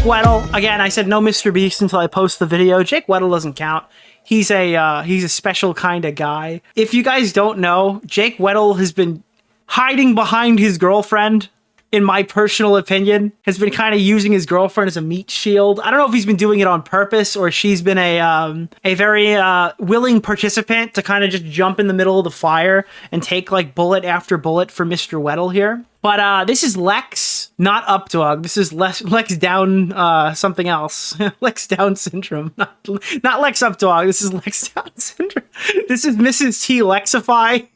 Weddle. Again, I said no MrBeast until I post the video. Jake Weddle doesn't count. He's a special kind of guy. If you guys don't know, Jake Weddle has been hiding behind his girlfriend, in my personal opinion, has been kind of using his girlfriend as a meat shield. I don't know if he's been doing it on purpose or she's been a very willing participant to kind of just jump in the middle of the fire and take like bullet after bullet for Mr. Weddle here. But this is Lex, not Updog. This is Lex Down something else. Lex Down syndrome. Not Lex Updog. This is Lex Down syndrome. This is Mrs. T Lexify.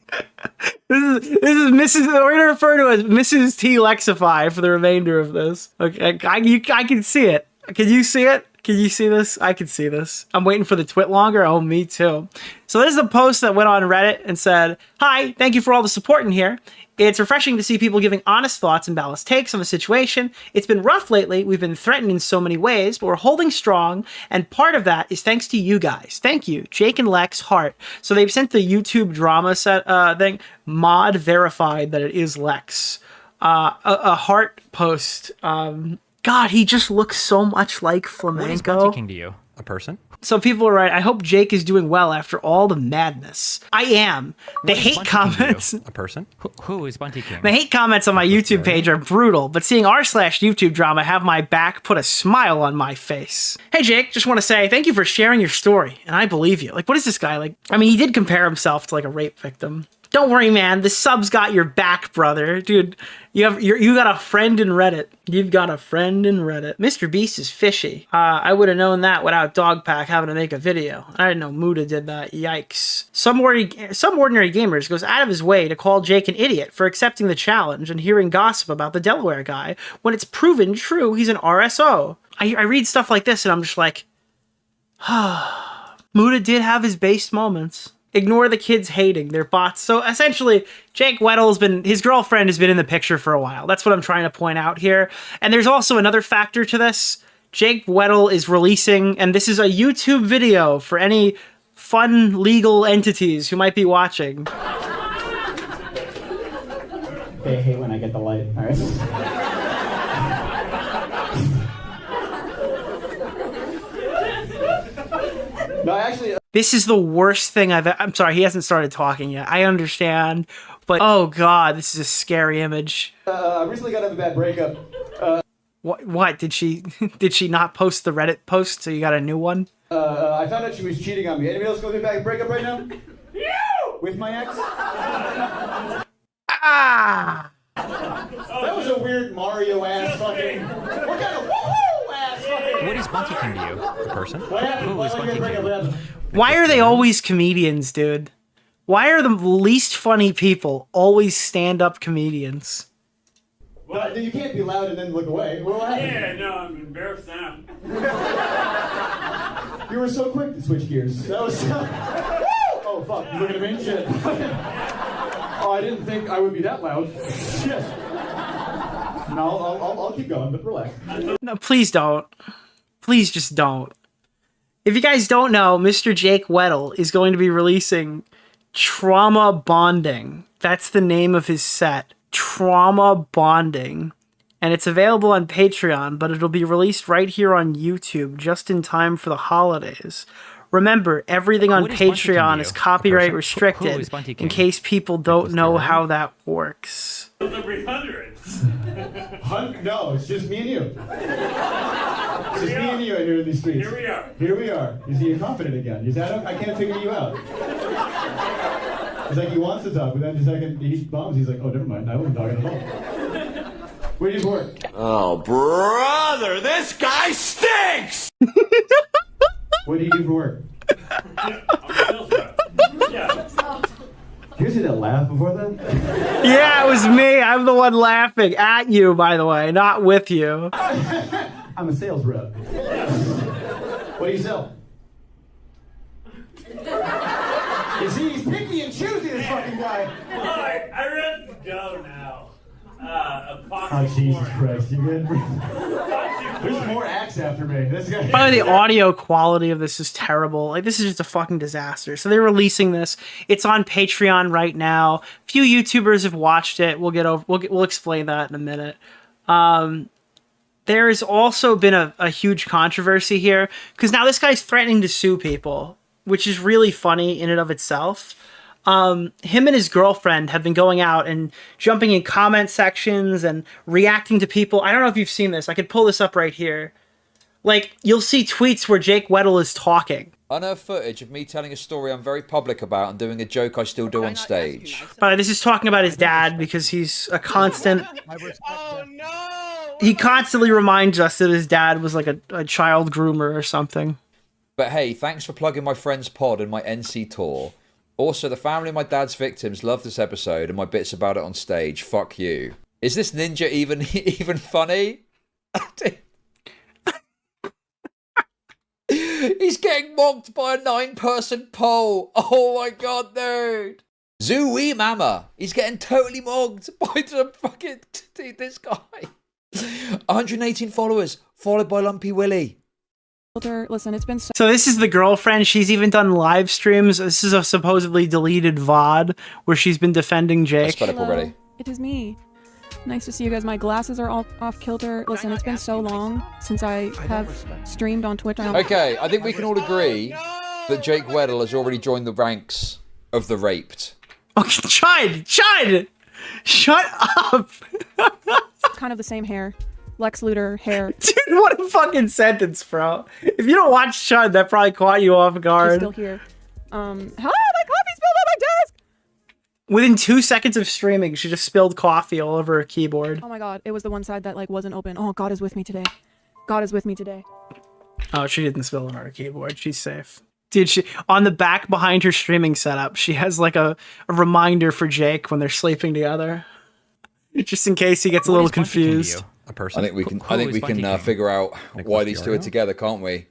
This is Mrs. We're gonna refer to as Mrs. T Lexify for the remainder of this. Okay, I can see it. Can you see it? Can you see this? I can see this. I'm waiting for the twit longer. Oh, me too. So this is a post that went on Reddit and said, "Hi, thank you for all the support in here. It's refreshing to see people giving honest thoughts and balanced takes on the situation. It's been rough lately. We've been threatened in so many ways, but we're holding strong, and part of that is thanks to you guys. Thank you, Jake and Lex Heart." So they've sent the YouTube drama set thing. Mod verified that it is Lex. A heart post. God, he just looks so much like Flamenco. What is bunting to you? A person? So people are right. I hope Jake is doing well after all the madness. I am. The hate comments. A person? Who is Bunty King? The hate comments on my YouTube page are brutal, but seeing r/YouTube drama have my back put a smile on my face. Hey Jake, just want to say thank you for sharing your story, and I believe you. Like, what is this guy like? I mean, he did compare himself to like a rape victim. Don't worry, man. The subs got your back, brother. Dude, you got a friend in Reddit. You've got a friend in Reddit. MrBeast is fishy. I would have known that without Dogpack having to make a video. I didn't know Muda did that. Yikes. Some ordinary gamers goes out of his way to call Jake an idiot for accepting the challenge and hearing gossip about the Delaware guy when it's proven true he's an RSO. I read stuff like this and I'm just like, Muda did have his based moments. Ignore the kids hating. They're bots. So essentially, Jake Weddle's his girlfriend has been in the picture for a while. That's what I'm trying to point out here. And there's also another factor to this. Jake Weddle is releasing, and this is a YouTube video for any fun legal entities who might be watching. They hate when I get the light. All right. No, actually... This is the worst thing I'm sorry, he hasn't started talking yet. I understand. But, oh God, this is a scary image. I recently got out of a bad breakup. What? Did she not post the Reddit post, so you got a new one? I found out she was cheating on me. Anybody else going through a bad breakup right now? With my ex? Ah! That was a weird Mario-ass fucking... What kind of woo-ass fucking... What is Bunty King to you? A person? What happened? Who is Bunty King? Why are they always comedians, dude? Why are the least funny people always stand-up comedians? Well, you can't be loud and then look away. What happened? Yeah, no, I'm embarrassed now. You were so quick to switch gears. That was so... Oh, fuck. You looking at me? Shit. Oh, I didn't think I would be that loud. Shit. No, I'll keep going, but relax. No, please don't. Please just don't. If you guys don't know, Mr. Jake Weddle is going to be releasing Trauma Bonding. That's the name of his set. Trauma Bonding. And it's available on Patreon, but it'll be released right here on YouTube just in time for the holidays. Remember, everything on Patreon is copyright restricted in case people don't know how that works. There'll be hundreds. No, it's just me and you. It's just me and you out here in these streets. Here we are. Here we are. Is he confident again? Is that I can't figure you out. It's like he wants to talk, but then the second he bombs, he's like, oh, never mind. I wasn't talking at all. Where do you work? Oh, brother, this guy stinks! What do you do for work? I'm a sales rep. Yeah. Did you see that laugh before that? Yeah, it was me. I'm the one laughing at you, by the way, not with you. I'm a sales rep. What do you sell? You see, he's picky and choosy, this fucking guy. Alright, I read to go now. Oh, Jesus Christ, you good? There's more acts after me. This guy. By the way, the audio quality of this is terrible. Like, this is just a fucking disaster. So they're releasing this. It's on Patreon right now. Few YouTubers have watched it. We'll explain that in a minute. There's also been a huge controversy here because now this guy's threatening to sue people, which is really funny in and of itself. Him and his girlfriend have been going out and jumping in comment sections and reacting to people. I don't know if you've seen this. I could pull this up right here. Like, you'll see tweets where Jake Weddle is talking. Unearthed footage of me telling a story I'm very public about and doing a joke I still do on stage. This is talking about his dad because he's a constant... Oh no! He constantly reminds us that his dad was like a child groomer or something. But hey, thanks for plugging my friend's pod and my NC tour. Also, the family of my dad's victims love this episode and my bits about it on stage. Fuck you. Is this ninja even funny? He's getting mocked by a 9-person poll. Oh my god, dude. Zooey mama. He's getting totally mocked by the fucking... this guy. 118 followers, followed by Lumpy Willie. Listen, it's been so this is the girlfriend. She's even done live streams. This is a supposedly deleted VOD where she's been defending Jake. I sped up already. It is me. Nice to see you guys. My glasses are all off kilter. Listen, it's been so long since I have streamed on Twitch. Okay, I think we can all agree that Jake Weddle has already joined the ranks of the raped. Okay, Chide! Shut up! Kind of the same hair. Lex Luthor hair. Dude, what a fucking sentence, bro. If you don't watch Chud, that probably caught you off guard. He's still here. Hello, my coffee spilled on my desk! Within 2 seconds of streaming, she just spilled coffee all over her keyboard. Oh my god, it was the one side that like wasn't open. Oh, God is with me today. God is with me today. Oh, she didn't spill it on her keyboard. She's safe. Dude, she on the back behind her streaming setup, she has like a reminder for Jake when they're sleeping together. Just in case he gets a little confused. A person? I think we can figure out why these two are together, can't we?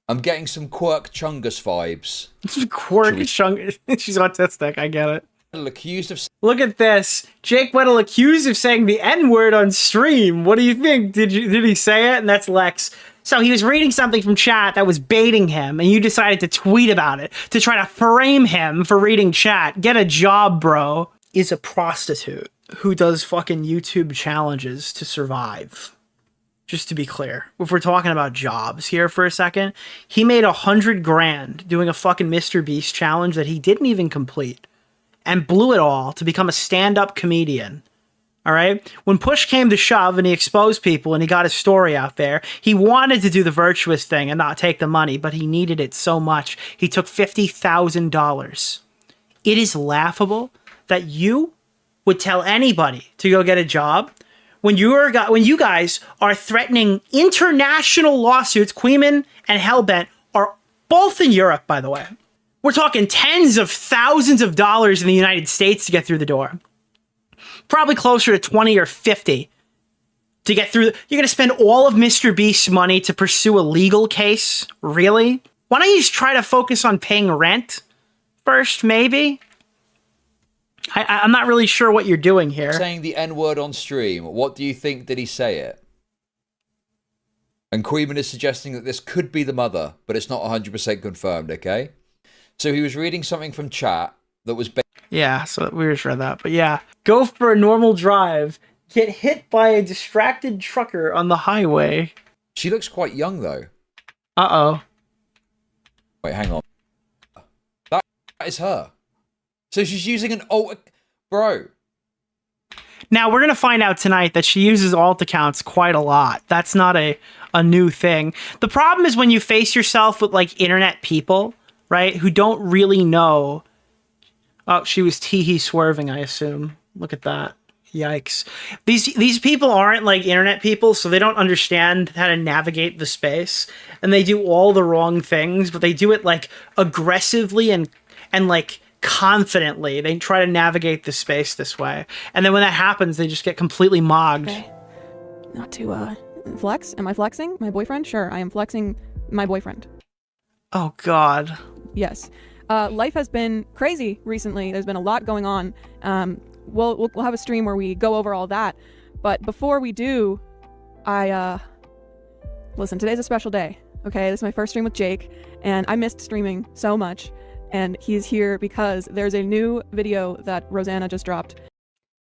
I'm getting some Quirk Chungus vibes. Quirk Chungus. She's autistic. I get it. Accused of... Look at this. Jake Weddle accused of saying the N-word on stream. What do you think? Did he say it? And that's Lex. So he was reading something from chat that was baiting him, and you decided to tweet about it to try to frame him for reading chat. Get a job, bro. Is a prostitute who does fucking YouTube challenges to survive. Just to be clear, if we're talking about jobs here for a second, he made $100 grand doing a fucking MrBeast challenge that he didn't even complete and blew it all to become a stand-up comedian. All right? When push came to shove and he exposed people and he got his story out there, he wanted to do the virtuous thing and not take the money, but he needed it so much, he took $50,000. It is laughable that you would tell anybody to go get a job when you guys are threatening international lawsuits. Queeman and Hellbent are both in Europe, by the way. We're talking tens of thousands of dollars in the United States to get through the door. Probably closer to 20 or 50 to get through. You're going to spend all of MrBeast's money to pursue a legal case? Really? Why don't you just try to focus on paying rent first, maybe? I'm not really sure what you're doing here. Saying the N-word on stream. What do you think? Did he say it? And Queeman is suggesting that this could be the mother, but it's not 100% confirmed, okay? So he was reading something from chat that was... Yeah, so we just read that. But yeah, go for a normal drive. Get hit by a distracted trucker on the highway. She looks quite young, though. Uh-oh. Wait, hang on. That is her. So she's using an alt... Bro. Now, we're going to find out tonight that she uses alt accounts quite a lot. That's not a new thing. The problem is when you face yourself with, like, internet people, right, who don't really know... Oh, she was tee-hee swerving, I assume. Look at that. Yikes. These people aren't, like, internet people, so they don't understand how to navigate the space. And they do all the wrong things, but they do it, like, aggressively and like... confidently. They try to navigate the space this way, and then when that happens, they just get completely mogged. Okay. Not to flex. Am I flexing my boyfriend? Sure, I am flexing my boyfriend. Oh God. Yes. Life has been crazy recently. There's been a lot going on. We'll have a stream where we go over all that, but before we do, listen. Today's a special day. Okay, this is my first stream with Jake, and I missed streaming so much. And he's here because there's a new video that Rosanna just dropped.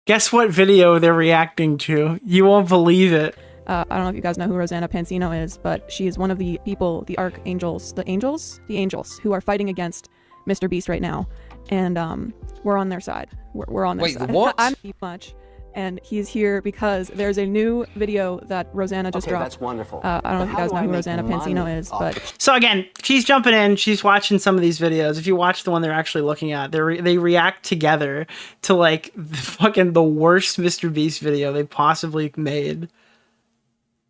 Guess what video they're reacting to? You won't believe it. I don't know if you guys know who Rosanna Pansino is, but she is one of the people, the archangels, the angels who are fighting against MrBeast right now, and we're on their side. We're on their side. Wait, what? I'm much, and he's here because there's a new video that Rosanna just dropped. That's wonderful. I don't know if you guys know who Rosanna Pansino is, but So again, she's jumping in, she's watching some of these videos. If you watch the one they're actually looking at, they react together to like the worst MrBeast video they possibly made.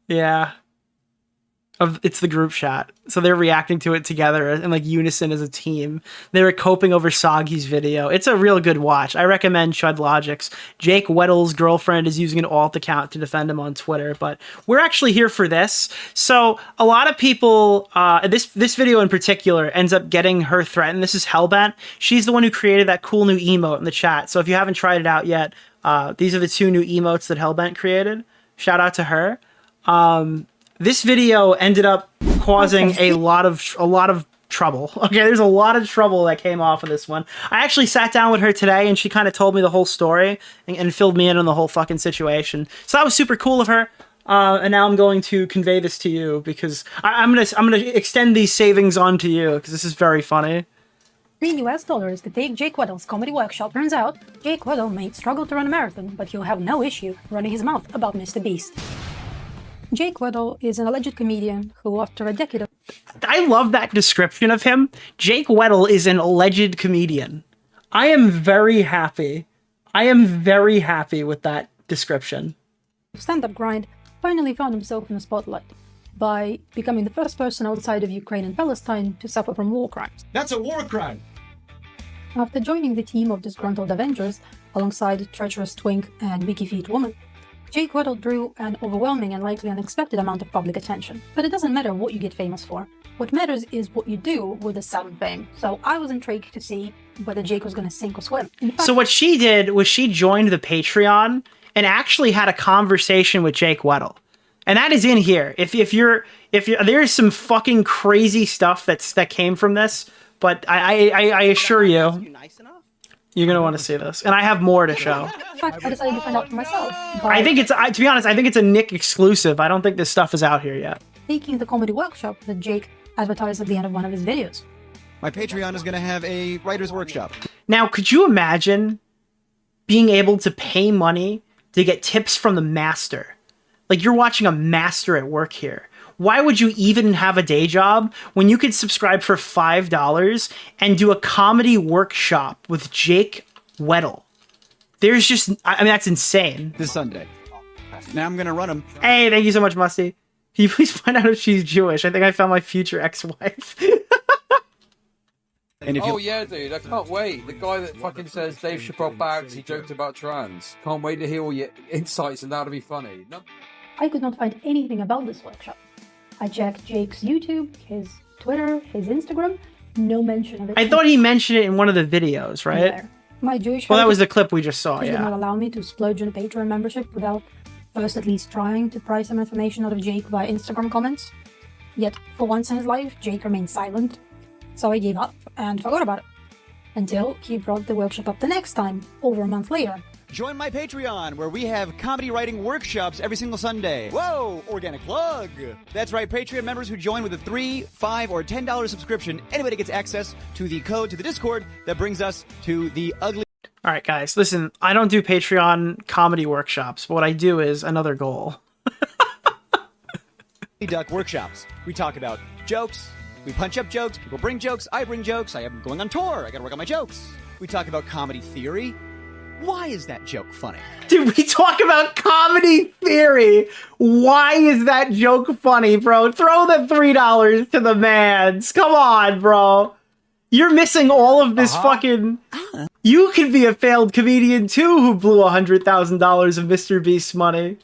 Yeah. It's the group chat. So they're reacting to it together in like unison as a team. They were coping over Soggy's video. It's a real good watch. I recommend Chud Logics. Jake Weddle's girlfriend is using an alt account to defend him on Twitter, but we're actually here for this. So a lot of people, this video in particular ends up getting her threatened. This is Hellbent. She's the one who created that cool new emote in the chat. So if you haven't tried it out yet, these are the 2 new emotes that Hellbent created. Shout out to her. This video ended up causing a lot of trouble. Okay, there's a lot of trouble that came off of this one. I actually sat down with her today and she kind of told me the whole story and filled me in on the whole fucking situation. So that was super cool of her. And now I'm going to convey this to you because I'm gonna extend these savings on to you because this is very funny. $3 to take Jake Weddle's comedy workshop. Turns out, Jake Weddle may struggle to run a marathon, but he'll have no issue running his mouth about MrBeast. Jake Weddle is an alleged comedian who, after a decade of... I love that description of him. Jake Weddle is an alleged comedian. I am very happy. I am very happy with that description. stand-up grind, finally found himself in the spotlight by becoming the first person outside of Ukraine and Palestine to suffer from war crimes. That's a war crime! After joining the team of disgruntled Avengers, alongside treacherous twink and Mickey Feet woman, Jake Weddle drew an overwhelming and likely unexpected amount of public attention. But it doesn't matter what you get famous for. What matters is what you do with the sudden fame. So I was intrigued to see whether Jake was going to sink or swim. So what she did was she joined the Patreon and actually had a conversation with Jake Weddle. And that is in here. If you're there's some fucking crazy stuff that came from this, but I assure you, you're gonna want to see this, and I have more to show. In fact, I decided to find out for myself. I think it's, to be honest, I think it's a Nick exclusive. I don't think this stuff is out here yet. Taking the comedy workshop that Jake advertised at the end of one of his videos. My Patreon is gonna have a writer's workshop. Now, could you imagine being able to pay money to get tips from the master? Like, you're watching a master at work here. Why would you even have a day job when you could subscribe for $5 and do a comedy workshop with Jake Weddle? There's just, I mean, that's insane. This Sunday. Now I'm gonna run them. Hey, thank you so much, Musty. Can you please find out if she's Jewish? I think I found my future ex-wife. And if Oh yeah, dude, I can't wait. The guy that fucking says Dave Chappelle bags, he joked about trans. Can't wait to hear all your insights and that'll be funny. No. I could not find anything about this workshop. I checked Jake's YouTube, his Twitter, his Instagram, no mention of it. I thought he mentioned it in one of the videos, right? There. My Jewish Well, that was the clip we just saw, did not yeah. allow me to splurge on a Patreon membership without first at least trying to pry some information out of Jake via Instagram comments. Yet, for once in his life, Jake remained silent, so I gave up and forgot about it. Until he brought the workshop up the next time, over a month later. join my Patreon, where we have comedy writing workshops every single Sunday. Whoa, organic plug! That's right, Patreon members who join with a $3, $5, or $10 subscription, anybody gets access to the code to the Discord that brings us to the ugly... All right, guys, listen, I don't do Patreon comedy workshops, but what I do is another goal. Duck workshops. We talk about jokes, we punch up jokes, people bring jokes, I bring jokes, I am going on tour, I gotta work on my jokes. We talk about comedy theory. Why is that joke funny? Dude, we talk about comedy theory. Why is that joke funny, bro? Throw the $3 to the mans. Come on, bro. You're missing all of this fucking... You could be a failed comedian, too, who blew $100,000 of MrBeast's money.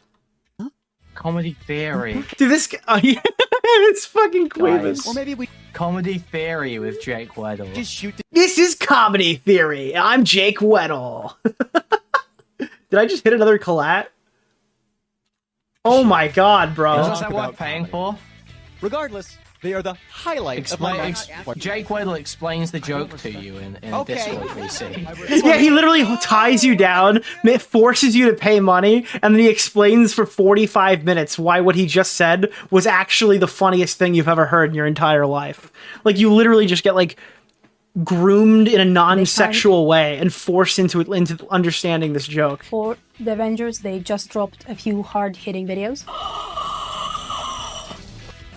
Comedy theory. Dude, this guy... it's fucking Quavis. Or maybe we Comedy theory with Jake Weddle. just shoot the... This is comedy theory. I'm Jake Weddle. Did I just hit another collat? Oh my god, bro. Is that worth paying for? Regardless, They are the highlight of my Jake Weddle explains the joke to you in Discord VC. Yeah, he literally ties you down, forces you to pay money, and then he explains for 45 minutes why what he just said was actually the funniest thing you've ever heard in your entire life. Like, you literally just get, like, groomed in a non-sexual way and forced into understanding this joke. For the Avengers, they just dropped a few hard-hitting videos.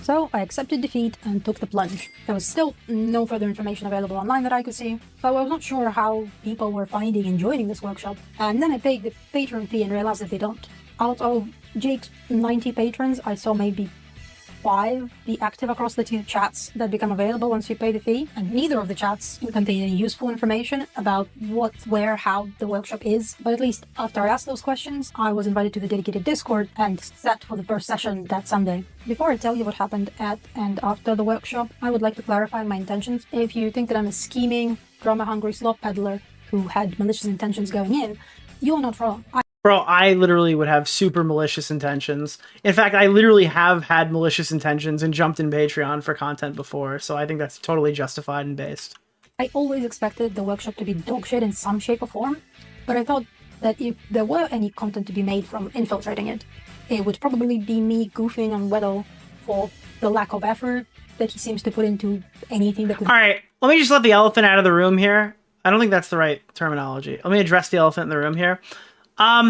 So I accepted defeat and took the plunge. There was still no further information available online that I could see, so I was not sure how people were finding and joining this workshop. And then I paid the patron fee and realized that they don't. Out of Jake's 90 patrons, I saw maybe 5 be active across the 2 chats that become available once you pay the fee, and neither of the chats contain any useful information about what, where, how the workshop is. But at least after I asked those questions, I was invited to the dedicated Discord and set for the first session that Sunday. Before I tell you what happened at and after the workshop, I would like to clarify my intentions. If you think that I'm a scheming, drama-hungry slop peddler who had malicious intentions going in, you're not wrong. Bro, I literally would have super malicious intentions. In fact, I literally have had malicious intentions and jumped in Patreon for content before, so I think that's totally justified and based. I always expected the workshop to be dogshit in some shape or form, but I thought that if there were any content to be made from infiltrating it, it would probably be me goofing on Weddle for the lack of effort that he seems to put into anything that could... Alright, let me just let the elephant out of the room here. I don't think that's the right terminology. Let me address the elephant in the room here.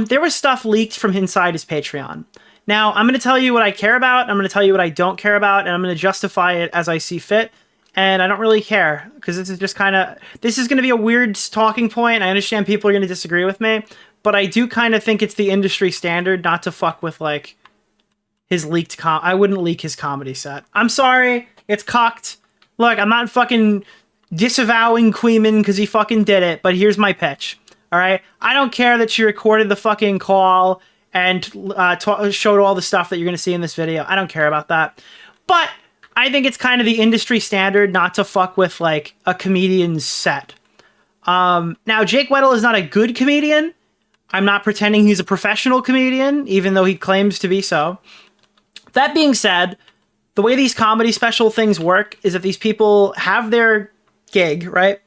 There was stuff leaked from inside his Patreon. Now, I'm going to tell you what I care about, I'm going to tell you what I don't care about, and I'm going to justify it as I see fit, and I don't really care, because this is just kind of... This is going to be a weird talking point. I understand people are going to disagree with me, but I do kind of think it's the industry standard not to fuck with, like, his leaked I wouldn't leak his comedy set. I'm sorry, it's cocked. Look, I'm not fucking disavowing Queeman because he fucking did it, but here's my pitch. Alright? I don't care that you recorded the fucking call and showed all the stuff that you're going to see in this video. I don't care about that. But I think it's kind of the industry standard not to fuck with, like, a comedian's set. Now, Jake Weddle is not a good comedian. I'm not pretending he's a professional comedian, even though he claims to be so. That being said, the way these comedy special things work is that these people have their gig, right?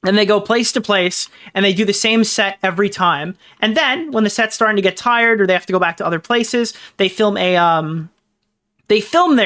And they go place to place, and they do the same set every time. And then, when the set's starting to get tired, or they have to go back to other places, they film their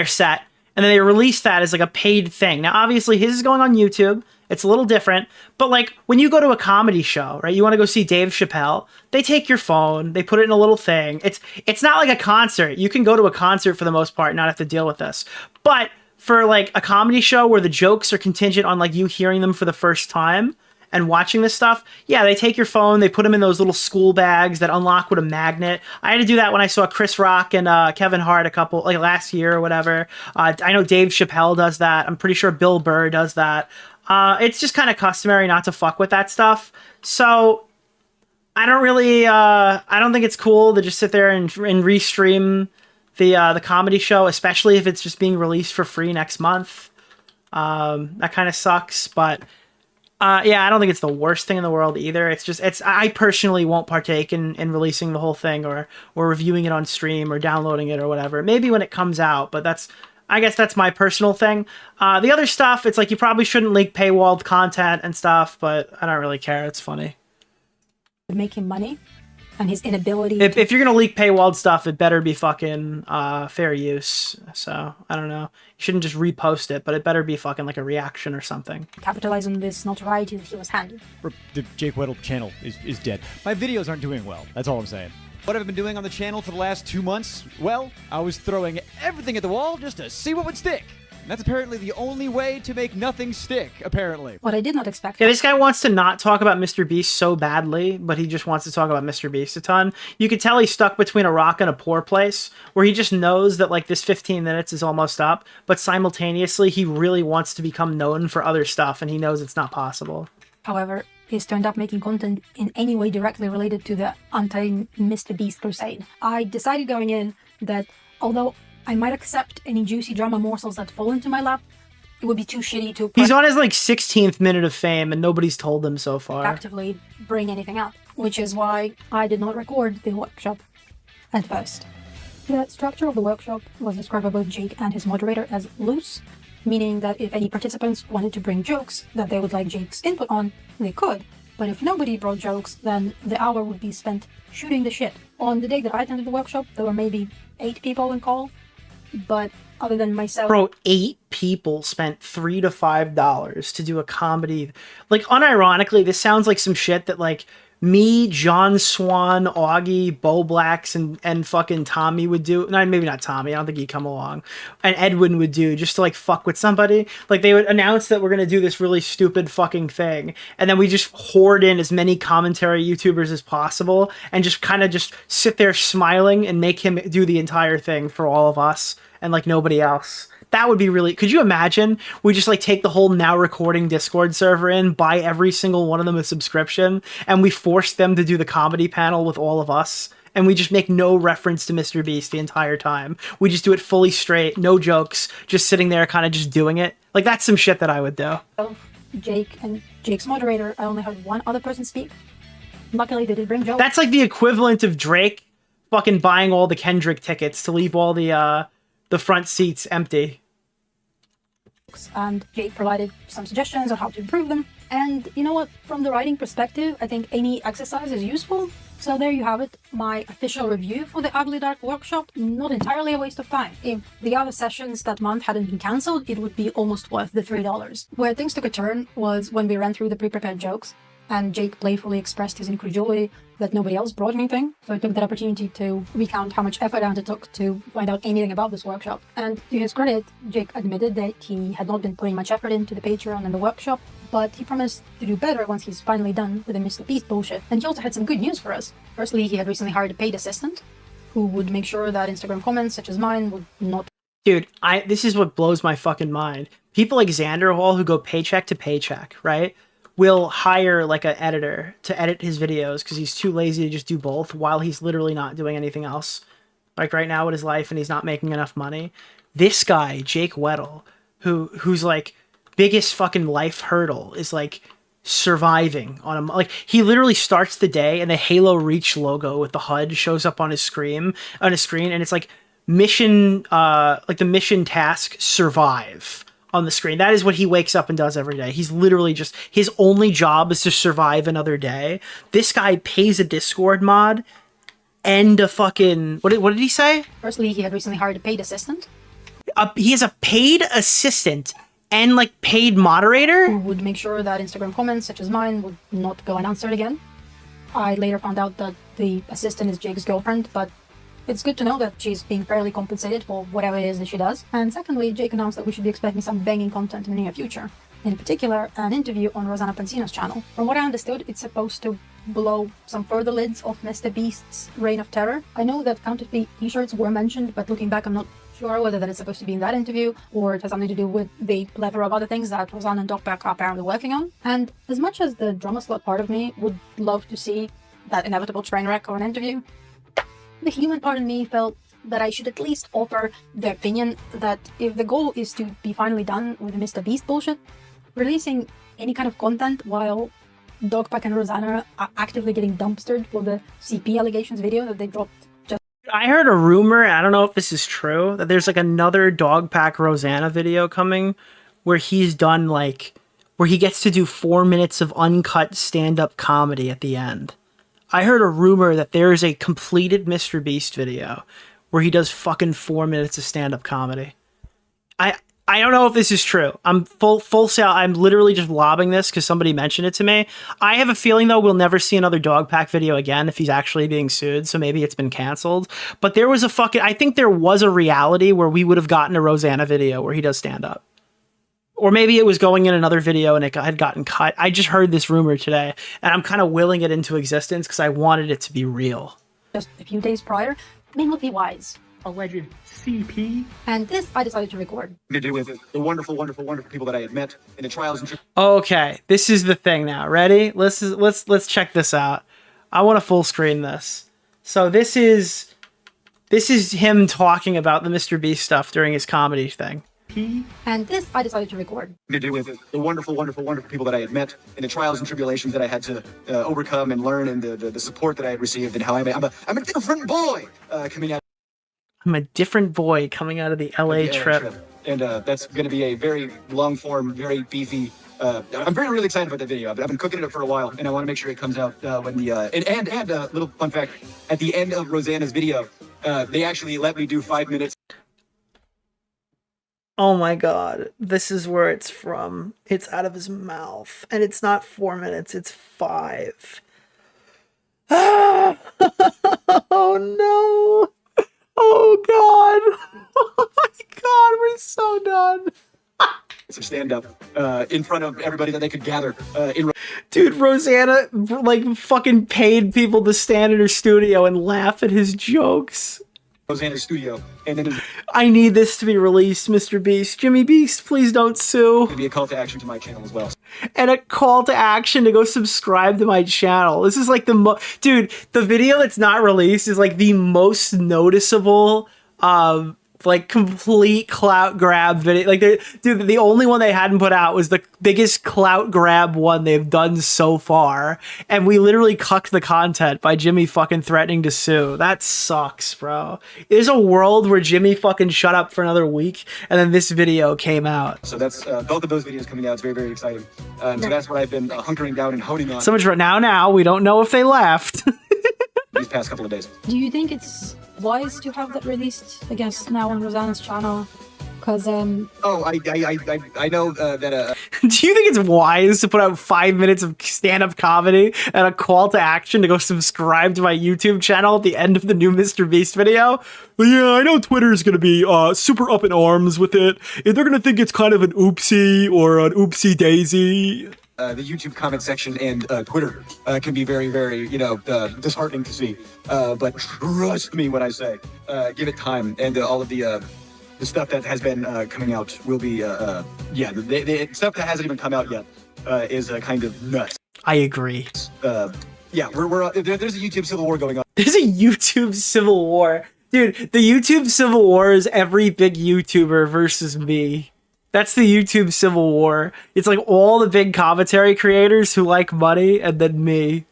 set, and then they release that as, like, a paid thing. Now, obviously, his is going on YouTube. It's a little different. But, like, when you go to a comedy show, right, you want to go see Dave Chappelle, they take your phone, they put it in a little thing. It's not like a concert. You can go to a concert for the most part and not have to deal with this. But for, like, a comedy show where the jokes are contingent on, like, you hearing them for the first time and watching this stuff, yeah, they take your phone, they put them in those little school bags that unlock with a magnet. I had to do that when I saw Chris Rock and Kevin Hart last year or whatever. I know Dave Chappelle does that. I'm pretty sure Bill Burr does that. It's just kind of customary not to fuck with that stuff. So I don't really, I don't think it's cool to just sit there and restream the comedy show, especially if it's just being released for free next month. That kind of sucks, but yeah, I don't think it's the worst thing in the world either. I personally won't partake in releasing the whole thing or reviewing it on stream or downloading it or whatever. Maybe when it comes out, but I guess that's my personal thing. The other stuff, it's like you probably shouldn't leak paywalled content and stuff, but I don't really care. It's funny. Make him money. And his inability if you're gonna leak paywalled stuff, it better be fucking fair use. So I don't know, you shouldn't just repost it, but it better be fucking like a reaction or something. Capitalize on this notoriety that he was handed. The Jake Weddle channel is dead. My videos aren't doing well. That's all I'm saying. What have I been doing on the channel for the last 2 months? Well, I was throwing everything at the wall just to see what would stick. And that's apparently the only way to make nothing stick, apparently. What I did not expect... Yeah, this guy wants to not talk about MrBeast so badly, but he just wants to talk about MrBeast a ton. You could tell he's stuck between a rock and a poor place, where he just knows that, like, this 15 minutes is almost up, but simultaneously he really wants to become known for other stuff, and he knows it's not possible. However, he's turned up making content in any way directly related to the anti-MrBeast crusade. I decided going in that, although I might accept any juicy drama morsels that fall into my lap, it would be too shitty to... He's on his, like, 16th minute of fame, and nobody's told him so far. ...actively bring anything up, which is why I did not record the workshop at first. The structure of the workshop was described by both Jake and his moderator as loose, meaning that if any participants wanted to bring jokes that they would like Jake's input on, they could, but if nobody brought jokes, then the hour would be spent shooting the shit. On the day that I attended the workshop, there were maybe 8 people in call, but other than myself... Bro, 8 people spent $3 to $5 to do a comedy. Like, unironically, this sounds like some shit that, like, me, John Swan, Augie, Bo Blacks, and fucking Tommy would do. No, maybe not Tommy. I don't think he'd come along. And Edwin would do just to, like, fuck with somebody. Like, they would announce that we're going to do this really stupid fucking thing. And then we just hoard in as many commentary YouTubers as possible and just kind of just sit there smiling and make him do the entire thing for all of us and, like, nobody else. That would be really... Could you imagine? We just, like, take the whole now recording Discord server in, buy every single one of them a subscription, and we force them to do the comedy panel with all of us, and we just make no reference to MrBeast the entire time. We just do it fully straight, no jokes, just sitting there kind of just doing it. Like, that's some shit that I would do. Jake and Jake's moderator, I only heard one other person speak. Luckily, they did bring jokes. That's like the equivalent of Drake fucking buying all the Kendrick tickets to leave all the front seats empty. And Jake provided some suggestions on how to improve them. And you know what? From the writing perspective, I think any exercise is useful. So there you have it, my official review for the Ugly Dark workshop. Not entirely a waste of time. If the other sessions that month hadn't been cancelled, it would be almost worth the $3. Where things took a turn was when we ran through the pre-prepared jokes, and Jake playfully expressed his incredulity that nobody else brought anything. So I took that opportunity to recount how much effort it took to find out anything about this workshop. And to his credit, Jake admitted that he had not been putting much effort into the Patreon and the workshop, but he promised to do better once he's finally done with the MrBeast bullshit. And he also had some good news for us. Firstly, he had recently hired a paid assistant who would make sure that Instagram comments such as mine would not... Dude, this is what blows my fucking mind. People like Xander Hall who go paycheck to paycheck, right? Will hire like an editor to edit his videos because he's too lazy to just do both while he's literally not doing anything else. Like right now with his life and he's not making enough money. This guy, Jake Weddle, who's like biggest fucking life hurdle is like surviving on a... Like he literally starts the day and the Halo Reach logo with the HUD shows up on his screen and it's like mission, like the mission task survive on the screen. That is what he wakes up and does every day. He's literally just... His only job is to survive another day. This guy pays a Discord mod and a fucking... What did he say? Firstly, he had recently hired a paid assistant. He has a paid assistant and like paid moderator? Who would make sure that Instagram comments such as mine would not go unanswered again. I later found out that the assistant is Jake's girlfriend, but it's good to know that she's being fairly compensated for whatever it is that she does. And secondly, Jake announced that we should be expecting some banging content in the near future. In particular, an interview on Rosanna Pansino's channel. From what I understood, it's supposed to blow some further lids off MrBeast's reign of terror. I know that counterfeit t-shirts were mentioned, but looking back, I'm not sure whether that is supposed to be in that interview or it has something to do with the plethora of other things that Rosanna and Dogpack are apparently working on. And as much as the drama slut part of me would love to see that inevitable train wreck of an interview, the human part of me felt that I should at least offer the opinion that if the goal is to be finally done with the MrBeast bullshit, releasing any kind of content while Dogpack and Rosanna are actively getting dumpstered for the CP allegations video that they dropped just... I heard a rumor, I don't know if this is true, that there's like another Dogpack Rosanna video coming where he's done like... where he gets to do 4 minutes of uncut stand-up comedy at the end. I heard a rumor that there is a completed MrBeast video where he does fucking 4 minutes of stand-up comedy. I don't know if this is true. I'm full sale. I'm literally just lobbing this because somebody mentioned it to me. I have a feeling though we'll never see another Dogpack video again if he's actually being sued. So maybe it's been canceled. But there was I think there was a reality where we would have gotten a Rosanna video where he does stand-up. Or maybe it was going in another video and it had gotten cut. I just heard this rumor today, and I'm kind of willing it into existence because I wanted it to be real. Just a few days prior, men would be wise. Alleged CP. And this I decided to record. To do with the wonderful, wonderful, wonderful people that I had met in the trials and Okay, this is the thing now. Ready? Let's check this out. I want to full screen this. So this is him talking about the MrBeast stuff during his comedy thing. And this I decided to record. To do with the wonderful, wonderful, wonderful people that I had met in the trials and tribulations that I had to overcome and learn, and the support that I had received, and how I'm a different boy coming out. I'm a different boy coming out of the LA trip. And that's going to be a very long form, very beefy. I'm really excited about that video. I've been cooking it up for a while, and I want to make sure it comes out when the and little fun fact: at the end of Rosanna's video, they actually let me do 5 minutes. Oh my god, this is where it's from. It's out of his mouth, and it's not 4 minutes; it's 5. Oh no! Oh god! Oh my god, we're so done. Some stand up in front of everybody that they could gather. Dude, Rosanna like fucking paid people to stand in her studio and laugh at his jokes. Rosanna's studio, and then I need this to be released, Mr. Beast. Jimmy Beast, please don't sue. It'll be a call to action to my channel as well. And a call to action to go subscribe to my channel. This is like the dude, the video that's not released is like the most noticeable like complete clout grab video. Like dude, the only one they hadn't put out was the biggest clout grab one they've done so far. And we literally cucked the content by Jimmy fucking threatening to sue. That sucks, bro. There's a world where Jimmy fucking shut up for another week and then this video came out. So that's both of those videos coming out. It's very exciting. So that's what I've been hunkering down and honing on. So much right now we don't know if they left. These past couple of days. Do you think it's wise to have that released, I guess, now on Rosanna's channel? Because, Oh, I know that, Do you think it's wise to put out 5 minutes of stand-up comedy and a call to action to go subscribe to my YouTube channel at the end of the new MrBeast video? Well, yeah, I know Twitter's gonna be super up in arms with it. They're gonna think it's kind of an oopsie or an oopsie daisy. The YouTube comment section and Twitter can be very, disheartening to see. But trust me when I say, give it time, and all of the stuff that has been coming out will be, the stuff that hasn't even come out yet is kind of nuts. I agree. There's a YouTube civil war going on. There's a YouTube civil war. Dude, the YouTube civil war is every big YouTuber versus me. That's the YouTube civil war. It's like all the big commentary creators who like money, and then me,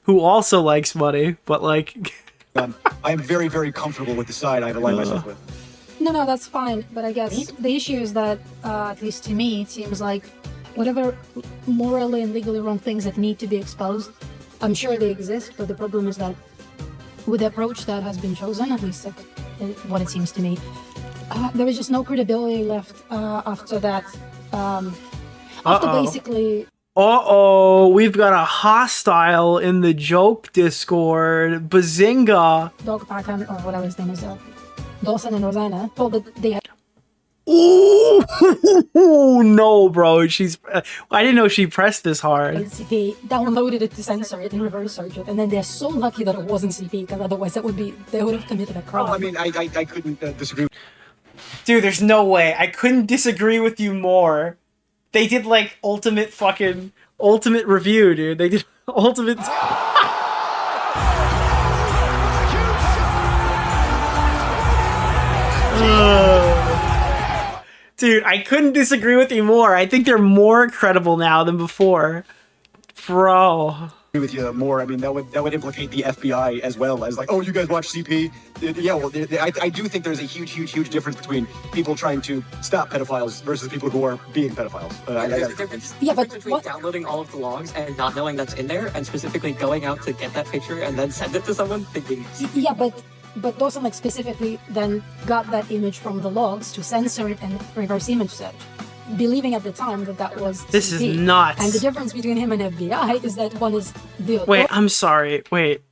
who also likes money, but like... I am very comfortable with the side I've aligned myself with. No, that's fine. But I guess the issue is that, at least to me, it seems like whatever morally and legally wrong things that need to be exposed, I'm sure they exist, but the problem is that with the approach that has been chosen, at least what it seems to me, there is just no credibility left after that. After basically... we've got a hostile in the joke Discord. Bazinga! Dogpack or whatever his name is, Dawson and Rosanna told that they had... Ooh, no, bro. I didn't know she pressed this hard. They downloaded it to censor it and reverse search it, and then they're so lucky that it wasn't CP, because otherwise they would have committed a crime. Oh, I mean, I couldn't disagree. Dude, there's no way. I couldn't disagree with you more. They did like ultimate review, dude. They did ultimate... Dude, I couldn't disagree with you more. I think they're more credible now than before. Bro. With you more. I mean, that would implicate the FBI as well as like, oh, you guys watch CP? Yeah, well, I do think there's a huge difference between people trying to stop pedophiles versus people who are being pedophiles. There's a difference between downloading all of the logs and not knowing that's in there, and specifically going out to get that picture and then send it to someone thinking. Yeah, but Dawson like specifically then got that image from the logs to censor it and reverse image search, believing at the time that was this CP. is nuts. And the difference between him and FBI is that one is the... Wait, I'm sorry. Wait,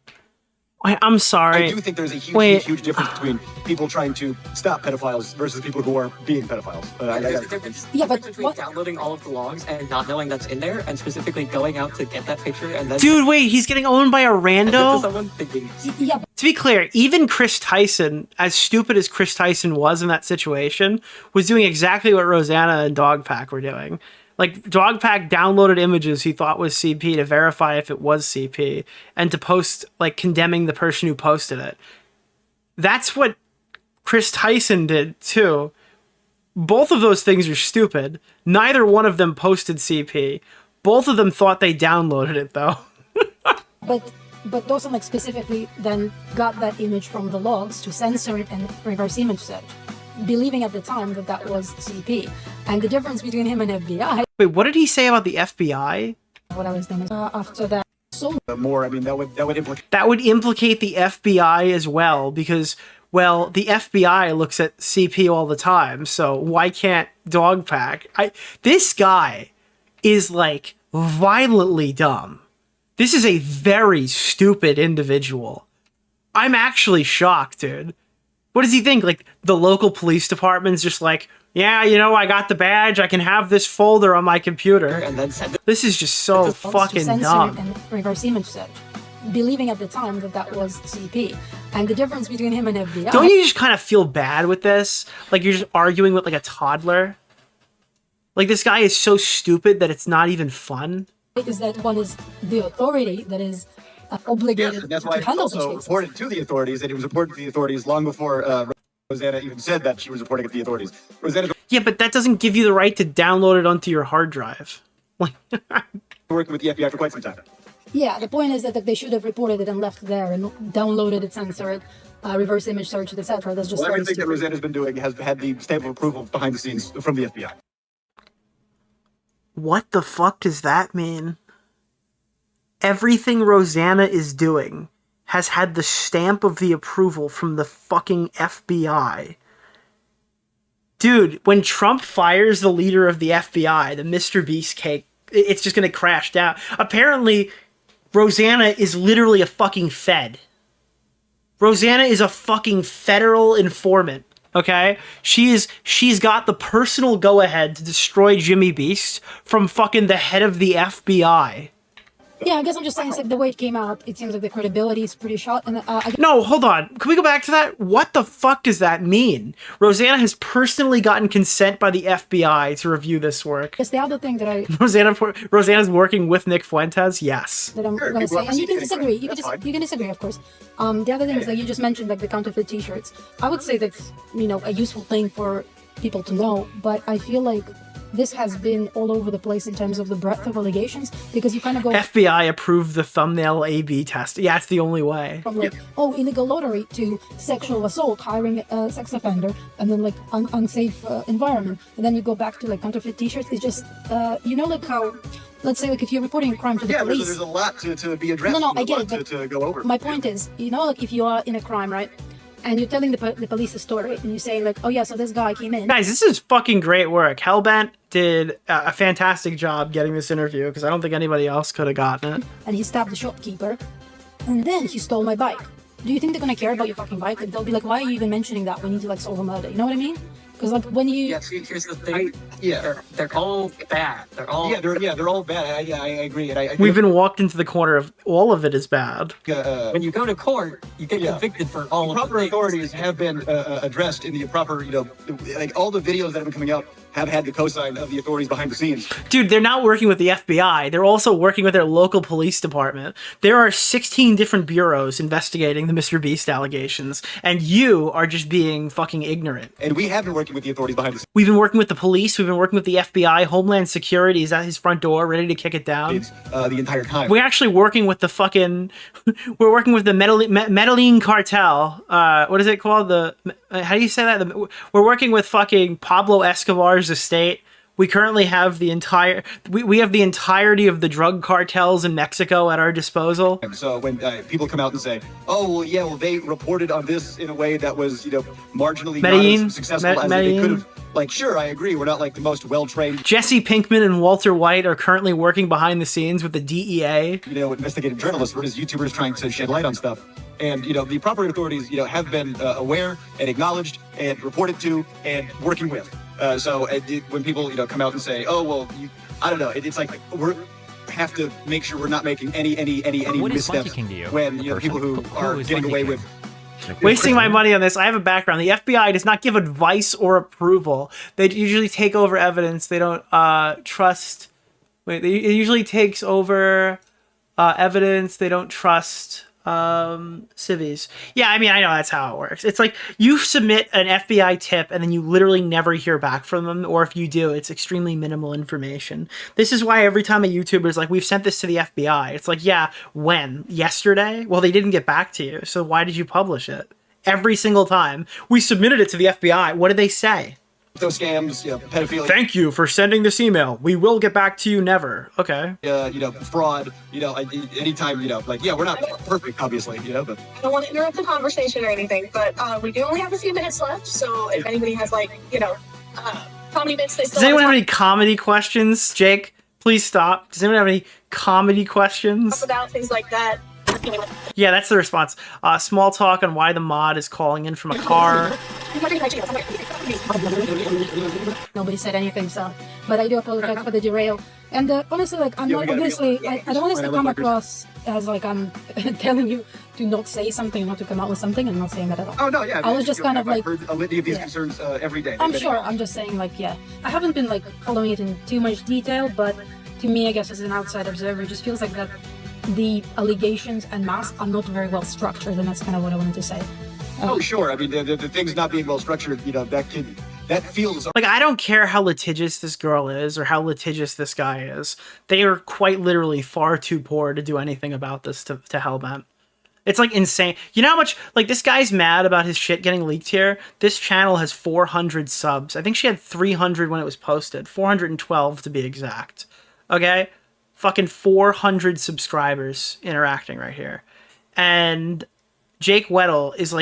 I'm sorry. I do think there's a huge difference between people trying to stop pedophiles versus people who are being pedophiles. There's a difference between downloading all of the logs and not knowing that's in there, and specifically going out to get that picture and then... Dude, wait, he's getting owned by a rando? Someone thinking... Yeah. To be clear, even Chris Tyson, as stupid as Chris Tyson was in that situation, was doing exactly what Rosanna and Dogpack were doing. Like, Dogpack downloaded images he thought was CP to verify if it was CP, and to post, like, condemning the person who posted it. That's what Chris Tyson did, too. Both of those things are stupid. Neither one of them posted CP. Both of them thought they downloaded it, though. But Dawson like specifically then got that image from the logs to censor it and reverse image search, believing at the time that that was CP. And the difference between him and FBI. Wait, what did he say about the FBI? What I was thinking after that. So more, I mean, that would implicate. That would implicate the FBI as well, because, well, the FBI looks at CP all the time, so why can't Dogpack? This guy is, like, violently dumb. This is a very stupid individual. I'm actually shocked, dude. What does he think? Like, the local police department's just like, yeah, you know, I got the badge, I can have this folder on my computer. And then send This is just so fucking dumb. And reverse image search, believing at the time that that was CP. And the difference between him and FBI. Don't you just kind of feel bad with this? Like, you're just arguing with, like, a toddler? Like, this guy is so stupid that it's not even fun? Is that one is the authority that is obligated Yes, and that's to why it's handle such also cases. reported to the authorities, and it was reported to the authorities long before Rosanna even said that she was reporting it to the authorities. Rosanna's Yeah, but that doesn't give you the right to download it onto your hard drive. Like, working with the FBI for quite some time. Yeah, the point is that they should have reported it and left it there and downloaded it, censored it, reverse image search it, etc. That's just Well, very everything that stupid. Rosanna's been doing has had the stamp of approval behind the scenes from the FBI. what the fuck does that mean? Everything Rosanna is doing has had the stamp of the approval from the fucking FBI. Dude, when Trump fires the leader of the FBI, the MrBeast cake, it's just gonna crash down. Apparently, Rosanna is literally a fucking Fed. Rosanna is a fucking federal informant, okay? She's got the personal go-ahead to destroy Jimmy Beast from fucking the head of the FBI. Yeah, I guess I'm just saying, it's like the way it came out, it seems like the credibility is pretty shot. And No, hold on. Can we go back to that? What the fuck does that mean? Rosanna has personally gotten consent by the FBI to review this work. It's the other thing that Rosanna's working with Nick Fuentes? Yes. that I'm going to say, and you can disagree. You can disagree, of course. The other thing is that you just mentioned, like the counterfeit T-shirts. I would say that's a useful thing for people to know, but I feel like this has been all over the place in terms of the breadth of allegations, because you kind of go FBI approved the thumbnail A/B test. Yeah, it's the only way. from like, illegal lottery to sexual assault, hiring a sex offender, and then like unsafe environment, and then you go back to like counterfeit T-shirts. It's just like how, let's say, like if you're reporting a crime to the police. There's a lot to be addressed. No, and a I get lot it. to go over. My point is, like if you are in a crime, right? And you're telling the police a story, and you say like, oh yeah, so this guy came in. Guys, this is fucking great work. Hellbent did a fantastic job getting this interview, because I don't think anybody else could have gotten it. And he stabbed the shopkeeper, and then he stole my bike. Do you think they're gonna care about your fucking bike? Like, they'll be like, why are you even mentioning that? We need to like solve a murder. You know what I mean? Because like when you Yeah, see, here's the thing. They're all bad. They're all they're all bad. I agree. And I We've been walked into the corner of all of it is bad. when you go to court, you get convicted for all of proper the authorities have been addressed in the proper, like all the videos that have been coming out have had the cosign of the authorities behind the scenes. Dude, they're not working with the FBI. They're also working with their local police department. There are 16 different bureaus investigating the MrBeast allegations, and you are just being fucking ignorant. And we have been working with the authorities behind the scenes. We've been working with the police. We've been working with the FBI. Homeland Security is at his front door, ready to kick it down. The entire time. We're actually working with the fucking... We're working with the Medellin cartel. What is it called? How do you say that? We're working with fucking Pablo Escobar's estate. We currently have the entire... We have the entirety of the drug cartels in Mexico at our disposal. So when people come out and say, oh, well, yeah, well, they reported on this in a way that was, marginally Medellin, not as successful as they could have. Like, sure, I agree. We're not like the most well-trained. Jesse Pinkman and Walter White are currently working behind the scenes with the DEA. Investigative journalists. We're just YouTubers trying to shed light on stuff. And, the proper authorities, have been aware and acknowledged and reported to and working with. So when people, come out and say, oh, well, I don't know. It's like we have to make sure we're not making any missteps when, people who are getting away with wasting my money on this. I have a background. The FBI does not give advice or approval. They usually take over evidence. They don't trust. It usually takes over evidence. They don't trust Civies. Yeah, I mean, I know that's how it works. It's like you submit an FBI tip and then you literally never hear back from them, or if you do, it's extremely minimal information. This is why every time a YouTuber is like, we've sent this to the FBI, it's like, yeah, when? Yesterday? Well, they didn't get back to you, so why did you publish it? Every single time. We submitted it to the FBI. What did they say? Those scams, pedophilia. Thank you for sending this email. We will get back to you never. Okay. Fraud, anytime, like, yeah, we're not perfect, obviously, but. I don't want to interrupt the conversation or anything, but we do only have a few minutes left, so if anybody has, comedy bits they still Does anyone have any comedy questions? Jake, please stop. Does anyone have any comedy questions? about things like that. Yeah, that's the response. Small talk on why the mod is calling in from a car. Nobody said anything, so. But I do apologize for the derail. And honestly, I'm not, obviously, I don't want this to come across as I'm telling you to not say something or not to come out with something. I'm not saying that at all. Oh, no, yeah. I was just kind of I've heard a litany of these concerns every day. I'm sure. I'm just saying, yeah. I haven't been, following it in too much detail, but to me, I guess, as an outside observer, it just feels like that the allegations and mass are not very well structured, and that's kind of what I wanted to say. Oh, sure. I mean, the things not being well structured, that feels... I don't care how litigious this girl is or how litigious this guy is. They are quite literally far too poor to do anything about this to Hellbent. It's insane. You know how much, this guy's mad about his shit getting leaked here? This channel has 400 subs. I think she had 300 when it was posted. 412 to be exact. Okay? Fucking 400 subscribers interacting right here. And Jake Weddle is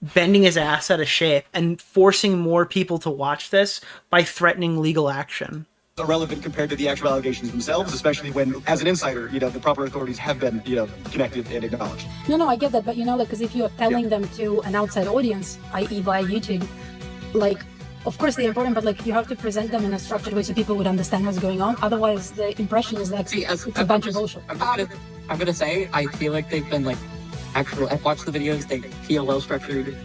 bending his ass out of shape and forcing more people to watch this by threatening legal action. Irrelevant compared to the actual allegations themselves, especially when, as an insider, the proper authorities have been, connected and acknowledged. No, I get that, but because if you're telling them to an outside audience, i.e. via YouTube, of course they're important, but you have to present them in a structured way so people would understand what's going on. Otherwise, the impression is it's a bunch of bullshit. I'm gonna say, I feel like they've been I've watched the videos, they feel well structured.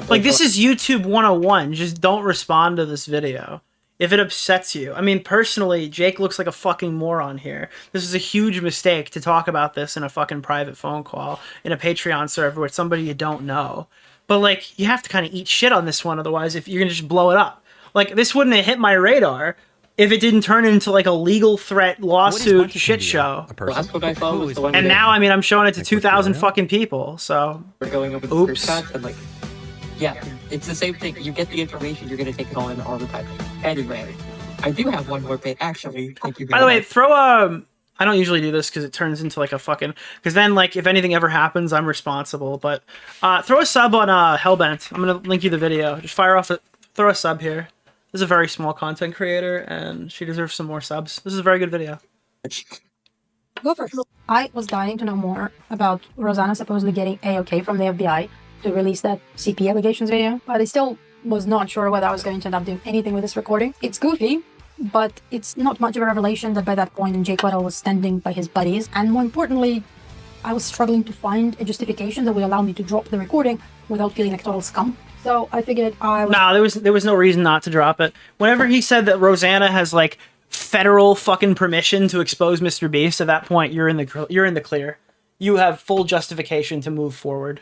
This is YouTube 101. Just don't respond to this video if it upsets you. I mean, personally, Jake looks like a fucking moron here. This is a huge mistake to talk about this in a fucking private phone call in a Patreon server with somebody you don't know. But you have to kind of eat shit on this one, otherwise if you're gonna just blow it up. This wouldn't have hit my radar if it didn't turn into a legal threat lawsuit shit show. That's what I thought was the one. And now, I mean, I'm showing it to 2,000 fucking people, so. We're going over the Oops. chats and yeah, it's the same thing. You get the information, you're gonna take it all in all the time. Anyway, I do have one more bit, actually. Thank you very much. By the way, throw a... I don't usually do this because it turns into a fucking... Because then, if anything ever happens, I'm responsible. But throw a sub on Hellbent. I'm going to link you the video. Just fire off throw a sub here. This is a very small content creator, and she deserves some more subs. This is a very good video. Go first. I was dying to know more about Rosanna supposedly getting A-OK from the FBI to release that CP allegations video, but I still was not sure whether I was going to end up doing anything with this recording. It's goofy, but it's not much of a revelation that by that point Jake Weddle was standing by his buddies, and more importantly, I was struggling to find a justification that would allow me to drop the recording without feeling like total scum. So I figured I was... Nah, there was no reason not to drop it. Whenever he said that Rosanna has federal fucking permission to expose MrBeast, at that point you're in the clear. You have full justification to move forward.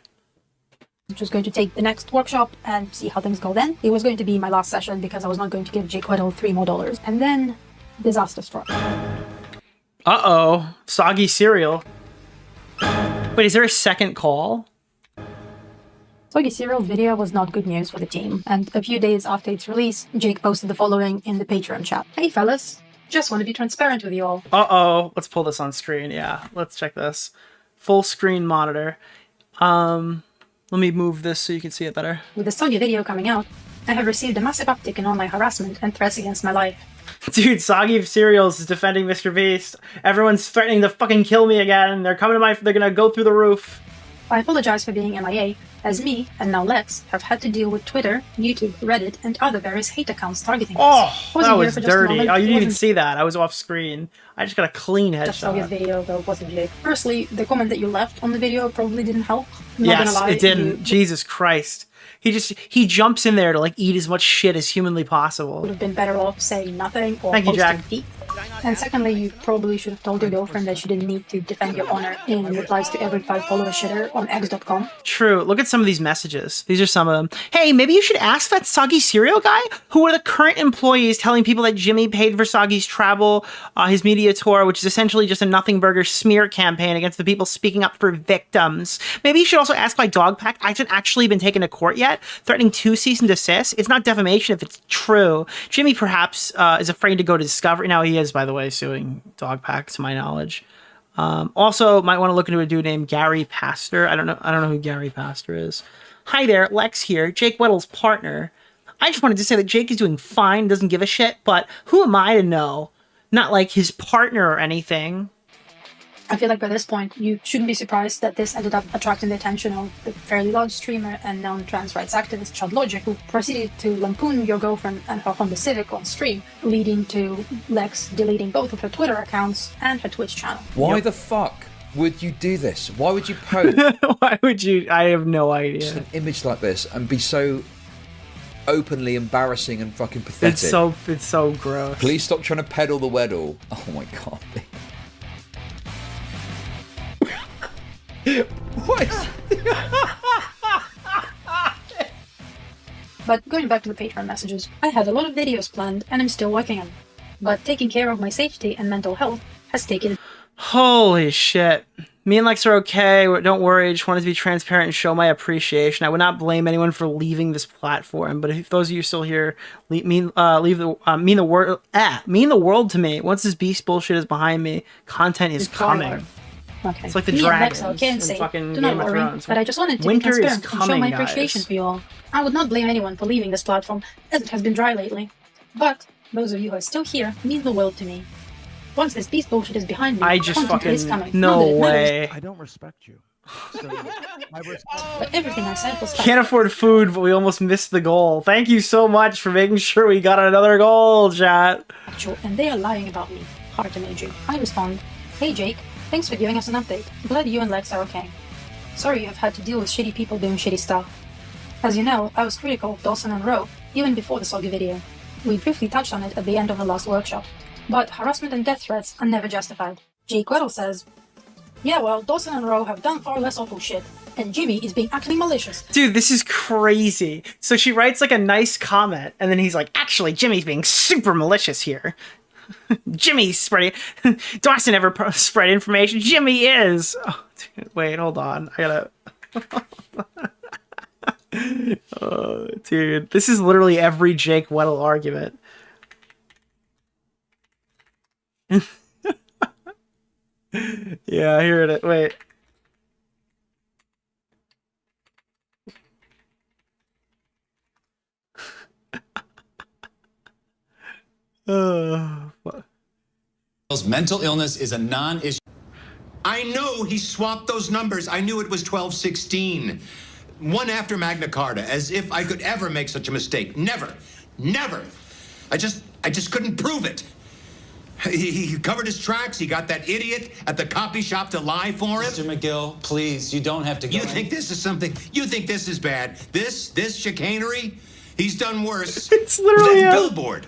Just going to take the next workshop and see how things go then. It was going to be my last session because I was not going to give Jake Weddle $3 more. And then disaster struck. Uh-oh. Soggy cereal. Wait, is there a second call? Soggy cereal's video was not good news for the team. And a few days after its release, Jake posted the following in the Patreon chat. Hey fellas, just want to be transparent with you all. Uh-oh. Let's pull this on screen. Yeah, let's check this. Full screen monitor. Let me move this so you can see it better. With the Soggy video coming out, I have received a massive uptick in online harassment and threats against my life. Dude, Soggy Cereals is defending MrBeast. Everyone's threatening to fucking kill me again. They're coming to they're gonna go through the roof. I apologize for being MIA, as me, and now Lex, have had to deal with Twitter, YouTube, Reddit, and other various hate accounts targeting us. Oh, that was dirty. Oh, you didn't even see that. I was off screen. I just got a clean Just saw his headshot. video, though, wasn't Jake. Firstly, the comment that you left on the video probably didn't help. I'm not gonna Yes, lie, it didn't. you Jesus Christ. He jumps in there to like eat as much shit as humanly possible. would have been better off saying nothing or Thank you, posting Jack. deep. And secondly, you probably should have told your girlfriend that she didn't need to defend your honor in replies to every 5-follower shitter on x.com. True. Look at some of these messages. These are some of them. Hey, maybe you should ask that Soggy cereal guy who are the current employees telling people that Jimmy paid for Soggy's travel, his media tour, which is essentially just a nothing burger smear campaign against the people speaking up for victims. Maybe you should also ask why Dogpack hasn't actually been taken to court yet, threatening 2 cease and desist. It's not defamation if it's true. Jimmy perhaps is afraid to go to Discovery. Now he is, by the way, suing Dogpack, to my knowledge. Also, might want to look into a dude named Gary Pastor. I don't know who Gary Pastor is. Hi there, Lex here, Jake Weddle's partner. I just wanted to say that Jake is doing fine, doesn't give a shit, but who am I to know? Not like his partner or anything. I feel like by this point, you shouldn't be surprised that this ended up attracting the attention of the fairly large streamer and known trans rights activist Chad Logic, who proceeded to lampoon your girlfriend and her Honda Civic on stream, leading to Lex deleting both of her Twitter accounts and her Twitch channel. Why the fuck would you do this? Why would you post Why would you? I have no idea. an image like this and be so openly embarrassing and fucking pathetic? It's so gross. Please stop trying to peddle the Weddle. Oh my god. What? But going back to the Patreon messages, I had a lot of videos planned and I'm still working on them. But taking care of my safety and mental health has taken... Holy shit. Me and Lex are okay. Don't worry. I just wanted to be transparent and show my appreciation. I would not blame anyone for leaving this platform, but if those of you still here, mean the world to me. Once this beast bullshit is behind me, content is coming. Okay. It's like the Me and Lex dragons are okay and in safe. fucking Do not Game of worry, Thrones. but I just wanted to Winter be is transparent and show coming, my guys. appreciation for you all. I would not blame anyone for leaving this platform, as it has been dry lately. But those of you who are still here mean the world to me. Once this beast bullshit is behind me, I just content is fucking... coming. No Not that it matters, way. I don't respect you. So, but everything I said was Can't afford food, but we almost missed the goal. Thank you so much for making sure we got another goal, chat. factual, and they are lying about me. Heart emoji. I respond, hey Jake, thanks for giving us an update. Glad you and Lex are okay. Sorry you have had to deal with shitty people doing shitty stuff. As you know, I was critical of Dawson and Rowe, even before the Soggy video. We briefly touched on it at the end of the last workshop. But harassment and death threats are never justified. Jake Weddle says, yeah, well, Dawson and Rowe have done far less awful shit, and Jimmy is being actually malicious. Dude, this is crazy. So she writes like a nice comment, and then he's like, actually, Jimmy's being super malicious here. Jimmy's spreading... Dawson never spread information. Jimmy is... Oh, dude, wait, hold on. I gotta... Oh, dude, this is literally every Jake Weddle argument. Yeah, I hear it. Wait. Mental illness is a non-issue. I know he swapped those numbers. I knew it was 1216. One after Magna Carta, as if I could ever make such a mistake. Never. Never. I just couldn't prove it. He covered his tracks. He got that idiot at the copy shop to lie for him. Mr. McGill, please, you don't have to go. You think this is something? You think this is bad? This chicanery? He's done worse. It's literally than a Billboard.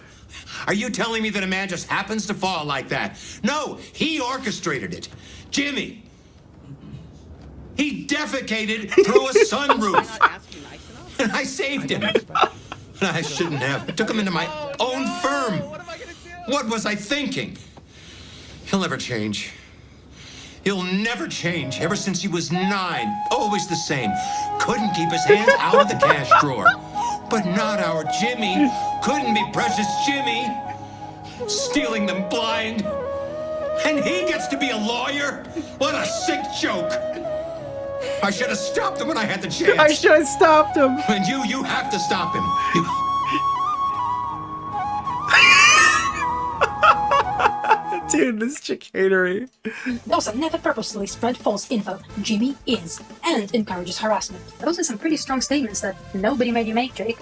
Are you telling me that a man just happens to fall like that? No, he orchestrated it. Jimmy. He defecated through a sunroof. And I saved him. I shouldn't have. I took him into my own firm. What was I thinking? He'll never change. He'll never change. Ever since he was 9, always the same. Couldn't keep his hands out of the cash drawer. But not our Jimmy. Couldn't be precious Jimmy. Stealing them blind. And he gets to be a lawyer? What a sick joke. I should have stopped him when I had the chance. I should have stopped him. And you have to stop him. Dude, this chicanery. Dawson never purposely spread false info. Jimmy is, and encourages harassment. Those are some pretty strong statements that nobody made you make, Jake.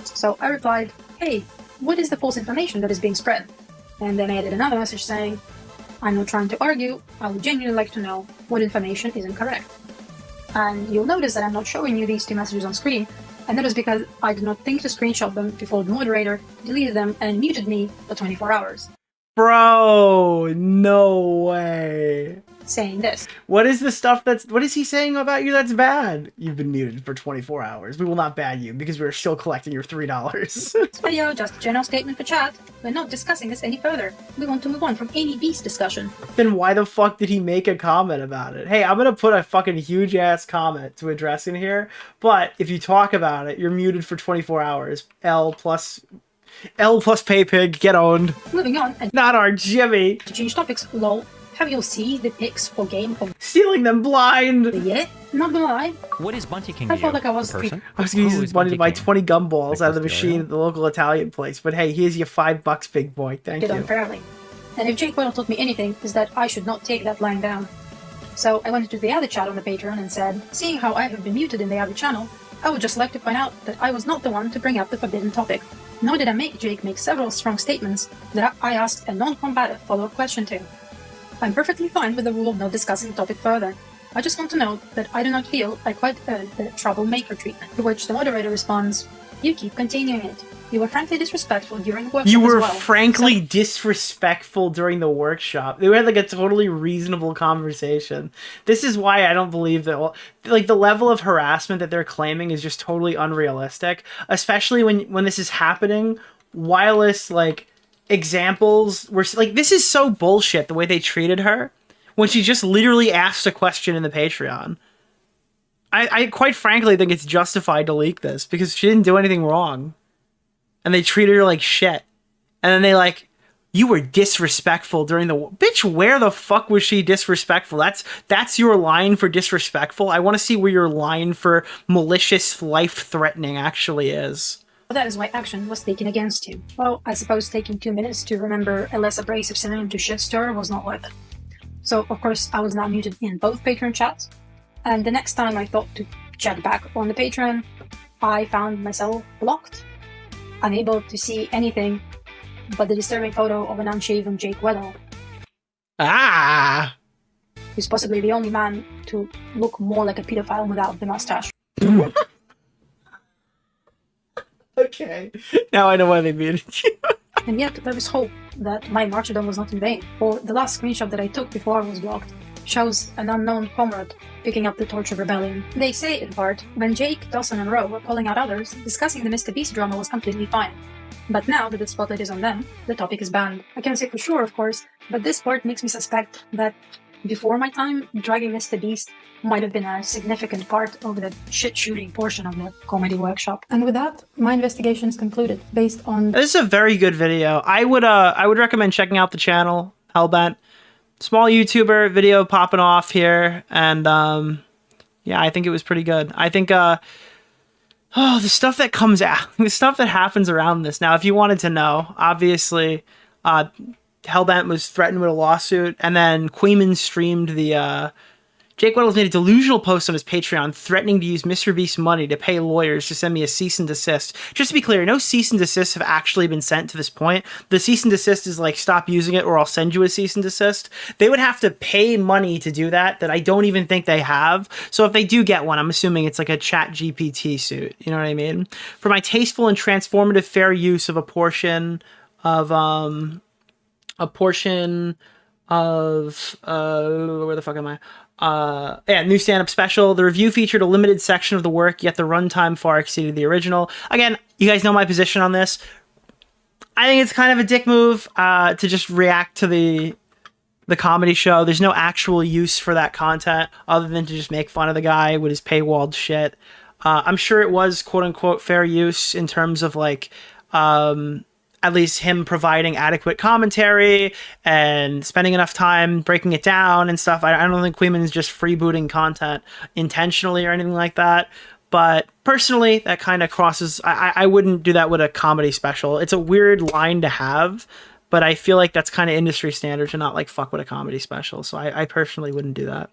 So I replied, hey, what is the false information that is being spread? And then I added another message saying, I'm not trying to argue, I would genuinely like to know what information isn't correct. And you'll notice that I'm not showing you these two messages on screen, and that is because I did not think to screenshot them before the moderator deleted them and muted me for 24 hours. Bro, no way. Saying this. What is the stuff what is he saying about you that's bad? You've been muted for 24 hours. We will not ban you because we're still collecting your $3. This video, just a general statement for chat. We're not discussing this any further. We want to move on from any beast discussion. Then why the fuck did he make a comment about it? Hey, I'm gonna put a fucking huge ass comment to address in here, but if you talk about it, you're muted for 24 hours. L plus pay pig, get owned. Moving on, and not our Jimmy. To change topics, lol. Have you seen the pics for game of stealing them blind? Yeah, not gonna lie. What is Bunty King? I felt like I was I was gonna use this money to buy 20 gumballs out of the machine at the local Italian place, but hey, here's your $5, big boy. Thank you. Unfairly. And if Jake Weddle taught me anything, is that I should not take that line down. So I went to the other chat on the Patreon and said, seeing how I have been muted in the other channel, I would just like to point out that I was not the one to bring up the forbidden topic. Nor did I make Jake make several strong statements that I asked a non-combative follow-up question to. I'm perfectly fine with the rule of not discussing the topic further. I just want to note that I do not feel I quite earned the troublemaker treatment, to which the moderator responds, you keep continuing it. You were frankly disrespectful during the workshop You were as well. frankly disrespectful during the workshop. They had like a totally reasonable conversation. This is why I don't believe that, like, the level of harassment that they're claiming is just totally unrealistic, especially when this is happening whilst, like, examples were like, this is so bullshit the way they treated her when she just literally asked a question in the Patreon. I quite frankly think it's justified to leak this because she didn't do anything wrong and they treated her like shit. And then they like, you were disrespectful during the bitch. Where the fuck was she disrespectful? That's your line for disrespectful. I want to see where your line for malicious, life threatening actually is. That is why action was taken against you. Well, I suppose taking 2 minutes to remember a less abrasive synonym to shitstir was not worth it. So, of course, I was now muted in both Patreon chats, and the next time I thought to chat back on the Patreon, I found myself blocked, unable to see anything but the disturbing photo of an unshaven Jake Weddle. Ah! Who's possibly the only man to look more like a pedophile without the mustache. Okay, now I know why they muted you. And yet, there is hope that my martyrdom was not in vain, for the last screenshot that I took before I was blocked shows an unknown comrade picking up the torch of rebellion. They say, in part, when Jake, Dawson and Rowe were calling out others, discussing the MrBeast drama was completely fine. But now that the spotlight is on them, the topic is banned. I can't say for sure, of course, but this part makes me suspect that before my time, dragging MrBeast might have been a significant part of the shit-shooting portion of the comedy workshop. And with that, my investigation is concluded, based on... This is a very good video. I would recommend checking out the channel, Hellbent. Small YouTuber video popping off here, and yeah, I think it was pretty good. I think the stuff that comes out, the stuff that happens around this. Now, if you wanted to know, obviously, Hellbent was threatened with a lawsuit, and then Queeman streamed the Jake Weddle's made a delusional post on his Patreon threatening to use MrBeast's money to pay lawyers to send me a cease and desist. Just to be clear, no cease and desists have actually been sent to this point. The cease and desist is like, stop using it or I'll send you a cease and desist. They would have to pay money to do that I don't even think they have. So if they do get one, I'm assuming it's like a ChatGPT suit. You know what I mean? For my tasteful and transformative fair use of a portion of where the fuck am I? Yeah, new stand-up special. The review featured a limited section of the work, yet the runtime far exceeded the original. Again, you guys know my position on this. I think it's kind of a dick move to just react to the comedy show. There's no actual use for that content other than to just make fun of the guy with his paywalled shit. I'm sure it was quote-unquote fair use in terms of like at least him providing adequate commentary and spending enough time breaking it down and stuff. I don't think Queeman is just freebooting content intentionally or anything like that. But personally, that kind of crosses... I wouldn't do that with a comedy special. It's a weird line to have, but I feel like that's kind of industry standard to not like fuck with a comedy special. So I personally wouldn't do that.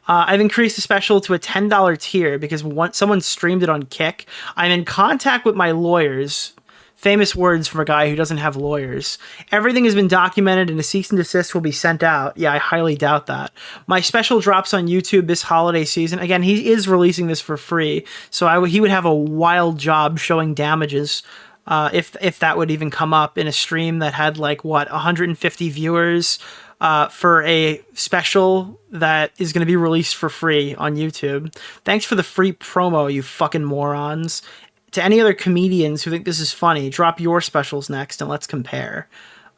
I've increased the special to a $10 tier because once someone streamed it on Kick, I'm in contact with my lawyers Famous words from a guy who doesn't have lawyers. Everything has been documented and a cease and desist will be sent out. Yeah, I highly doubt that. My special drops on YouTube this holiday season. Again, he is releasing this for free, so he would have a wild job showing damages if that would even come up in a stream that had like, what, 150 viewers for a special that is going to be released for free on YouTube. Thanks for the free promo, you fucking morons. To any other comedians who think this is funny, drop your specials next and let's compare.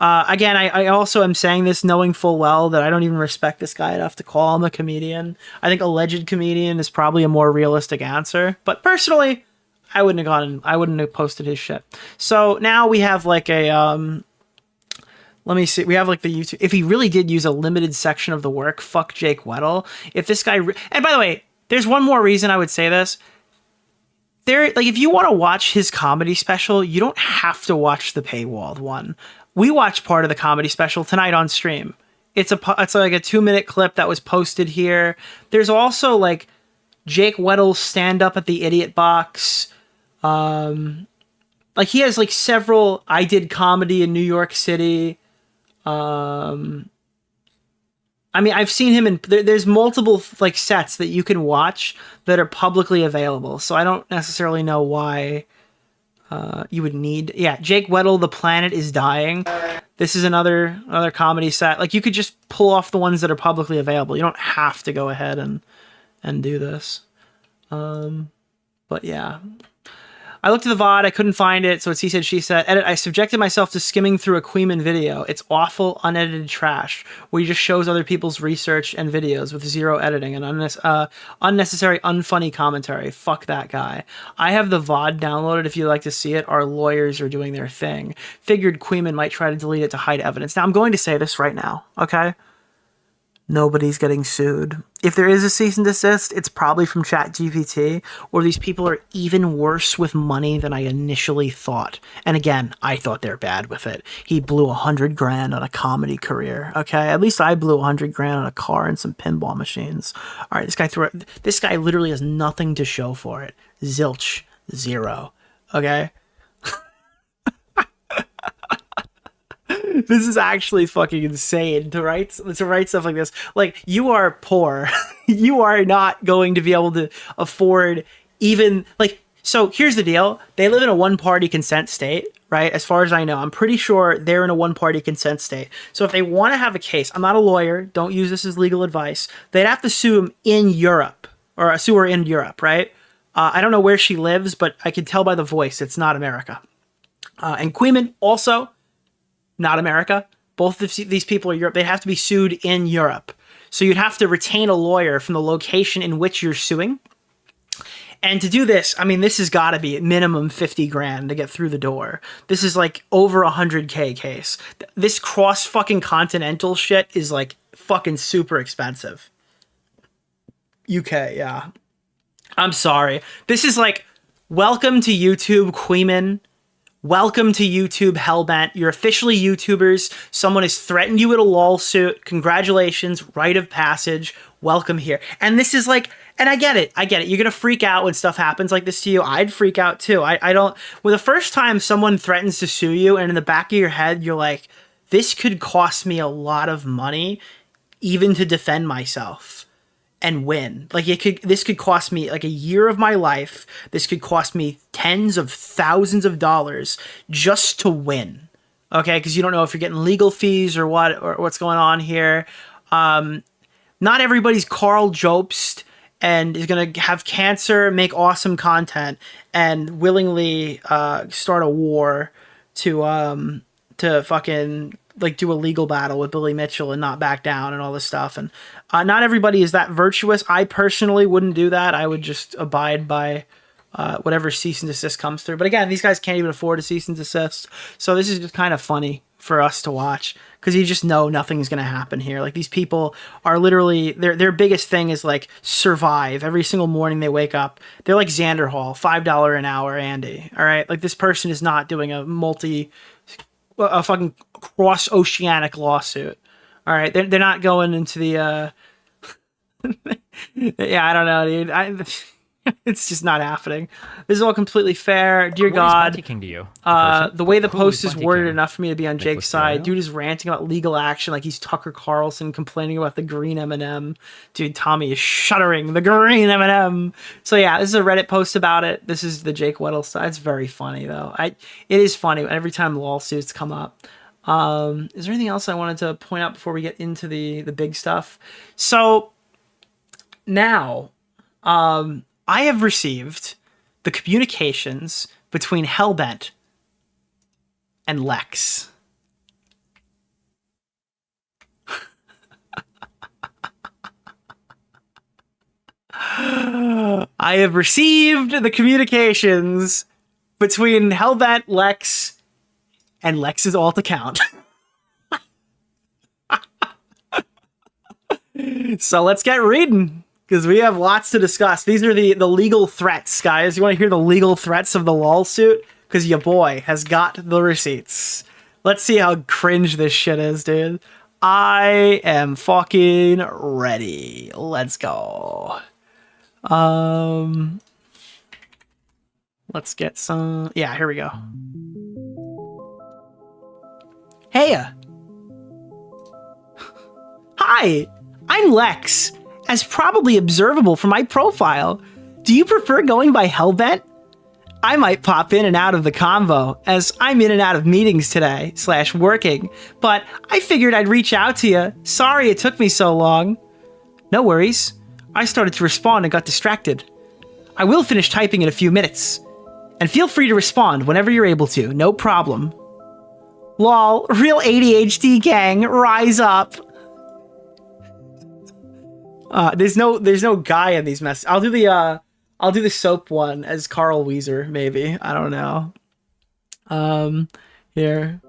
Again, I also am saying this knowing full well that I don't even respect this guy enough to call him a comedian. I think alleged comedian is probably a more realistic answer. But personally, I wouldn't have posted his shit. So now we have like a, let me see. We have like the YouTube. If he really did use a limited section of the work, fuck Jake Weddle. If this guy, and by the way, there's one more reason I would say this. Like, if you want to watch his comedy special, you don't have to watch the paywalled one. We watched part of the comedy special tonight on stream. It's like a 2-minute clip that was posted here. There's also like Jake Weddle's stand up at the Idiot Box. Like he has like several. I did comedy in New York City. I mean, I've seen him in, there's multiple like sets that you can watch that are publicly available. So I don't necessarily know why you would need, yeah, Jake Weddle, The Planet is Dying. This is another comedy set. Like you could just pull off the ones that are publicly available. You don't have to go ahead and do this. But yeah. I looked at the VOD, I couldn't find it, so it's he said, she said. Edit, I subjected myself to skimming through a Queeman video. It's awful, unedited trash, where he just shows other people's research and videos with zero editing and unnecessary, unfunny commentary. Fuck that guy. I have the VOD downloaded if you'd like to see it. Our lawyers are doing their thing. Figured Queeman might try to delete it to hide evidence. Now, I'm going to say this right now, okay? Nobody's getting sued. If there is a cease and desist, it's probably from ChatGPT, or these people are even worse with money than I initially thought. And again, I thought they're bad with it. He blew $100,000 on a comedy career. Okay, at least I blew $100,000 on a car and some pinball machines. All right, this guy literally has nothing to show for it. Zilch, zero. Okay. This is actually fucking insane to write stuff like this. Like, you are poor. You are not going to be able to afford even, like, so here's the deal. They live in a one-party consent state, right? As far as I know, I'm pretty sure they're in a one-party consent state. So if they want to have a case, I'm not a lawyer, don't use this as legal advice, they'd have to sue him in Europe, or sue her in Europe, right? I don't know where she lives, but I can tell by the voice, it's not America. And Queeman also, not America. Both of these people are Europe. They have to be sued in Europe. So you'd have to retain a lawyer from the location in which you're suing. And to do this, I mean, this has got to be at minimum $50,000 to get through the door. This is like over $100K case. This cross fucking continental shit is like fucking super expensive. UK, yeah. I'm sorry. This is like, welcome to YouTube, Queeman. Welcome to YouTube, Hellbent. You're officially YouTubers. Someone has threatened you with a lawsuit. Congratulations, rite of passage. Welcome here. And this is like, and I get it. You're going to freak out when stuff happens like this to you. I'd freak out too. I don't, well, the first time someone threatens to sue you and in the back of your head, you're like, this could cost me a lot of money even to defend myself and win. Like this could cost me like a year of my life. This could cost me tens of thousands of dollars just to win. Okay. Cause you don't know if you're getting legal fees or what's going on here. Not everybody's Carl Jobst and is going to have cancer, make awesome content and willingly, start a war to fucking like do a legal battle with Billy Mitchell and not back down and all this stuff. And not everybody is that virtuous. I personally wouldn't do that. I would just abide by whatever cease and desist comes through. But again, these guys can't even afford a cease and desist. So this is just kind of funny for us to watch because you just know nothing's going to happen here. Like these people are literally, their biggest thing is like survive. Every single morning they wake up. They're like Xander Hall, $5 an hour, Andy. All right. Like this person is not doing a fucking cross-oceanic lawsuit. All right, they're not going into the. Yeah, I don't know, dude. It's just not happening. This is all completely fair. Dear What is God. Bunty King to you? The way the Who post is is Bunty worded King? enough for me to be on Jake's Nicholas side. DeOrio? Dude is ranting about legal action like he's Tucker Carlson complaining about the green M&M. Dude, Tommy is shuddering. The green M&M. So yeah, this is a Reddit post about it. This is the Jake Weddle side. It's very funny though. It is funny every time lawsuits come up. Is there anything else I wanted to point out before we get into the big stuff? So now, I have received the communications between Hellbent and Lex. I have received the communications between Hellbent, Lex, and Lex's alt account. So let's get reading, because we have lots to discuss. These are the legal threats, guys. You want to hear the legal threats of the lawsuit? Because your boy has got the receipts. Let's see how cringe this shit is, dude. I am fucking ready. Let's go. Let's get some... Yeah, here we go. Hey! Hi! I'm Lex, as probably observable from my profile. Do you prefer going by Hellbent? I might pop in and out of the convo, as I'm in and out of meetings today, / working, but I figured I'd reach out to you. Sorry it took me so long. No worries. I started to respond and got distracted. I will finish typing in a few minutes. And feel free to respond whenever you're able to, no problem. Lol, real ADHD gang, rise up. There's no guy in these messages. I'll do the soap one as Carl Weezer, maybe. I don't know. Here.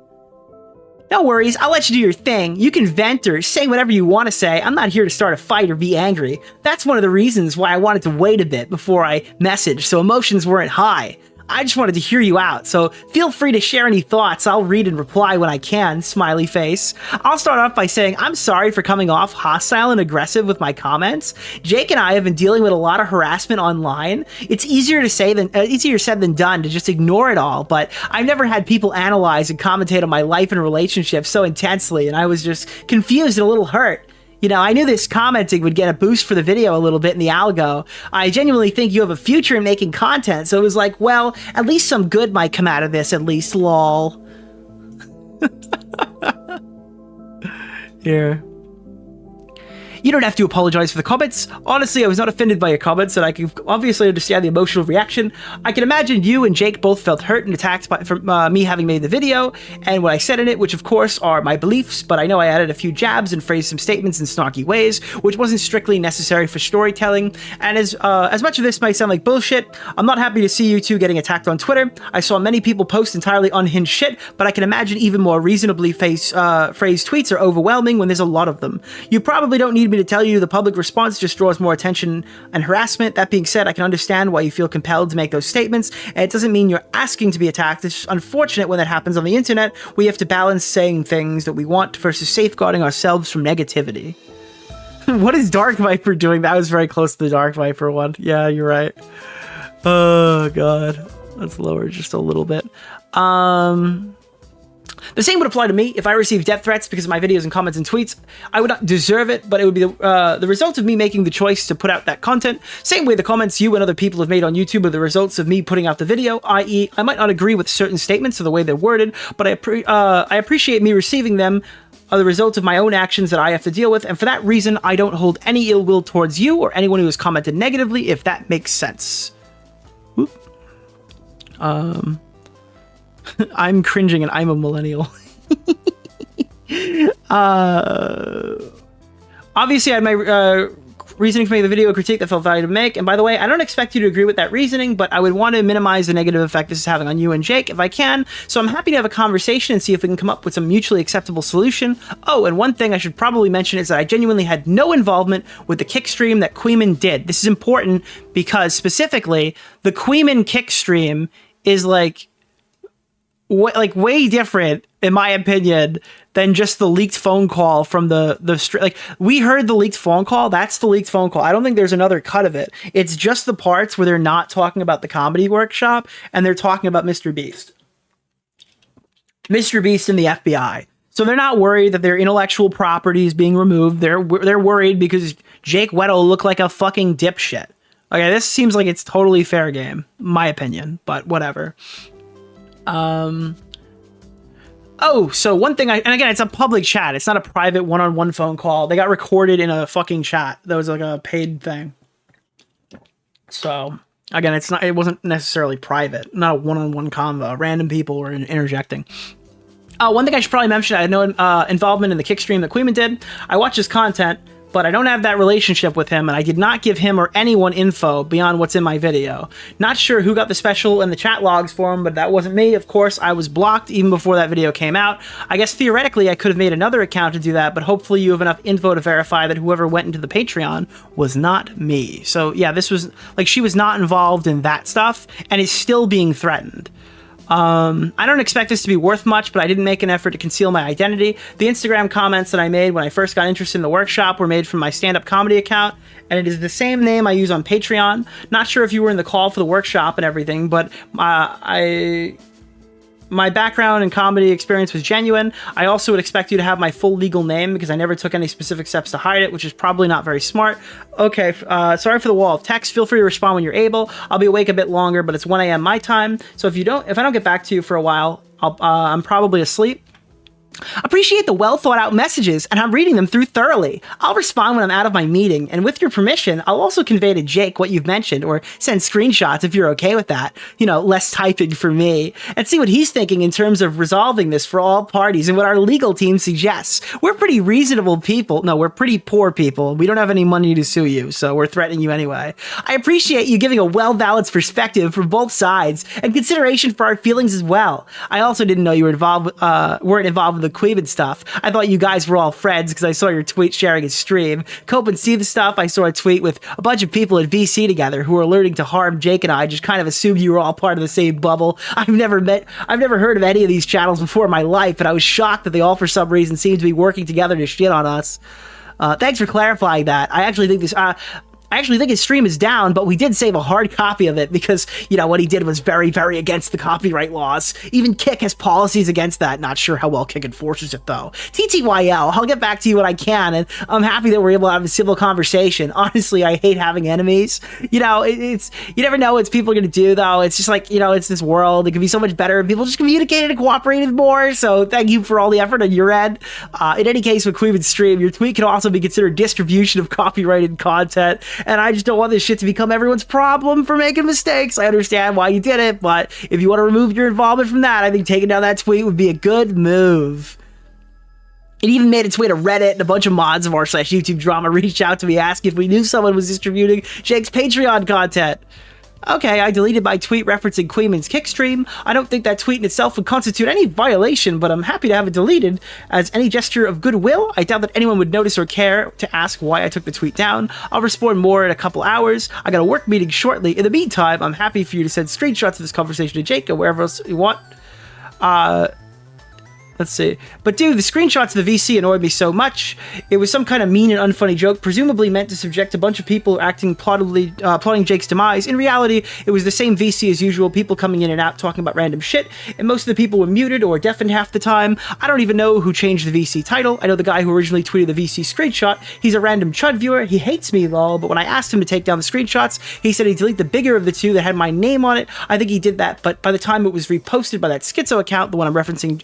No worries, I'll let you do your thing. You can vent or say whatever you want to say. I'm not here to start a fight or be angry. That's one of the reasons why I wanted to wait a bit before I messaged, so emotions weren't high. I just wanted to hear you out, so feel free to share any thoughts. I'll read and reply when I can, smiley face. I'll start off by saying I'm sorry for coming off hostile and aggressive with my comments. Jake and I have been dealing with a lot of harassment online. It's easier said than done to just ignore it all, but I've never had people analyze and commentate on my life and relationships so intensely, and I was just confused and a little hurt. You know, I knew this commenting would get a boost for the video a little bit in the algo. I genuinely think you have a future in making content, so it was like, well, at least some good might come out of this, at least, lol. Here. You don't have to apologize for the comments. Honestly, I was not offended by your comments, and I can obviously understand the emotional reaction. I can imagine you and Jake both felt hurt and attacked from me having made the video, and what I said in it, which of course are my beliefs, but I know I added a few jabs and phrased some statements in snarky ways, which wasn't strictly necessary for storytelling. And as much of this might sound like bullshit, I'm not happy to see you two getting attacked on Twitter. I saw many people post entirely unhinged shit, but I can imagine even more reasonably phrased tweets are overwhelming when there's a lot of them. You probably don't need me to tell you the public response just draws more attention and harassment. That being said, I can understand why you feel compelled to make those statements, and it doesn't mean you're asking to be attacked. It's unfortunate when that happens on the internet. We have to balance saying things that we want versus safeguarding ourselves from negativity. What is Dark Viper doing? That was very close to the Dark Viper one. Yeah, you're right. Oh god. Let's lower just a little bit. The same would apply to me. If I received death threats because of my videos and comments and tweets, I would not deserve it, but it would be the result of me making the choice to put out that content. Same way the comments you and other people have made on YouTube are the results of me putting out the video, i.e. I might not agree with certain statements or the way they're worded, but I appreciate me receiving them are the result of my own actions that I have to deal with, and for that reason, I don't hold any ill will towards you or anyone who has commented negatively, if that makes sense. Whoop. I'm cringing and I'm a millennial. Obviously, I had my reasoning for making the video, a critique that felt valid to make. And by the way, I don't expect you to agree with that reasoning, but I would want to minimize the negative effect this is having on you and Jake if I can. So I'm happy to have a conversation and see if we can come up with some mutually acceptable solution. Oh, and one thing I should probably mention is that I genuinely had no involvement with the kick stream that Queeman did. This is important because specifically, the Queeman kick stream is like way different, in my opinion, than just the leaked phone call from like, we heard the leaked phone call. That's the leaked phone call. I don't think there's another cut of it. It's just the parts where they're not talking about the comedy workshop and they're talking about MrBeast. MrBeast and the FBI. So they're not worried that their intellectual property is being removed. They're worried because Jake Weddle looked like a fucking dipshit. Okay, this seems like it's totally fair game, my opinion, but whatever. Oh, so one thing and again, it's a public chat. It's not a private one-on-one phone call. They got recorded in a fucking chat. That was like a paid thing. So again, it wasn't necessarily private, not a one-on-one convo. Random people were interjecting. One thing I should probably mention, I had no involvement in the kick stream that Queeman did. I watch his content, but I don't have that relationship with him, and I did not give him or anyone info beyond what's in my video. Not sure who got the special and the chat logs for him, but that wasn't me. Of course, I was blocked even before that video came out. I guess theoretically I could have made another account to do that, but hopefully you have enough info to verify that whoever went into the Patreon was not me. So yeah, this was, like, she was not involved in that stuff and is still being threatened. I don't expect this to be worth much, but I didn't make an effort to conceal my identity. The Instagram comments that I made when I first got interested in the workshop were made from my stand-up comedy account, and it is the same name I use on Patreon. Not sure if you were in the call for the workshop and everything, but my background and comedy experience was genuine. I also would expect you to have my full legal name because I never took any specific steps to hide it, which is probably not very smart. Okay, sorry for the wall of text. Feel free to respond when you're able. I'll be awake a bit longer, but it's 1 a.m. my time. So if I don't get back to you for a while, I'm probably asleep. Appreciate the well thought out messages, and I'm reading them through thoroughly. I'll respond when I'm out of my meeting, and with your permission, I'll also convey to Jake what you've mentioned, or send screenshots if you're okay with that. You know, less typing for me, and see what he's thinking in terms of resolving this for all parties and what our legal team suggests. We're pretty reasonable people. No, we're pretty poor people. We don't have any money to sue you, so we're threatening you anyway. I appreciate you giving a well-balanced perspective from both sides, and consideration for our feelings as well. I also didn't know you were weren't involved with the Queeman stuff. I thought you guys were all friends because I saw your tweet sharing his stream. Cope and see the stuff. I saw a tweet with a bunch of people at VC together who were alerting to harm Jake and I. Just kind of assumed you were all part of the same bubble. I've never heard of any of these channels before in my life, but I was shocked that they all for some reason seem to be working together to shit on us. Thanks for clarifying that. I actually think his stream is down, but we did save a hard copy of it because, you know, what he did was very, very against the copyright laws. Even Kick has policies against that. Not sure how well Kick enforces it, though. TTYL, I'll get back to you when I can, and I'm happy that we're able to have a civil conversation. Honestly, I hate having enemies. You know, it's you never know what people are going to do, though. It's just like, you know, it's this world. It could be so much better if people just communicated and cooperated more, so thank you for all the effort on your end. In any case, with Queeman's stream, your tweet can also be considered distribution of copyrighted content. And I just don't want this shit to become everyone's problem for making mistakes. I understand why you did it, but if you want to remove your involvement from that, I think taking down that tweet would be a good move. It even made its way to Reddit, and a bunch of mods of r/YouTube drama reached out to me asking if we knew someone was distributing Jake's Patreon content. Okay, I deleted my tweet referencing Queeman's Kickstream. I don't think that tweet in itself would constitute any violation, but I'm happy to have it deleted as any gesture of goodwill. I doubt that anyone would notice or care to ask why I took the tweet down. I'll respond more in a couple hours. I got a work meeting shortly. In the meantime, I'm happy for you to send screenshots of this conversation to Jake or wherever else you want. Let's see. But dude, the screenshots of the VC annoyed me so much. It was some kind of mean and unfunny joke, presumably meant to subject a bunch of people acting plotting Jake's demise. In reality, it was the same VC as usual, people coming in and out talking about random shit, and most of the people were muted or deafened half the time. I don't even know who changed the VC title. I know the guy who originally tweeted the VC screenshot. He's a random Chud viewer. He hates me, lol, but when I asked him to take down the screenshots, he said he'd delete the bigger of the two that had my name on it. I think he did that, but by the time it was reposted by that Schizo account, the one I'm referencing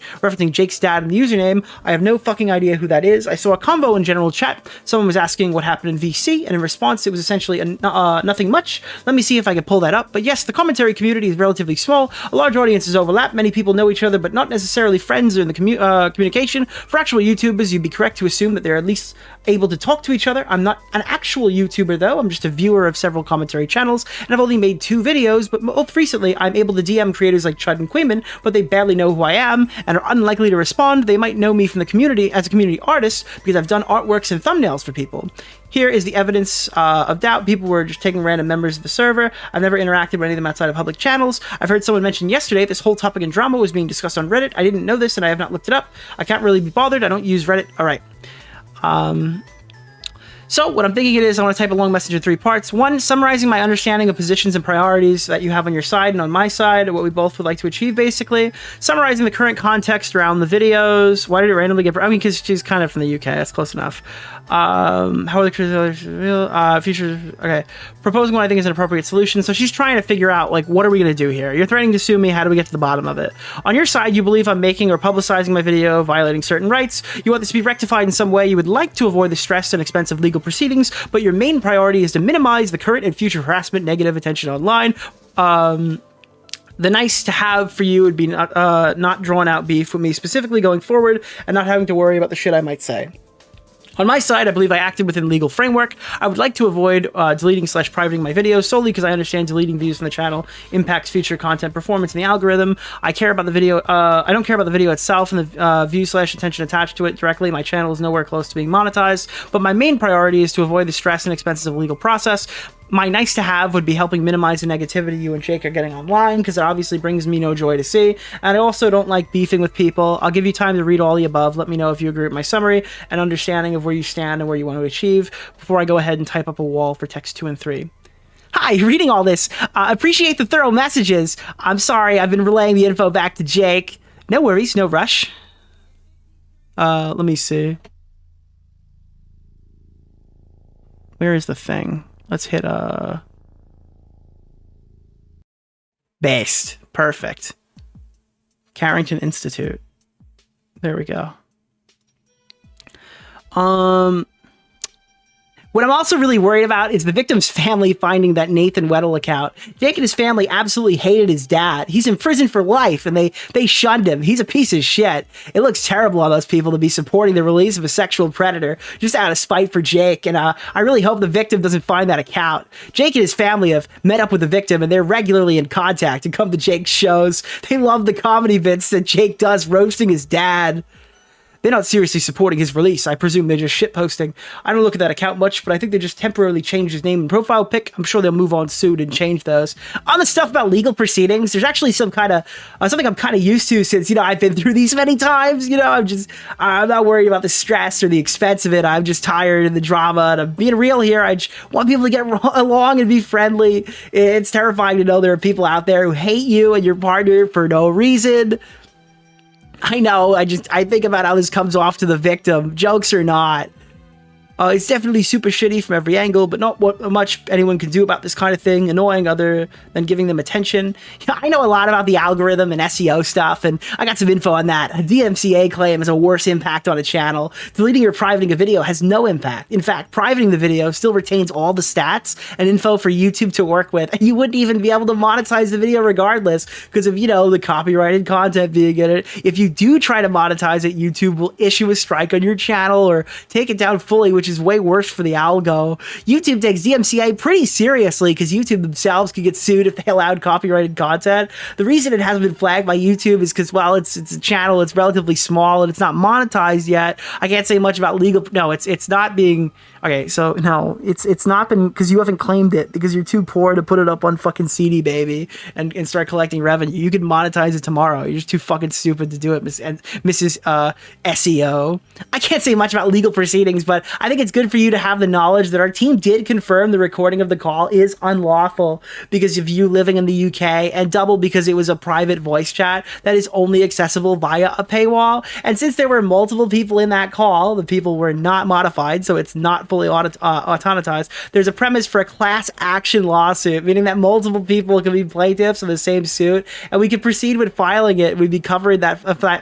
Jake's dad and the username, I have no fucking idea who that is. I saw a convo in general chat. Someone was asking what happened in VC, and in response, it was essentially nothing much. Let me see if I can pull that up. But yes, the commentary community is relatively small. A large audience is overlap. Many people know each other, but not necessarily friends or in the communication. For actual YouTubers, you'd be correct to assume that they're at least able to talk to each other. I'm not an actual YouTuber, though. I'm just a viewer of several commentary channels, and I've only made 2 videos, but most recently, I'm able to DM creators like Chud and Queeman, but they barely know who I am and are unlikely to to respond, they might know me from the community as a community artist because I've done artworks and thumbnails for people. Here is the evidence of doubt. People were just taking random members of the server. I've never interacted with any of them outside of public channels. I've heard someone mention yesterday this whole topic and drama was being discussed on Reddit. I didn't know this and I have not looked it up. I can't really be bothered. I don't use Reddit. All right. So what I'm thinking it is, I want to type a long message in 3 parts. 1, summarizing my understanding of positions and priorities that you have on your side and on my side, what we both would like to achieve, basically. Summarizing the current context around the videos. Why did it randomly get... I mean, because she's kind of from the UK. That's close enough. How are the future... Okay. Proposing what I think is an appropriate solution. So she's trying to figure out, like, what are we going to do here? You're threatening to sue me. How do we get to the bottom of it? On your side, you believe I'm making or publicizing my video, violating certain rights. You want this to be rectified in some way. You would like to avoid the stress and expensive legal proceedings, but your main priority is to minimize the current and future harassment, negative attention online. The nice to have for you would be not drawn out beef with me specifically going forward and not having to worry about the shit I might say. On my side, I believe I acted within legal framework. I would like to avoid deleting/privating my videos solely because I understand deleting views from the channel impacts future content performance in the algorithm. I care about the video. I don't care about the video itself and the view/attention attached to it directly. My channel is nowhere close to being monetized, but my main priority is to avoid the stress and expenses of the legal process. My nice to have would be helping minimize the negativity you and Jake are getting online, because it obviously brings me no joy to see. And I also don't like beefing with people. I'll give you time to read all the above. Let me know if you agree with my summary and understanding of where you stand and where you want to achieve before I go ahead and type up a wall for text 2 and 3. Hi, reading all this. Appreciate the thorough messages. I'm sorry, I've been relaying the info back to Jake. No worries, no rush. Let me see. Where is the thing? Let's hit Based. Perfect. Carrington Institute. There we go. What I'm also really worried about is the victim's family finding that Nathan Weddle account. Jake and his family absolutely hated his dad. He's in prison for life, and they shunned him. He's a piece of shit. It looks terrible on those people to be supporting the release of a sexual predator just out of spite for Jake, and I really hope the victim doesn't find that account. Jake and his family have met up with the victim, and they're regularly in contact and come to Jake's shows. They love the comedy bits that Jake does roasting his dad. They're not seriously supporting his release. I presume they're just shitposting. I don't look at that account much, but I think they just temporarily changed his name and profile pic. I'm sure they'll move on soon and change those. On the stuff about legal proceedings, there's actually some kind of something I'm kind of used to since, I've been through these many times. I'm not worried about the stress or the expense of it. I'm just tired of the drama, and I'm being real here. I just want people to get along and be friendly. It's terrifying to know there are people out there who hate you and your partner for no reason. I know, I think about how this comes off to the victim, jokes or not. It's definitely super shitty from every angle, but not what much anyone can do about this kind of thing, annoying other than giving them attention. I know a lot about the algorithm and SEO stuff, and I got some info on that. A DMCA claim has a worse impact on a channel. Deleting or privating a video has no impact. In fact, privating the video still retains all the stats and info for YouTube to work with, and you wouldn't even be able to monetize the video regardless because of, the copyrighted content being in it. If you do try to monetize it, YouTube will issue a strike on your channel or take it down fully, which is way worse for the algo. YouTube takes DMCA pretty seriously because YouTube themselves could get sued if they allowed copyrighted content. The reason it hasn't been flagged by YouTube is because, well, it's a channel, it's relatively small, and it's not monetized yet. I can't say much about legal. No, it's not being. Okay, so no, it's not been because you haven't claimed it because you're too poor to put it up on fucking CD Baby and start collecting revenue. You can monetize it tomorrow. You're just too fucking stupid to do it, Mrs. SEO. I can't say much about legal proceedings, but I think it's good for you to have the knowledge that our team did confirm the recording of the call is unlawful because of you living in the UK, and double because it was a private voice chat that is only accessible via a paywall. And since there were multiple people in that call, the people were not modified, so it's not fully automatized. There's a premise for a class action lawsuit, meaning that multiple people can be plaintiffs in the same suit, and we could proceed with filing it. We'd be covering that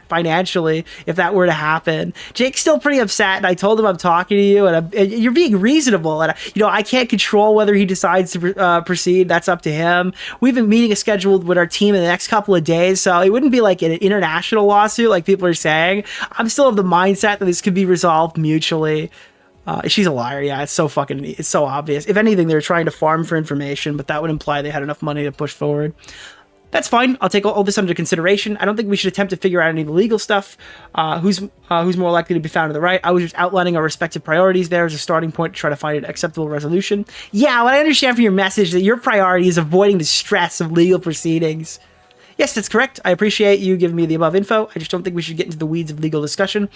financially if that were to happen. Jake's still pretty upset, and I told him I'm talking to you, and you're being reasonable, and I can't control whether he decides to proceed. That's up to him. We've been meeting scheduled with our team in the next couple of days, so it wouldn't be like an international lawsuit like people are saying. I'm still of the mindset that this could be resolved mutually. She's a liar. Yeah, it's so obvious. If anything, they're trying to farm for information, but that would imply they had enough money to push forward. That's fine. I'll take all this under consideration. I don't think we should attempt to figure out any of the legal stuff. Who's more likely to be found to the right? I was just outlining our respective priorities there as a starting point to try to find an acceptable resolution. Yeah, well, I understand from your message that your priority is avoiding the stress of legal proceedings. Yes, that's correct. I appreciate you giving me the above info. I just don't think we should get into the weeds of legal discussion.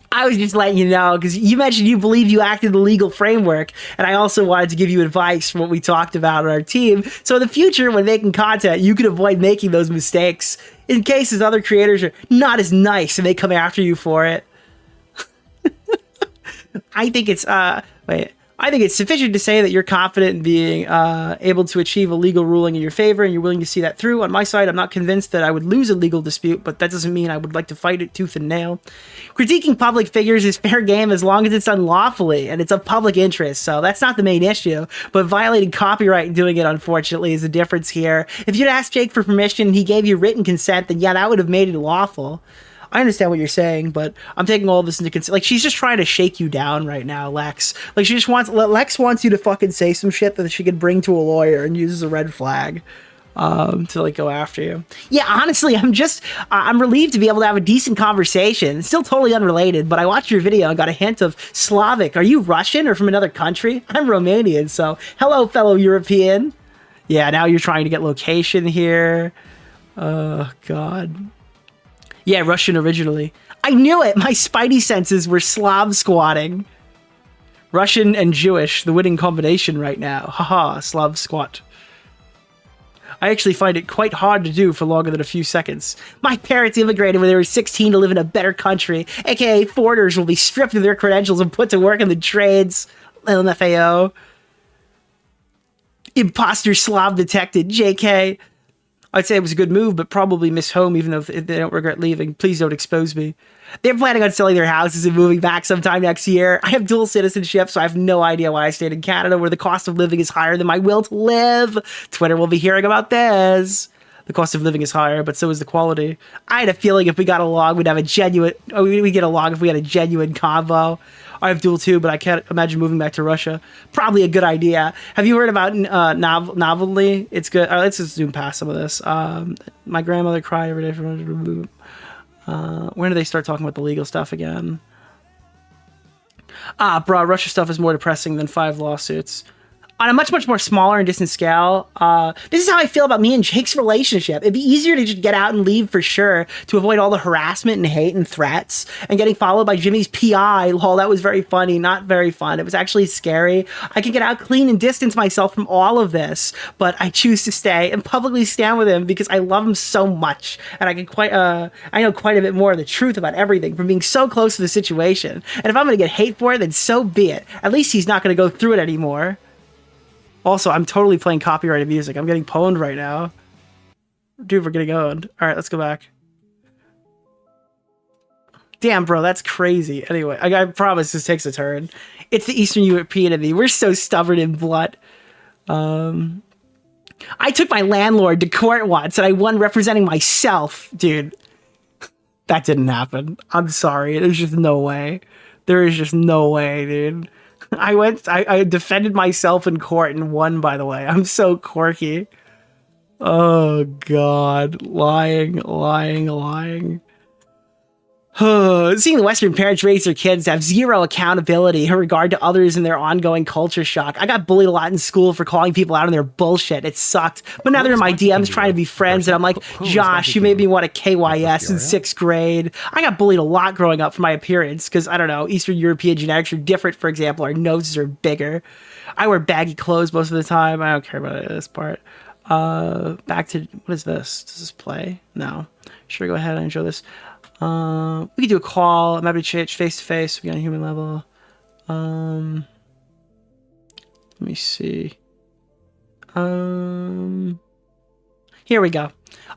I was just letting you know, because you mentioned you believe you acted in the legal framework, and I also wanted to give you advice from what we talked about on our team. So in the future, when making content, you can avoid making those mistakes in cases other creators are not as nice and they come after you for it. I think it's sufficient to say that you're confident in being able to achieve a legal ruling in your favor, and you're willing to see that through. On my side, I'm not convinced that I would lose a legal dispute, but that doesn't mean I would like to fight it tooth and nail. Critiquing public figures is fair game as long as it's done lawfully and it's of public interest, so that's not the main issue. But violating copyright and doing it, unfortunately, is the difference here. If you'd asked Jake for permission and he gave you written consent, then yeah, that would have made it lawful. I understand what you're saying, but I'm taking all this into consideration. Like, she's just trying to shake you down right now, Lex. Like, Lex wants you to fucking say some shit that she could bring to a lawyer and use as a red flag to, like, go after you. Yeah, honestly, I'm relieved to be able to have a decent conversation. It's still totally unrelated, but I watched your video and got a hint of Slavic. Are you Russian or from another country? I'm Romanian, so hello, fellow European. Yeah, now you're trying to get location here. Oh, God. Yeah, Russian originally. I knew it! My spidey senses were Slav squatting. Russian and Jewish, the winning combination right now. Haha, Slav squat. I actually find it quite hard to do for longer than a few seconds. My parents immigrated when they were 16 to live in a better country, aka foreigners will be stripped of their credentials and put to work in the trades. LMFAO. Imposter Slav detected, JK. I'd say it was a good move, but probably miss home even if they don't regret leaving. Please don't expose me. They're planning on selling their houses and moving back sometime next year. I have dual citizenship, so I have no idea why I stayed in Canada, where the cost of living is higher than my will to live. Twitter will be hearing about this. The cost of living is higher, but so is the quality. I had a feeling if we got along, we'd have a genuine... we'd get along if we had a genuine convo. I have dual too, but I can't imagine moving back to Russia. Probably a good idea. Have you heard about Novelly? It's good. Let's just zoom past some of this. My grandmother cried every day from... when do they start talking about the legal stuff again? Bro, Russia stuff is more depressing than 5 lawsuits. On a much, much more smaller and distant scale, this is how I feel about me and Jake's relationship. It'd be easier to just get out and leave for sure to avoid all the harassment and hate and threats and getting followed by Jimmy's PI. Lol, that was very funny, not very fun. It was actually scary. I can get out clean and distance myself from all of this, but I choose to stay and publicly stand with him because I love him so much. And I know quite a bit more of the truth about everything from being so close to the situation. And if I'm going to get hate for it, then so be it. At least he's not going to go through it anymore. Also, I'm totally playing copyrighted music. I'm getting pwned right now. Dude, we're getting owned. All right, let's go back. Damn, bro, that's crazy. Anyway, I promise this takes a turn. It's the Eastern European in me. We're so stubborn in blood. I took my landlord to court once, and I won representing myself. Dude, that didn't happen. I'm sorry. There's just no way. There is just no way, dude. I defended myself in court and won, by the way. I'm so quirky. Oh, God. Lying. Seeing the Western parents raise their kids to have zero accountability in regard to others and their ongoing culture shock. I got bullied a lot in school for calling people out on their bullshit. It sucked. But now they're in my DMs trying to be friends, and I'm like, Josh, you made me want a KYS in 6th grade. I got bullied a lot growing up for my appearance because, I don't know, Eastern European genetics are different. For example, our noses are bigger. I wear baggy clothes most of the time. I don't care about this part. Back to, what is this? Does this play? No. Sure, go ahead and show this. We could do a call. I'm happy to change face to face. We got a human level. Let me see. Here we go.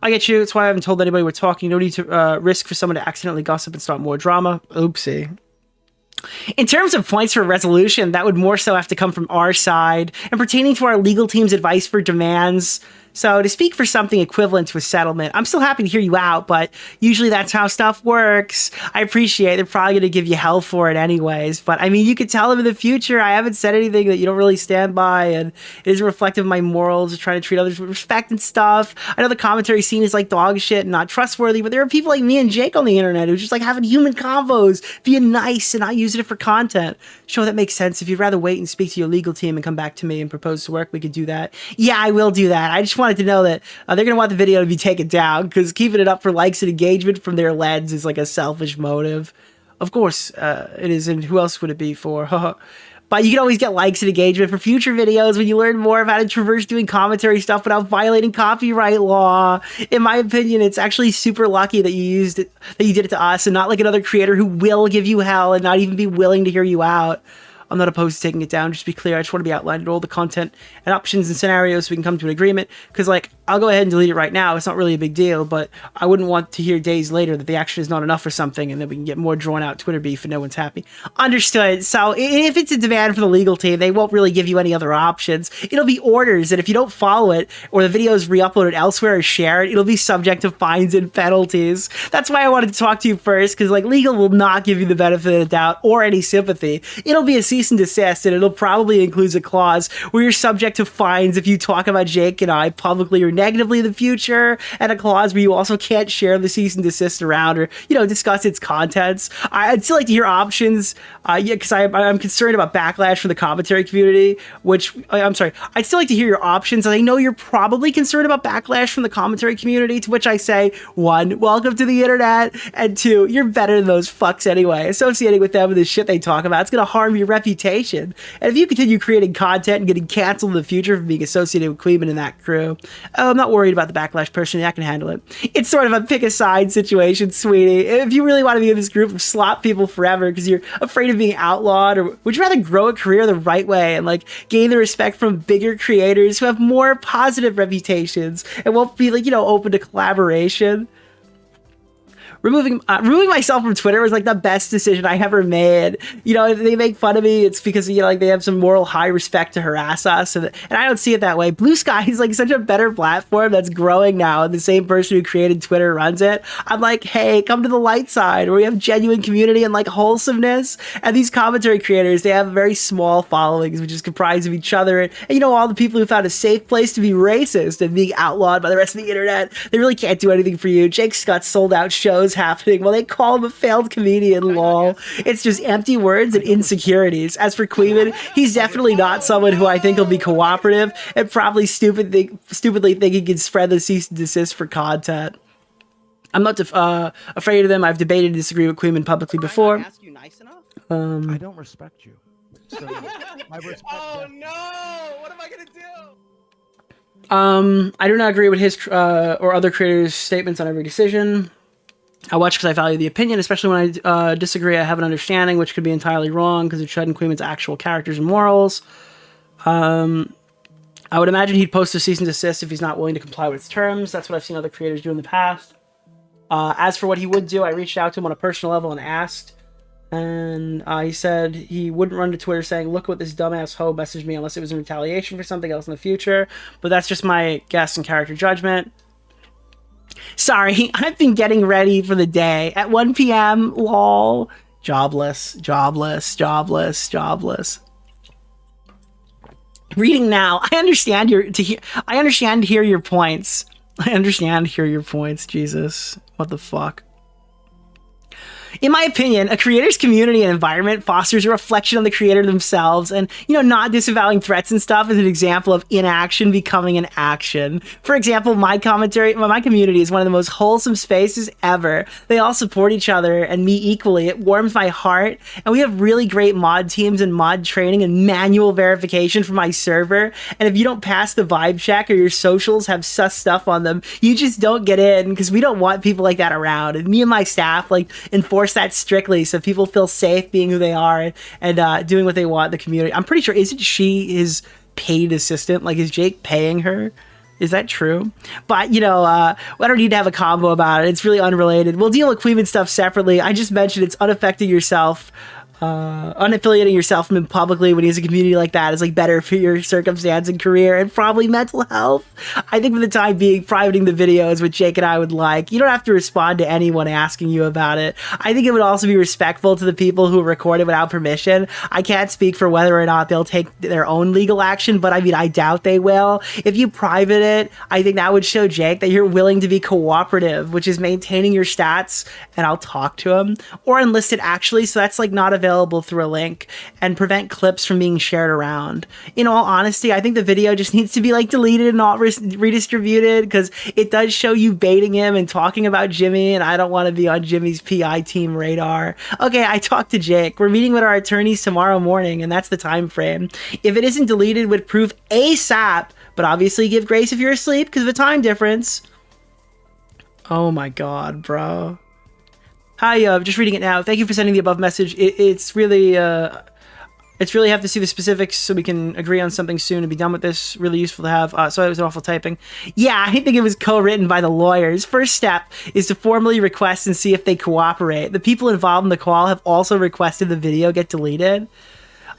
I get you. That's why I haven't told anybody we're talking. No need to risk for someone to accidentally gossip and start more drama. Oopsie. In terms of points for resolution, that would more so have to come from our side. And pertaining to our legal team's advice for demands, So to speak for something equivalent to a settlement, I'm still happy to hear you out, but usually that's how stuff works. I appreciate they're probably going to give you hell for it anyways, but I mean, you could tell them in the future, I haven't said anything that you don't really stand by, and it isn't reflective of my morals of trying to treat others with respect and stuff. I know the commentary scene is like dog shit and not trustworthy, but there are people like me and Jake on the internet who just like having human convos, being nice and not using it for content. Sure, that makes sense. If you'd rather wait and speak to your legal team and come back to me and propose to work, we could do that. Yeah, I will do that. I just wanted to know that they're going to want the video to be taken down, because keeping it up for likes and engagement from their lens is like a selfish motive. Of course, it is, and who else would it be for? But you can always get likes and engagement for future videos when you learn more about how to traverse doing commentary stuff without violating copyright law. In my opinion, it's actually super lucky that you did it to us and not like another creator who will give you hell and not even be willing to hear you out. I'm not opposed to taking it down, just to be clear. I just want to be outlined all the content and options and scenarios so we can come to an agreement. Because, like, I'll go ahead and delete it right now. It's not really a big deal, but I wouldn't want to hear days later that the action is not enough for something and then we can get more drawn out Twitter beef and no one's happy. Understood. So if it's a demand from the legal team, they won't really give you any other options. It'll be orders, and if you don't follow it or the video is re-uploaded elsewhere or shared, it'll be subject to fines and penalties. That's why I wanted to talk to you first, because, like, legal will not give you the benefit of the doubt or any sympathy. It'll be a cease and desist, and it'll probably include a clause where you're subject to fines if you talk about Jake and I publicly or negatively in the future, and a clause where you also can't share the cease and desist around or, you know, discuss its contents. I'd still like to hear options, because I'm concerned about backlash from the commentary community, I'm sorry, I'd still like to hear your options. I know you're probably concerned about backlash from the commentary community, to which I say, 1, welcome to the internet, and 2, you're better than those fucks anyway. Associating with them and the shit they talk about, it's going to harm your reputation. And if you continue creating content and getting canceled in the future for being associated with Queeman and that crew, I'm not worried about the backlash personally. I can handle it. It's sort of a pick a side situation, sweetie. If you really want to be in this group of slop people forever because you're afraid of being outlawed, or would you rather grow a career the right way and like gain the respect from bigger creators who have more positive reputations and won't be like, you know, open to collaboration? Removing myself from Twitter was like the best decision I ever made. You know, if they make fun of me, it's because, you know, like they have some moral high respect to harass us, and I don't see it that way. Blue Sky is like such a better platform that's growing now, and the same person who created Twitter runs it. I'm like, hey, come to the light side where we have genuine community and like wholesomeness. And these commentary creators, they have very small followings, which is comprised of each other, and you know, all the people who found a safe place to be racist and being outlawed by the rest of the internet. They really can't do anything for you. Jake Scott's sold out shows happening while they call him a failed comedian. Lol. It's just empty words and insecurities. As for Queeman, he's definitely not someone who I think will be cooperative, and probably stupidly think he can spread the cease and desist for content. I'm not afraid of them. I've debated and disagreed with Queeman publicly before. I don't respect you. So my respect Oh no! What am I gonna do? I do not agree with his or other creators' statements on every decision. I watch because I value the opinion, especially when I disagree. I have an understanding, which could be entirely wrong because it's treading Queeman's actual characters and morals. I would imagine he'd post a cease and desist if he's not willing to comply with its terms. That's what I've seen other creators do in the past. As for what he would do, I reached out to him on a personal level and asked. And he said he wouldn't run to Twitter saying, look what this dumbass hoe messaged me, unless it was in retaliation for something else in the future. But that's just my guess and character judgment. Sorry, I've been getting ready for the day. At 1 p.m, lol. Jobless. Reading now. I understand to hear your points. Jesus. What the fuck? In my opinion, a creator's community and environment fosters a reflection on the creator themselves, and, you know, not disavowing threats and stuff is an example of inaction becoming an action. For example, my community is one of the most wholesome spaces ever. They all support each other and me equally. It warms my heart, and we have really great mod teams and mod training and manual verification for my server, and if you don't pass the vibe check or your socials have sus stuff on them, you just don't get in, because we don't want people like that around. And me and my staff, like, enforce that strictly so people feel safe being who they are and doing what they want in the community. I'm pretty sure, isn't she his paid assistant? Like, is Jake paying her? Is that true? But, you know, I don't need to have a combo about it. It's really unrelated. We'll deal with Queeman stuff separately. I just mentioned it's unaffecting yourself. Unaffiliating yourself from him publicly when he has a community like that is like better for your circumstance and career and probably mental health. I think for the time being, privating the video is what Jake and I would like. You don't have to respond to anyone asking you about it. I think it would also be respectful to the people who record it without permission. I can't speak for whether or not they'll take their own legal action, but I mean, I doubt they will. If you private it, I think that would show Jake that you're willing to be cooperative, which is maintaining your stats, and I'll talk to him, or enlisted actually, so that's like not available through a link, and prevent clips from being shared around. In all honesty, I think the video just needs to be like deleted and not redistributed, because it does show you baiting him and talking about Jimmy, and I don't want to be on Jimmy's PI team radar. Okay, I talked to Jake. We're meeting with our attorneys tomorrow morning, and that's the time frame. If it isn't deleted with proof ASAP, but obviously give grace if you're asleep because of the time difference. Oh my god, bro. Hi, just reading it now. Thank you for sending the above message. It's really have to see the specifics so we can agree on something soon and be done with this. Really useful to have. Sorry, it was awful typing. Yeah, I think it was co-written by the lawyers. First step is to formally request and see if they cooperate. The people involved in the call have also requested the video get deleted.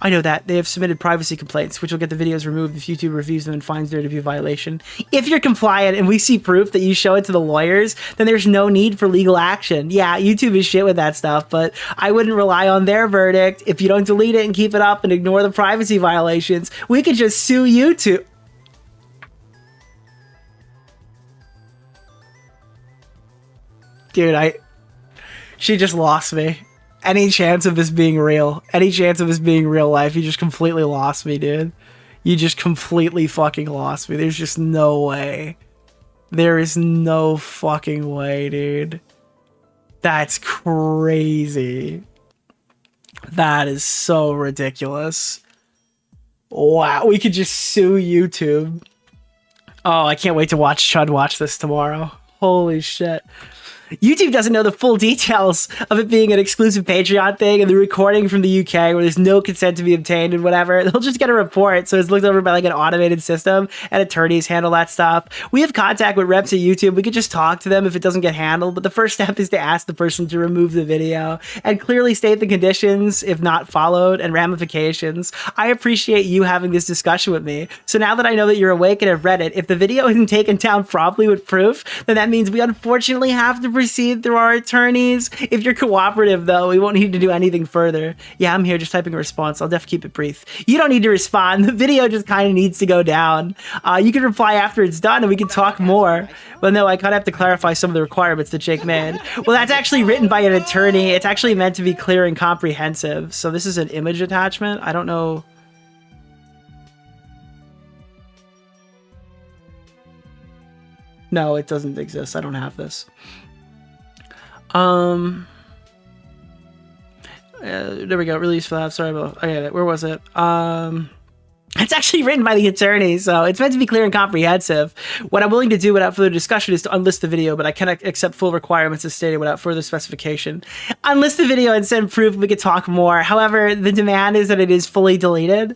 I know that. They have submitted privacy complaints, which will get the videos removed if YouTube reviews them and finds there to be a violation. If you're compliant and we see proof that you show it to the lawyers, then there's no need for legal action. Yeah, YouTube is shit with that stuff, but I wouldn't rely on their verdict. If you don't delete it and keep it up and ignore the privacy violations, we could just sue YouTube. Dude, she just lost me. Any chance of this being real? Any chance of this being real life? You just completely lost me, dude. You just completely fucking lost me. There's just no way. There is no fucking way, dude. That's crazy. That is so ridiculous. Wow, we could just sue YouTube. Oh, I can't wait to watch Chud watch this tomorrow. Holy shit. YouTube doesn't know the full details of it being an exclusive Patreon thing and the recording from the UK where there's no consent to be obtained and whatever. They'll just get a report, so it's looked over by like an automated system, and attorneys handle that stuff. We have contact with reps at YouTube. We could just talk to them if it doesn't get handled, but the first step is to ask the person to remove the video and clearly state the conditions if not followed and ramifications. I appreciate you having this discussion with me. So now that I know that you're awake and have read it, if the video isn't taken down properly with proof, then that means we unfortunately have to proceed through our attorneys. If you're cooperative, though, we won't need to do anything further. Yeah, I'm here just typing a response. I'll definitely keep it brief. You don't need to respond. The video just kind of needs to go down. You can reply after it's done and we can talk more. But no, I kind of have to clarify some of the requirements that Jake made. Well, that's actually written by an attorney. It's actually meant to be clear and comprehensive. So this is an image attachment. I don't know. No, it doesn't exist. I don't have this. There we go. Release for that. Sorry about. I get it. Where was it? It's actually written by the attorney, so it's meant to be clear and comprehensive. What I'm willing to do without further discussion is to unlist the video, but I cannot accept full requirements as stated without further specification. Unlist the video and send proof. We could talk more. However, the demand is that it is fully deleted.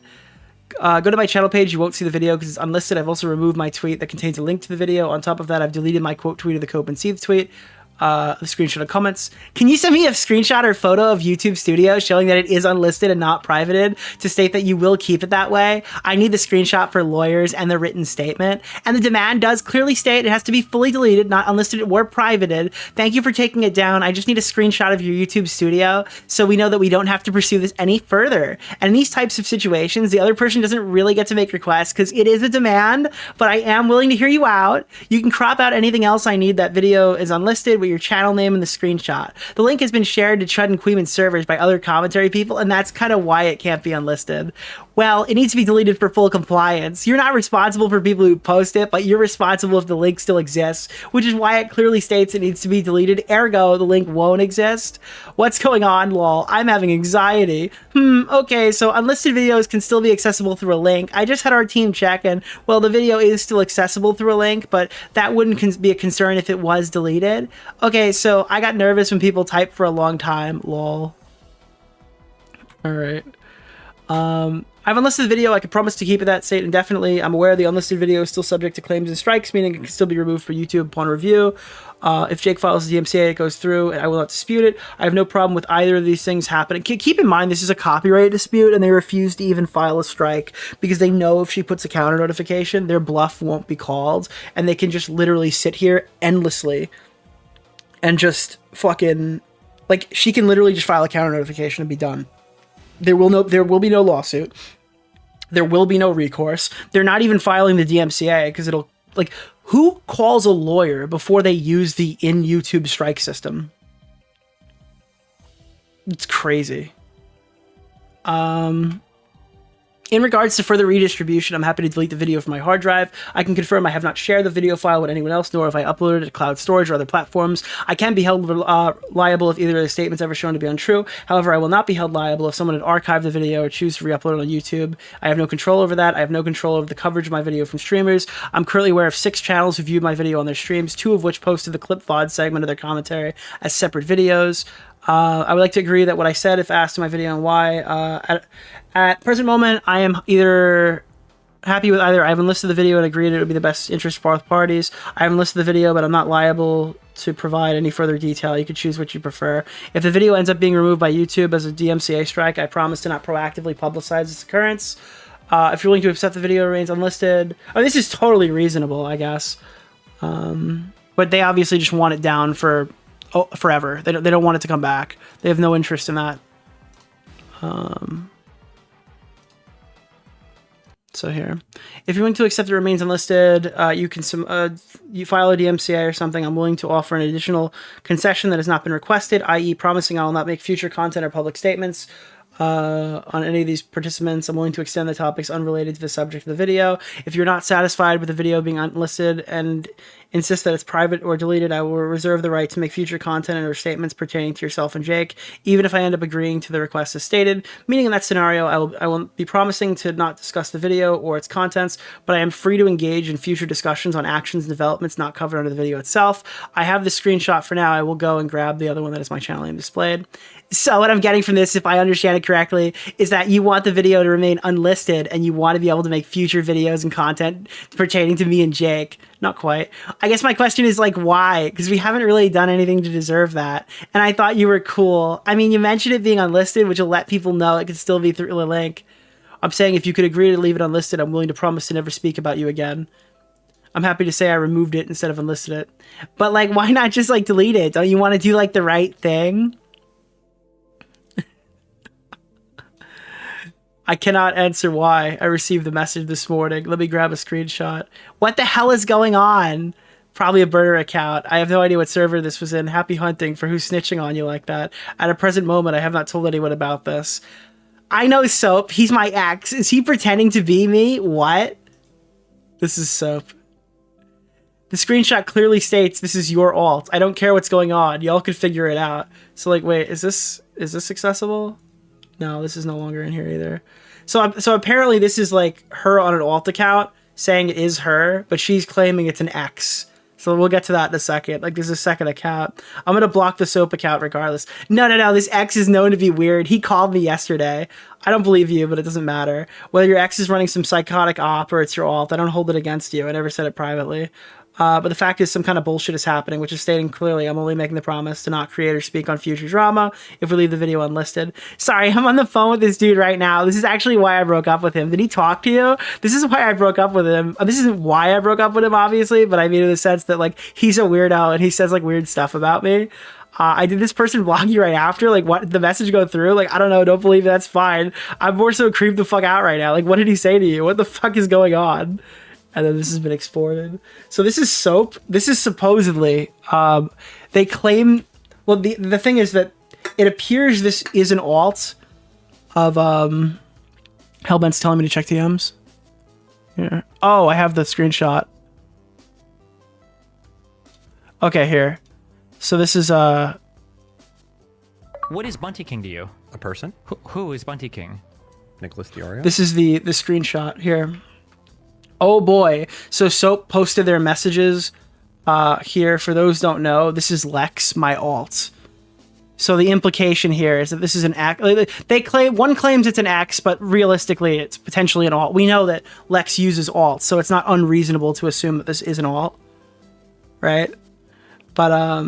Go to my channel page. You won't see the video because it's unlisted. I've also removed my tweet that contains a link to the video. On top of that, I've deleted my quote tweet of the Cope and Seethe tweet. The screenshot of comments. Can you send me a screenshot or photo of YouTube Studio showing that it is unlisted and not privated to state that you will keep it that way? I need the screenshot for lawyers and the written statement. And the demand does clearly state it has to be fully deleted, not unlisted or privated. Thank you for taking it down. I just need a screenshot of your YouTube Studio so we know that we don't have to pursue this any further. And in these types of situations, the other person doesn't really get to make requests because it is a demand, but I am willing to hear you out. You can crop out anything else I need. That video is unlisted with your channel name and the screenshot. The link has been shared to Chud and Queeman servers by other commentary people, and that's kind of why it can't be unlisted. Well, it needs to be deleted for full compliance. You're not responsible for people who post it, but you're responsible if the link still exists, which is why it clearly states it needs to be deleted. Ergo, the link won't exist. What's going on, lol? I'm having anxiety. Okay, so unlisted videos can still be accessible through a link. I just had our team check, and, well, the video is still accessible through a link, but that wouldn't be a concern if it was deleted. Okay, so I got nervous when people type for a long time, lol. Alright. I've unlisted the video. I can promise to keep it that state indefinitely. I'm aware the unlisted video is still subject to claims and strikes, meaning it can still be removed for YouTube upon review. If Jake files the DMCA, it goes through, and I will not dispute it. I have no problem with either of these things happening. Keep in mind, this is a copyright dispute, and they refuse to even file a strike because they know if she puts a counter notification, their bluff won't be called, and they can just literally sit here endlessly and just fucking, like, she can literally just file a counter notification and be done. There will be no lawsuit. There will be no recourse. They're not even filing the DMCA because it'll, like, who calls a lawyer before they use the in YouTube strike system? It's crazy. In regards to further redistribution, I'm happy to delete the video from my hard drive. I can confirm I have not shared the video file with anyone else, nor have I uploaded it to cloud storage or other platforms. I can be held liable if either of the statements ever shown to be untrue. However, I will not be held liable if someone had archived the video or choose to re-upload it on YouTube. I have no control over that. I have no control over the coverage of my video from streamers. I'm currently aware of 6 channels who viewed my video on their streams, 2 of which posted the clip VOD segment of their commentary as separate videos. I would like to agree that what I said, if asked in my video and why, at present moment, I am either happy with either. I have enlisted the video and agreed it would be the best interest for both parties. I have enlisted the video, but I'm not liable to provide any further detail. You can choose what you prefer. If the video ends up being removed by YouTube as a DMCA strike, I promise to not proactively publicize its occurrence. If you're willing to accept the video remains unlisted. Oh, this is totally reasonable, I guess. But they obviously just want it down for forever. They don't want it to come back. They have no interest in that. So here, if you're willing to accept it remains unlisted, you can you file a DMCA or something. I'm willing to offer an additional concession that has not been requested, i.e. promising I will not make future content or public statements on any of these participants. I'm willing to extend the topics unrelated to the subject of the video. If you're not satisfied with the video being unlisted and insist that it's private or deleted, I will reserve the right to make future content or statements pertaining to yourself and Jake, even if I end up agreeing to the request as stated. Meaning in that scenario, I will be promising to not discuss the video or its contents, but I am free to engage in future discussions on actions and developments not covered under the video itself. I have the screenshot for now. I will go and grab the other one that is my channel name displayed. So what I'm getting from this, if I understand it correctly, is that you want the video to remain unlisted and you want to be able to make future videos and content pertaining to me and Jake. Not quite. I guess my question is, like, why? Because we haven't really done anything to deserve that. And I thought you were cool. I mean, you mentioned it being unlisted, which will let people know it could still be through the link. I'm saying if you could agree to leave it unlisted, I'm willing to promise to never speak about you again. I'm happy to say I removed it instead of unlisted it. But, like, why not just, like, delete it? Don't you want to do, like, the right thing? I cannot answer why. I received the message this morning. Let me grab a screenshot. What the hell is going on? Probably a burner account. I have no idea what server this was in. Happy hunting for who's snitching on you like that. At a present moment, I have not told anyone about this. I know Soap. He's my ex. Is he pretending to be me? What? This is Soap. The screenshot clearly states this is your alt. I don't care what's going on. Y'all can figure it out. So, like, wait, is this accessible? No, this is no longer in here either. So apparently this is like her on an alt account saying it is her, but she's claiming it's an X. So we'll get to that in a second. Like, there's a second account. I'm going to block the Soap account regardless. No. This X is known to be weird. He called me yesterday. I don't believe you, but it doesn't matter. Whether your X is running some psychotic op or it's your alt, I don't hold it against you. I never said it privately. But the fact is some kind of bullshit is happening, which is stating clearly I'm only making the promise to not create or speak on future drama if we leave the video unlisted. Sorry, I'm on the phone with this dude right now. This is actually why I broke up with him. Did he talk to you? This is why I broke up with him. This isn't why I broke up with him, obviously, but I mean in the sense that, like, he's a weirdo and he says, like, weird stuff about me. I did this person block you right after? Like, what? The message go through? Like, I don't know. Don't believe it. That's fine. I'm more so creeped the fuck out right now. Like, what did he say to you? What the fuck is going on? And then this has been exported. So this is Soap. This is supposedly, they claim, well, the thing is that it appears this is an alt of, Hellbent's telling me to check DMs. Here. Oh, I have the screenshot. Okay, here. So this is, What is Bunty King to you? A person? Who is Bunty King? Nicholas DeOrio. This is the screenshot here. Oh boy. So Soap posted their messages here. For those who don't know, this is Lex, my alt. So the implication here is that this is an act. They claim, one claims it's an X, but realistically it's potentially an alt. We know that Lex uses alt, so it's not unreasonable to assume that this is an alt, right? But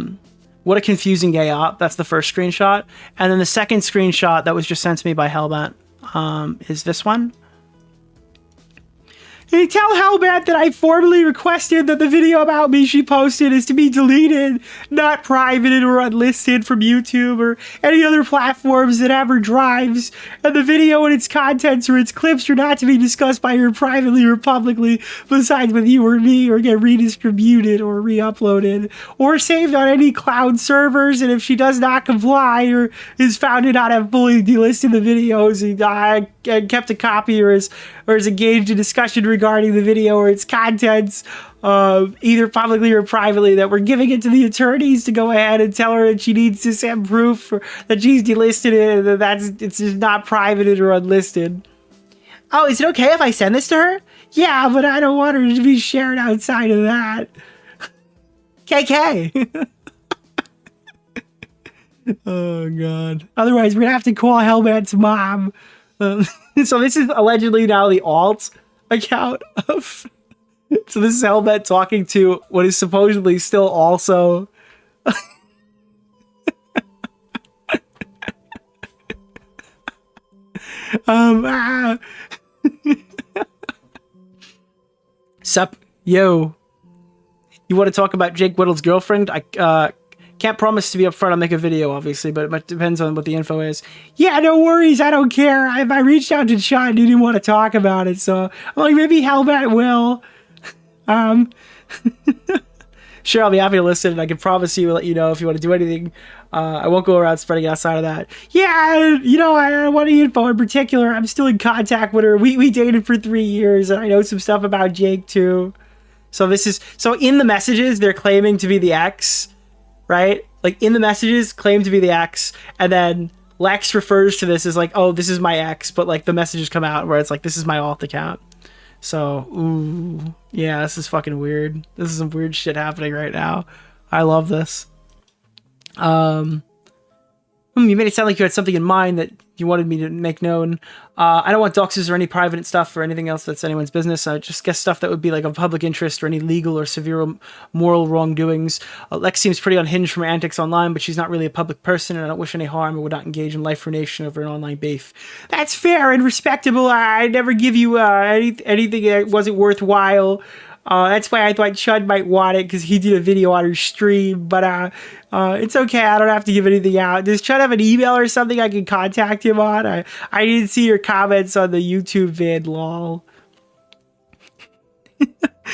what a confusing gay op. That's the first screenshot, and then the second screenshot that was just sent to me by Hellbent is this one. Can you tell Hellbent that I formally requested that the video about me she posted is to be deleted, not privated or unlisted from YouTube or any other platforms that have her drives, and the video and its contents or its clips are not to be discussed by her privately or publicly besides with you or me, or get redistributed or re-uploaded or saved on any cloud servers, and if she does not comply or is found to not have fully delisted the videos and kept a copy or is engaged in discussion regarding the video or its contents, either publicly or privately, that we're giving it to the attorneys to go ahead and tell her that she needs to send proof that she's delisted it and that it's just not privated or unlisted. Oh, is it okay if I send this to her? Yeah, but I don't want her to be shared outside of that. KK. Oh, God. Otherwise, we're going to have to call Hellbent's mom. So this is allegedly now the alt account of... So this is Hellbent talking to what is supposedly still also... Sup, yo. You want to talk about Jake Weddle's girlfriend? I can't promise to be upfront. I'll make a video, obviously, but it depends on what the info is. Yeah, no worries. I don't care. I reached out to Sean and he didn't want to talk about it, so I'm like, maybe Hellbent will. Sure, I'll be happy to listen, and I can promise you, let you know if you want to do anything. I won't go around spreading outside of that. Yeah, you know, I don't want any info in particular. I'm still in contact with her. We dated for 3 years, and I know some stuff about Jake, too. So in the messages, they're claiming to be the ex, right? Like, in the messages, claim to be the ex, and then Lex refers to this as like, oh, this is my ex, but like the messages come out where it's like, this is my alt account. So, ooh, yeah, this is fucking weird. This is some weird shit happening right now. I love this. You made it sound like you had something in mind that you wanted me to make known. I don't want doxes or any private stuff or anything else that's anyone's business. I just guess stuff that would be like of public interest or any legal or severe moral wrongdoings. Lex seems pretty unhinged from her antics online, but she's not really a public person, and I don't wish any harm and would not engage in life ruination over an online beef. That's fair and respectable. I never give you anything that wasn't worthwhile. That's why I thought Chud might want it, because he did a video on her stream, but it's okay. I don't have to give anything out. Does Chud have an email or something I can contact him on? I didn't see your comments on the YouTube vid, lol.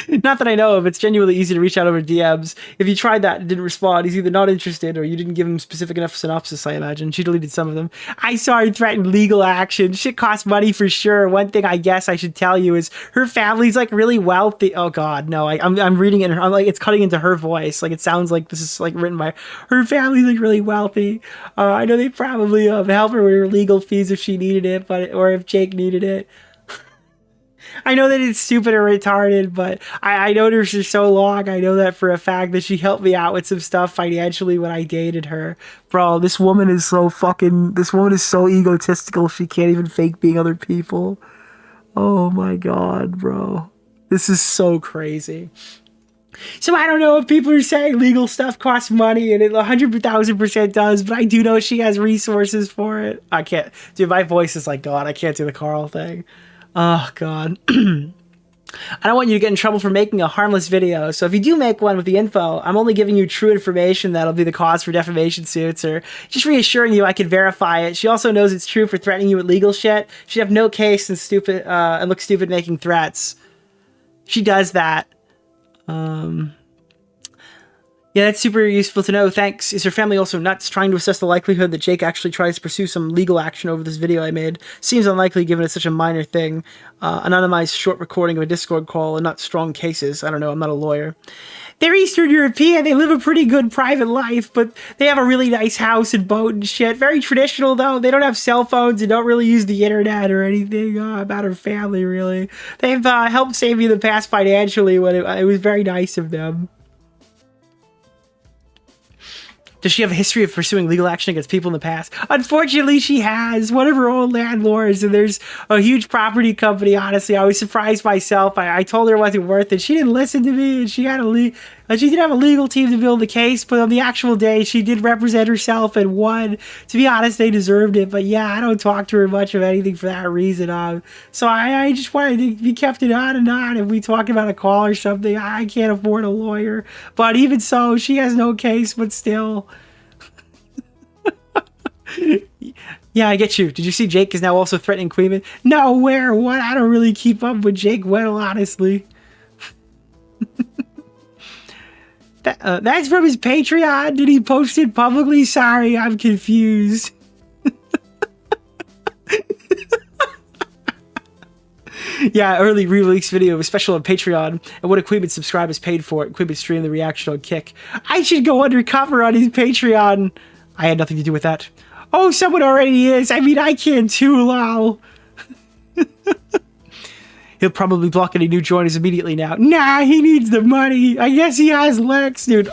Not that I know of. It's genuinely easy to reach out over DMs. If you tried that and didn't respond, he's either not interested or you didn't give him specific enough synopsis, I imagine. She deleted some of them. I saw her threaten legal action. Shit costs money for sure. One thing I guess I should tell you is her family's like really wealthy. Oh God, no. I'm reading it. I'm like, it's cutting into her voice. Like it sounds like this is like written by her family's like really wealthy. I know they probably help her with her legal fees if she needed it, or if Jake needed it. I know that it's stupid or retarded, but I known her for so long. I know that for a fact that she helped me out with some stuff financially when I dated her. Bro, this woman is so egotistical, she can't even fake being other people. Oh my God, bro. This is so crazy. So I don't know if people are saying legal stuff costs money, and it 100,000% does, but I do know she has resources for it. I can't. Dude, my voice is like God. I can't do the Carl thing. Oh, God. I don't want you to get in trouble for making a harmless video, so if you do make one with the info, I'm only giving you true information that'll be the cause for defamation suits, or just reassuring you I can verify it. She also knows it's true for threatening you with legal shit. She'd have no case and look stupid making threats. She does that. Yeah, that's super useful to know. Thanks. Is her family also nuts? Trying to assess the likelihood that Jake actually tries to pursue some legal action over this video I made seems unlikely given it's such a minor thing. Anonymized short recording of a Discord call and not strong cases. I don't know. I'm not a lawyer. They're Eastern European. They live a pretty good private life, but they have a really nice house and boat and shit. Very traditional, though. They don't have cell phones and don't really use the internet or anything about her family, really. They've helped save me in the past financially when it was very nice of them. Does she have a history of pursuing legal action against people in the past? Unfortunately, she has. One of her old landlords, and there's a huge property company, honestly. I was surprised myself. I told her it wasn't worth it. She didn't listen to me, and she did have a legal team to build the case, but on the actual day, she did represent herself and won. To be honest, they deserved it, but yeah, I don't talk to her much of anything for that reason. So I just wanted to be kept it on and on. If we talk about a call or something, I can't afford a lawyer. But even so, she has no case, but still. Yeah, I get you. Did you see Jake is now also threatening Queeman? No, where? What? I don't really keep up with Jake Weddle, honestly. That's from his Patreon. Did he post it publicly? Sorry, I'm confused. Yeah, early re-release video was special on Patreon, and what a Queeman subscribers paid for it. Queeman streamed the reaction on Kick. I should go undercover on his Patreon. I had nothing to do with that. Oh, someone already is. I mean, I can too, lol. He'll probably block any new joiners immediately now. Nah, he needs the money. I guess he has Lex, dude.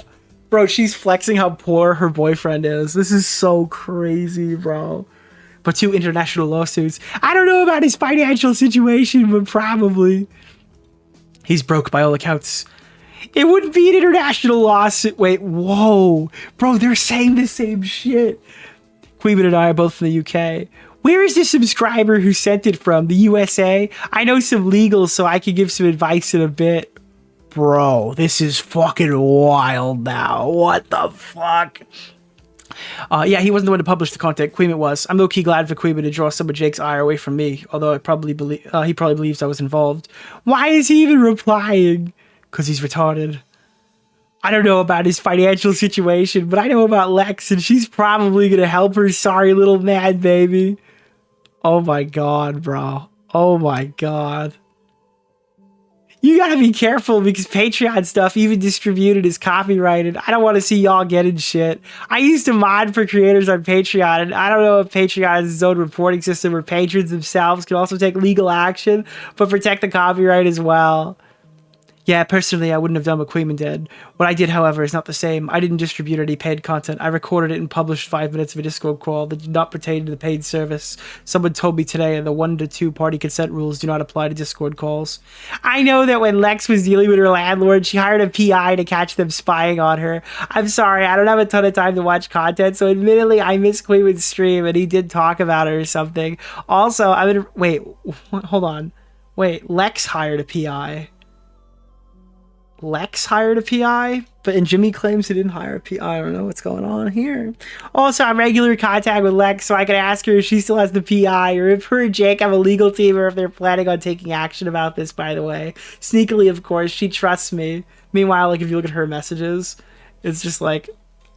Bro, she's flexing how poor her boyfriend is. This is so crazy, bro. But 2 international lawsuits. I don't know about his financial situation, but probably. He's broke by all accounts. It wouldn't be an international lawsuit. Wait, whoa. Bro, they're saying the same shit. Queeman and I are both from the UK. Where is the subscriber who sent it from? The USA? I know some legal, so I can give some advice in a bit. Bro, this is fucking wild now. What the fuck? Yeah, he wasn't the one to publish the content. Queeman was. I'm low-key glad for Queeman to draw some of Jake's ire away from me, although he probably believes I was involved. Why is he even replying? Because he's retarded. I don't know about his financial situation, but I know about Lex, and she's probably going to help her sorry little mad baby. Oh my god, bro. Oh my god. You gotta be careful because Patreon stuff, even distributed, is copyrighted. I don't want to see y'all getting shit. I used to mod for creators on Patreon, and I don't know if Patreon has its own reporting system where patrons themselves can also take legal action, but protect the copyright as well. Yeah, personally, I wouldn't have done what Queeman did. What I did, however, is not the same. I didn't distribute any paid content. I recorded it and published 5 minutes of a Discord call that did not pertain to the paid service. Someone told me today the 1 to 2 party consent rules do not apply to Discord calls. I know that when Lex was dealing with her landlord, she hired a PI to catch them spying on her. I'm sorry, I don't have a ton of time to watch content, so admittedly, I missed Queeman's stream, and he did talk about her or something. Also, wait, hold on. Wait, Lex hired a PI. Lex hired a PI, and Jimmy claims he didn't hire a PI. I don't know what's going on here. Also, I'm regular contact with Lex, so I can ask her if she still has the PI, or if her and Jake have a legal team, or if they're planning on taking action about this, by the way. Sneakily, of course, she trusts me. Meanwhile, like, if you look at her messages, it's just like,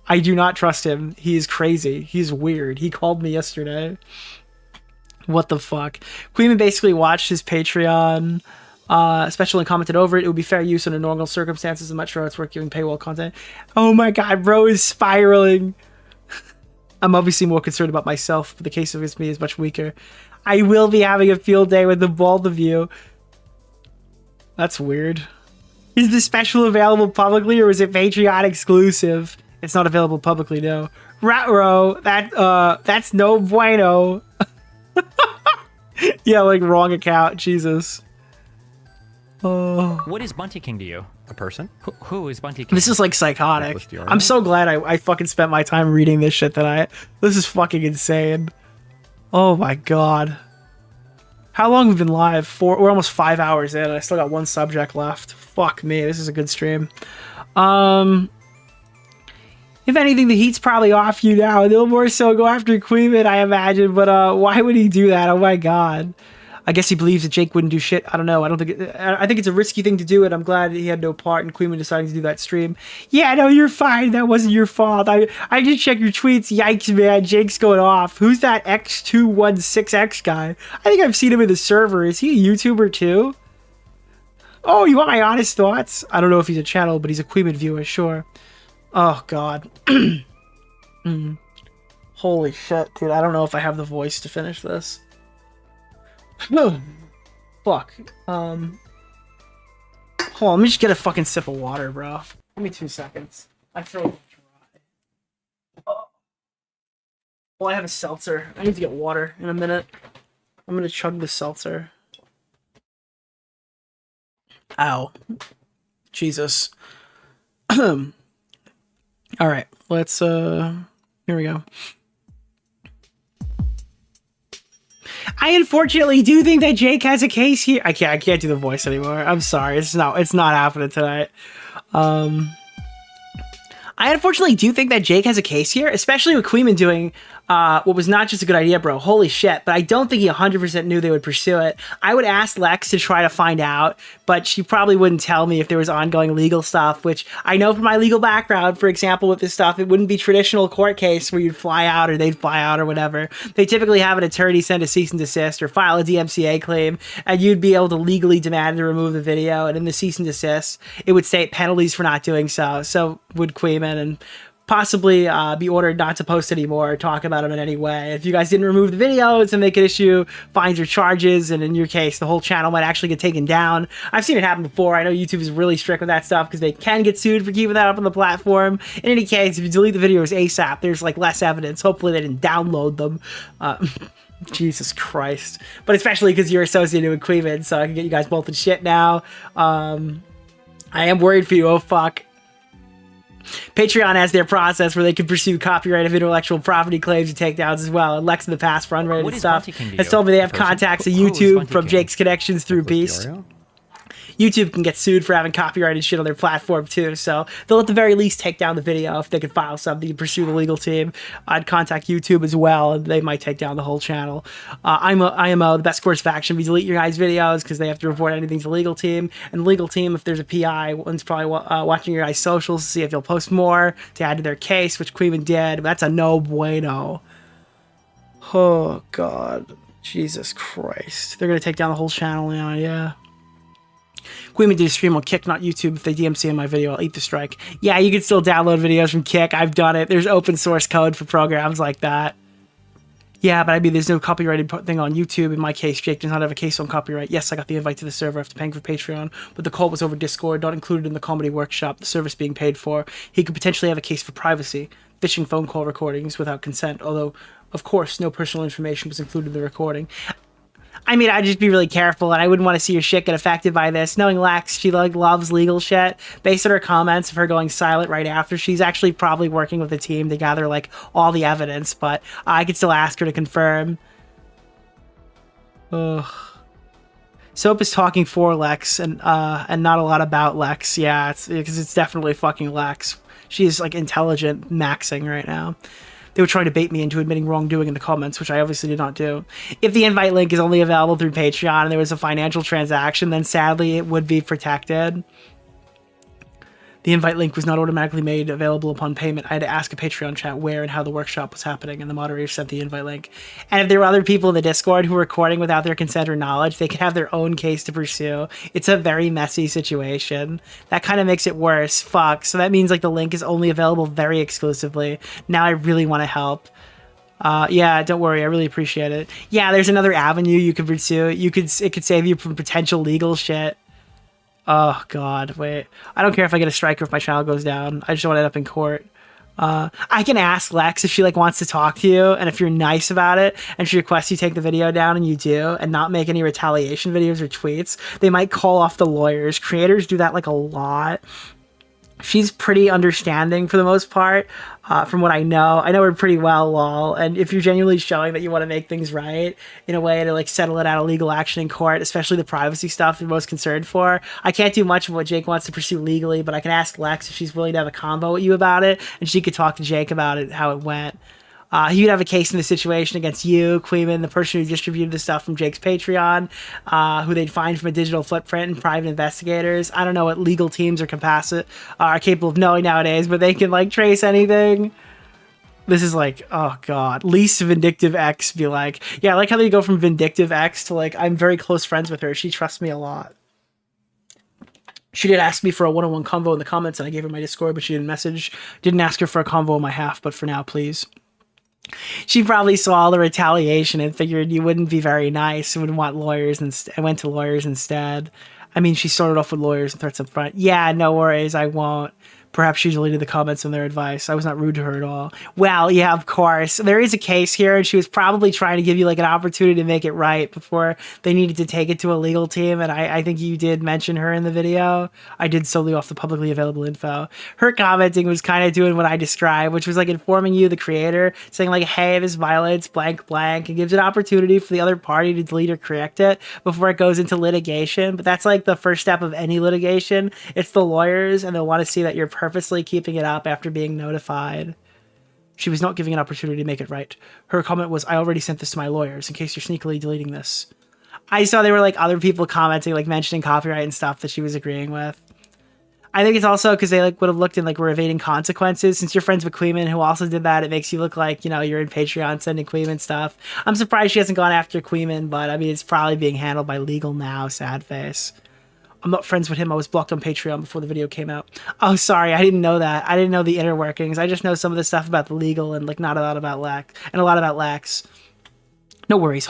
I do not trust him. He is crazy. He's weird. He called me yesterday. What the fuck? Queeman basically watched his Patreon special and commented over it. It would be fair use under normal circumstances. I'm not sure it's worth giving paywall content. Oh my god, bro is spiraling. I'm obviously more concerned about myself, but the case against me is much weaker. I will be having a field day with the both of you. That's weird. Is the special available publicly, or is it Patreon exclusive? It's not available publicly, no. Ratro, that's no bueno. Yeah, like wrong account, Jesus. What is Bunty King to you? A person? Who is Bunty King? This is like psychotic. I'm so glad I fucking spent my time reading this shit tonight. This is fucking insane. Oh my god. How long have we been live? We're almost 5 hours in, and I still got 1 subject left. Fuck me, this is a good stream. If anything, the heat's probably off you now. They'll more so go after Queeman, I imagine, but why would he do that? Oh my god. I guess he believes that Jake wouldn't do shit. I don't know. I think it's a risky thing to do, and I'm glad he had no part in Queeman deciding to do that stream. Yeah, no, you're fine. That wasn't your fault. I did check your tweets. Yikes, man. Jake's going off. Who's that X216X guy? I think I've seen him in the server. Is he a YouTuber too? Oh, you want my honest thoughts? I don't know if he's a channel, but he's a Queeman viewer, sure. Oh, God. Holy shit, dude. I don't know if I have the voice to finish this. No. Fuck. Hold on, let me just get a fucking sip of water, bro. Give me 2 seconds. I feel dry. Well, I have a seltzer. I need to get water in a minute. I'm gonna chug the seltzer. Ow. Jesus. All right, let's here we go. I unfortunately do think that Jake has a case here. I can't do the voice anymore. I'm sorry. It's not happening tonight. I unfortunately do think that Jake has a case here, especially with Queeman doing what was not just a good idea, bro. Holy shit. But I don't think he 100% knew they would pursue it. I would ask Lex to try to find out, but she probably wouldn't tell me if there was ongoing legal stuff, which I know from my legal background, for example, with this stuff, it wouldn't be traditional court case where you'd fly out or they'd fly out or whatever. They typically have an attorney send a cease and desist or file a DMCA claim, and you'd be able to legally demand to remove the video. And in the cease and desist, it would state penalties for not doing so. So would Queeman, and possibly be ordered not to post anymore or talk about them in any way. If you guys didn't remove the videos, and they could issue fines or charges, and in your case, the whole channel might actually get taken down. I've seen it happen before. I know YouTube is really strict with that stuff because they can get sued for keeping that up on the platform. In any case, if you delete the videos ASAP, there's like less evidence. Hopefully they didn't download them. Jesus Christ. But especially because you're associated with Queeman, so I can get you guys both in shit now. I am worried for you. Oh, fuck. Patreon has their process where they can pursue copyright of intellectual property claims and takedowns as well. And Lex in the past for unrated stuff has told me they have contacts at YouTube from Jake's connections through Beast. YouTube can get sued for having copyrighted shit on their platform too, so they'll at the very least take down the video if they can file something to pursue the legal team. I'd contact YouTube as well, and they might take down the whole channel. IMO, the best course of action, we delete your guys' videos because they have to report anything to the legal team. And the legal team, if there's a PI, one's probably watching your guys' socials to see if you'll post more to add to their case, which Queeman did. That's a no bueno. Oh, God. Jesus Christ. They're going to take down the whole channel now, yeah. Queeman did a stream on Kick, not YouTube. If they DMC in my video, I'll eat the strike. Yeah, you can still download videos from Kick. I've done it. There's open source code for programs like that. Yeah, but I mean, there's no copyrighted thing on YouTube. In my case, Jake does not have a case on copyright. Yes, I got the invite to the server after paying for Patreon, but the call was over Discord, not included in the comedy workshop, the service being paid for. He could potentially have a case for privacy, phishing phone call recordings without consent, although, of course, no personal information was included in the recording. I mean, I'd just be really careful, and I wouldn't want to see your shit get affected by this. Knowing Lex, she like loves legal shit. Based on her comments of her going silent right after, she's actually probably working with the team to gather like all the evidence, but I could still ask her to confirm. Ugh. Soap is talking for Lex and not a lot about Lex. Yeah, because it's definitely fucking Lex. She's like intelligent maxing right now. They were trying to bait me into admitting wrongdoing in the comments, which I obviously did not do. If the invite link is only available through Patreon and there was a financial transaction, then sadly it would be protected. The invite link was not automatically made available upon payment. I had to ask a Patreon chat where and how the workshop was happening, and the moderator sent the invite link. And if there were other people in the Discord who were recording without their consent or knowledge, they could have their own case to pursue. It's a very messy situation. That kind of makes it worse. Fuck. So that means like the link is only available very exclusively. Now I really want to help. Yeah, don't worry. I really appreciate it. Yeah, there's another avenue you could pursue. It could save you from potential legal shit. Oh, God, wait. I don't care if I get a strike or if my channel goes down. I just don't want to end up in court. I can ask Lex if she, like, wants to talk to you, and if you're nice about it, and she requests you take the video down, and you do, and not make any retaliation videos or tweets, they might call off the lawyers. Creators do that, like, a lot. She's pretty understanding for the most part, from what I know. I know her pretty well, lol. And if you're genuinely showing that you want to make things right in a way to like settle it out of legal action in court, especially the privacy stuff you're most concerned for, I can't do much of what Jake wants to pursue legally, but I can ask Lex if she's willing to have a convo with you about it, and she could talk to Jake about it, how it went. He would have a case in this situation against you, Queeman, the person who distributed the stuff from Jake's Patreon, who they'd find from a digital footprint, and private investigators. I don't know what legal teams are capable of knowing nowadays, but they can like trace anything. This is like, oh God, least vindictive X be like, yeah, I like how they go from vindictive X to like, I'm very close friends with her. She trusts me a lot. She did ask me for a one-on-one convo in the comments, and I gave her my Discord, but she didn't ask her for a convo on my half, but for now, please. She probably saw all the retaliation and figured you wouldn't be very nice and would want lawyers and went to lawyers instead. I mean, she started off with lawyers and threats up front. Yeah, no worries, I won't. Perhaps she deleted the comments on their advice. I was not rude to her at all. Well, yeah, of course. There is a case here, and she was probably trying to give you like an opportunity to make it right before they needed to take it to a legal team. And I think you did mention her in the video. I did solely off the publicly available info. Her commenting was kind of doing what I described, which was like informing you, the creator, saying like, hey, this violates blank blank, and gives an opportunity for the other party to delete or correct it before it goes into litigation. But that's like the first step of any litigation. It's the lawyers, and they'll want to see that you're purposely keeping it up after being notified. She was not giving an opportunity to make it right. Her comment was, I already sent this to my lawyers in case you're sneakily deleting this. I saw there were like other people commenting, like mentioning copyright and stuff that she was agreeing with. I think it's also because they like would have looked in like we're evading consequences. Since you're friends with Queeman, who also did that, it makes you look like, you know, you're in Patreon sending Queeman stuff. I'm surprised she hasn't gone after Queeman, but I mean, it's probably being handled by legal now, sad face. I'm not friends with him. I was blocked on Patreon before the video came out. Oh, sorry. I didn't know that. I didn't know the inner workings. I just know some of the stuff about the legal and like not a lot about Lex and a lot about Lex. No worries.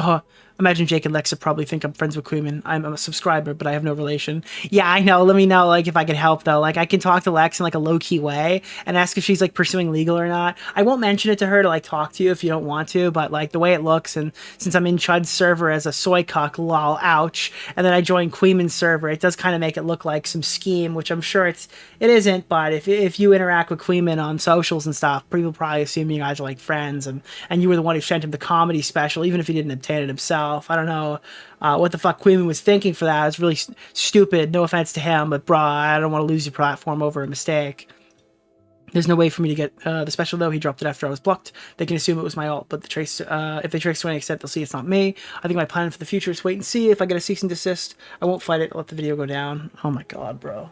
Imagine Jake and Lexa probably think I'm friends with Queeman. I'm a subscriber, but I have no relation. Yeah, I know. Let me know, like, if I can help, though. Like, I can talk to Lex in, like, a low-key way and ask if she's, like, pursuing legal or not. I won't mention it to her to, like, talk to you if you don't want to, but, like, the way it looks, and since I'm in Chud's server as a soy cuck, lol, ouch, and then I join Queeman's server, it does kind of make it look like some scheme, which I'm sure it isn't, but if you interact with Queeman on socials and stuff, people probably assume you guys are, like, friends, and you were the one who sent him the comedy special, even if he didn't obtain it himself. I don't know what the fuck Queeman was thinking for that. It's really stupid. No offense to him, but bruh, I don't want to lose your platform over a mistake. There's no way for me to get the special, though. He dropped it after I was blocked. They can assume it was my ult, but if they trace to any extent, they'll see it's not me. I think my plan for the future is wait and see. If I get a cease and desist, I won't fight it. I'll let the video go down. Oh my god, bro.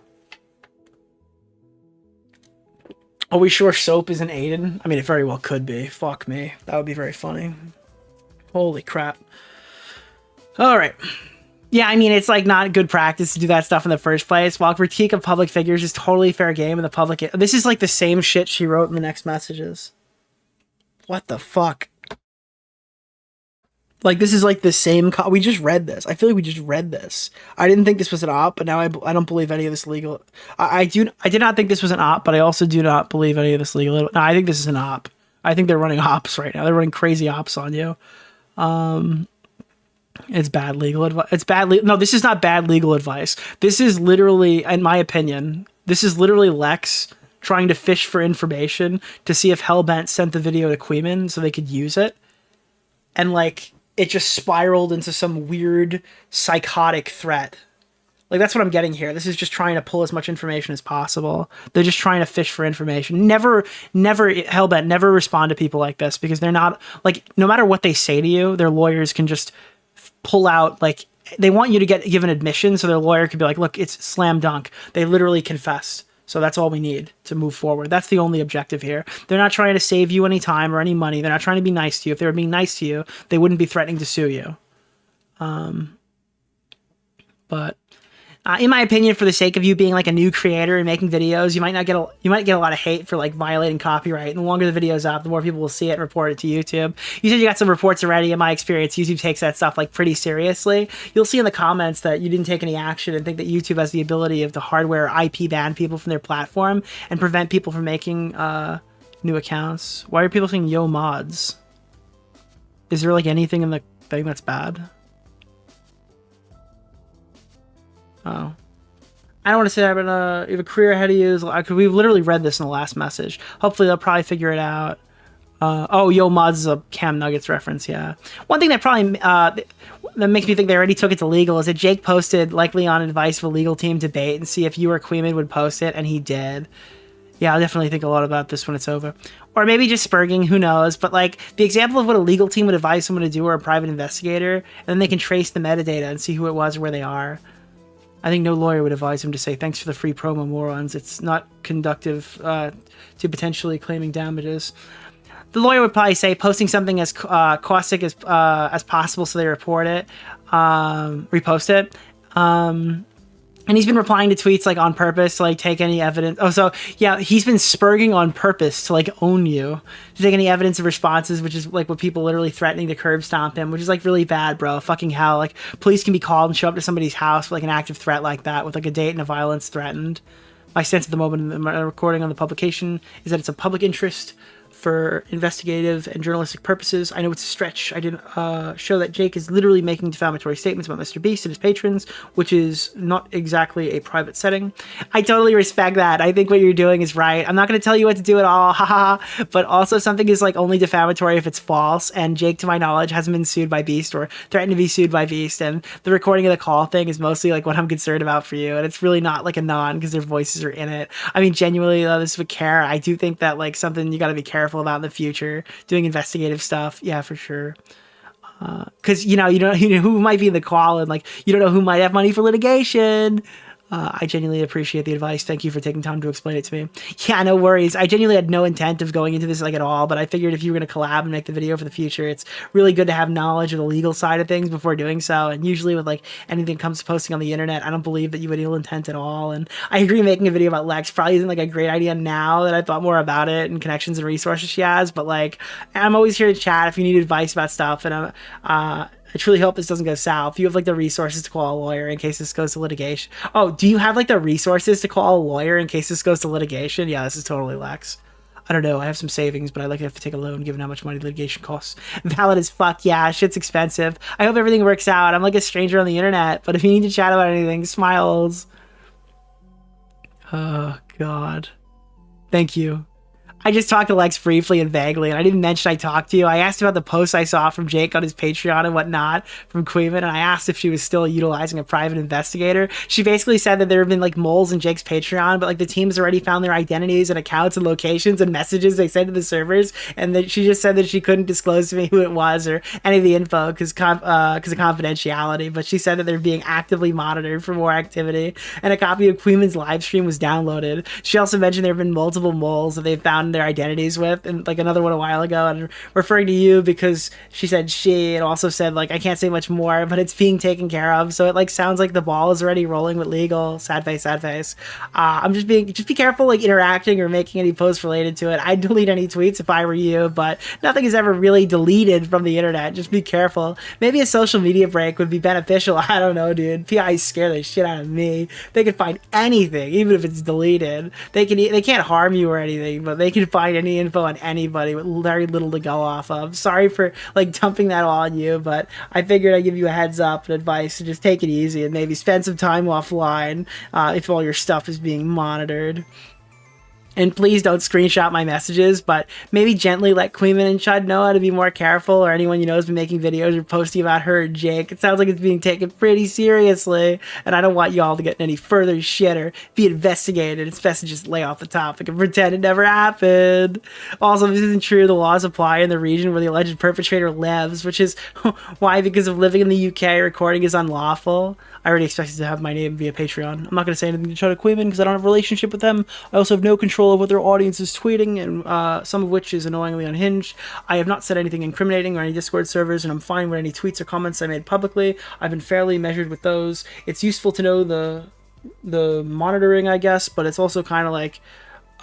Are we sure Soap isn't Aiden? I mean, it very well could be. Fuck me. That would be very funny. Holy crap. All right. Yeah, I mean, it's like not good practice to do that stuff in the first place. While critique of public figures is totally fair game in the public... This is like the same shit she wrote in the next messages. What the fuck? Like, this is like the same... We just read this. I feel like we just read this. I didn't think this was an op, but now I don't believe any of this legal... I did not think this was an op, but I also do not believe any of this legal... No, I think this is an op. I think they're running ops right now. They're running crazy ops on you. It's bad legal advice. It's bad. No, this is not bad legal advice. This is literally, in my opinion, this is literally Lex trying to fish for information to see if Hellbent sent the video to Queeman so they could use it. And like, it just spiraled into some weird psychotic threat. Like, that's what I'm getting here. This is just trying to pull as much information as possible. They're just trying to fish for information. Never, Hellbent, never respond to people like this because they're not, like, no matter what they say to you, their lawyers can just pull out, like, they want you to give an admission so their lawyer could be like, look, it's slam dunk. They literally confessed. So that's all we need to move forward. That's the only objective here. They're not trying to save you any time or any money. They're not trying to be nice to you. If they were being nice to you, they wouldn't be threatening to sue you. But in my opinion, for the sake of you being like a new creator and making videos, you might get a lot of hate for like violating copyright. And the longer the video's up, the more people will see it and report it to YouTube. You said you got some reports already. In my experience, YouTube takes that stuff like pretty seriously. You'll see in the comments that you didn't take any action and think that YouTube has the ability of the hardware IP ban people from their platform and prevent people from making new accounts. Why are people saying yo mods? Is there like anything in the thing that's bad? Oh. I don't want to say that, but you have a career ahead of you. We've literally read this in the last message. Hopefully they'll probably figure it out. Oh, Yo Mods is a Cam Nuggets reference, yeah. One thing that probably that makes me think they already took it to legal is that Jake posted, likely on advice of a legal team, debate and see if you or Queeman would post it, and he did. Yeah, I'll definitely think a lot about this when it's over. Or maybe just spurging, who knows. But like the example of what a legal team would advise someone to do or a private investigator, and then they can trace the metadata and see who it was or where they are. I think no lawyer would advise him to say, thanks for the free promo, morons. It's not conductive to potentially claiming damages. The lawyer would probably say posting something as caustic as possible so they report it, repost it. And he's been replying to tweets like on purpose to like take any evidence. Oh, so yeah, he's been spurging on purpose to like own you, to take any evidence of responses, which is like what people literally threatening to curb stomp him, which is like really bad, bro. Fucking hell. Like police can be called and show up to somebody's house for like an active threat like that with like a date and a violence threatened. My stance at the moment in my recording on the publication is that it's a public interest for investigative and journalistic purposes. I know it's a stretch. I didn't show that Jake is literally making defamatory statements about MrBeast and his patrons, which is not exactly a private setting. I totally respect that. I think what you're doing is right. I'm not going to tell you what to do at all, haha. But also something is like only defamatory if it's false. And Jake, to my knowledge, hasn't been sued by Beast or threatened to be sued by Beast. And the recording of the call thing is mostly like what I'm concerned about for you. And it's really not like a non because their voices are in it. I mean, genuinely, though, this would care. I do think that like something you got to be careful about in the future, doing investigative stuff. Yeah, for sure. Because you know who might be in the call, and like you don't know who might have money for litigation. I genuinely appreciate the advice. Thank you for taking time to explain it to me. Yeah, no worries. I genuinely had no intent of going into this like at all, but I figured if you were going to collab and make the video for the future, it's really good to have knowledge of the legal side of things before doing so. And usually with like anything comes to posting on the internet, I don't believe that you had ill intent at all. And I agree making a video about Lex probably isn't like a great idea now that I thought more about it and connections and resources she has, but like I'm always here to chat if you need advice about stuff. And I truly hope this doesn't go south. You have like the resources to call a lawyer in case this goes to litigation. Oh, do you have like the resources to call a lawyer in case this goes to litigation? Yeah, this is totally Lex. I don't know. I have some savings, but I like to have to take a loan given how much money litigation costs. Valid as fuck. Yeah, shit's expensive. I hope everything works out. I'm like a stranger on the internet, but if you need to chat about anything, smiles. Oh, God. Thank you. I just talked to Lex briefly and vaguely, and I didn't mention I talked to you. I asked about the posts I saw from Jake on his Patreon and whatnot from Queeman, and I asked if she was still utilizing a private investigator. She basically said that there have been like moles in Jake's Patreon, but like the team's already found their identities and accounts and locations and messages they sent to the servers, and that she just said that she couldn't disclose to me who it was or any of the info because of confidentiality, but she said that they're being actively monitored for more activity, and a copy of Queeman's live stream was downloaded. She also mentioned there have been multiple moles that they've found their identities with, and like another one a while ago, and referring to you because she said she, and also said like I can't say much more, but it's being taken care of, so it like sounds like the ball is already rolling with legal. Sad face, sad face. I'm just be careful like interacting or making any posts related to it. I'd delete any tweets if I were you, but nothing is ever really deleted from the internet. Just be careful. Maybe a social media break would be beneficial. I don't know, dude. PIs scare the shit out of me. They can find anything, even if it's deleted. They can't harm you or anything, but they can find any info on anybody with very little to go off of. Sorry for like dumping that all on you, but I figured I'd give you a heads up and advice to just take it easy and maybe spend some time offline if all your stuff is being monitored. And please don't screenshot my messages, but maybe gently let Queeman and Chud know how to be more careful, or anyone you know has been making videos or posting about her or Jake. It sounds like it's being taken pretty seriously, and I don't want y'all to get any further shit or be investigated. It's best to just lay off the topic and pretend it never happened. Also, if this isn't true, the laws apply in the region where the alleged perpetrator lives, which is why, because of living in the UK, recording is unlawful. I already expected to have my name via Patreon. I'm not going to say anything to Chud or Queeman because I don't have a relationship with them. I also have no control of what their audience is tweeting, and some of which is annoyingly unhinged. I have not said anything incriminating on any Discord servers, and I'm fine with any tweets or comments I made publicly. I've been fairly measured with those. It's useful to know the monitoring, I guess, but it's also kind of like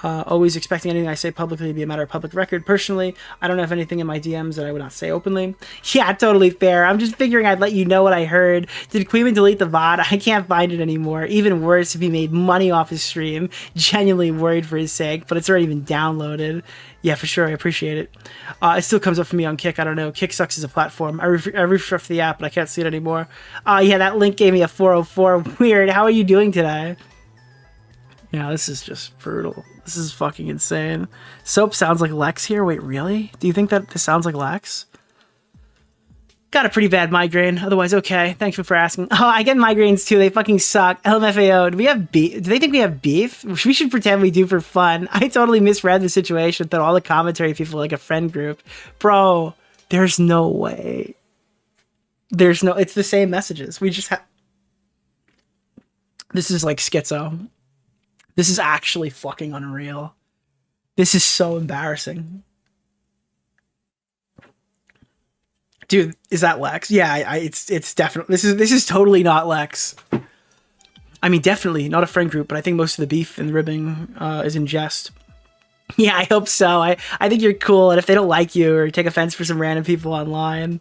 always expecting anything I say publicly to be a matter of public record. Personally, I don't have anything in my DMs that I would not say openly. Yeah, totally fair. I'm just figuring I'd let you know what I heard. Did Queeman delete the VOD? I can't find it anymore. Even worse if he made money off his stream. Genuinely worried for his sake, but it's already been downloaded. Yeah, for sure. I appreciate it. It still comes up for me on Kick. I don't know. Kick sucks as a platform. I refreshed the app, but I can't see it anymore. Yeah, that link gave me a 404. Weird. How are you doing today? Yeah, this is just brutal. This is fucking insane. Soap sounds like Lex here. Wait, really? Do you think that this sounds like Lex? Got a pretty bad migraine. Otherwise, okay. Thanks for asking. Oh, I get migraines too. They fucking suck. LMFAO. Do we have beef? Do they think we have beef? We should pretend we do for fun. I totally misread the situation. Thought all the commentary people were like a friend group. Bro, there's no way. There's no... It's the same messages. We just have... This is like schizo. This is actually fucking unreal. This is so embarrassing. Dude, is that Lex? Yeah, it's definitely... This is totally not Lex. I mean, definitely not a friend group, but I think most of the beef and the ribbing is in jest. Yeah, I hope so. I think you're cool, and if they don't like you or take offense for some random people online...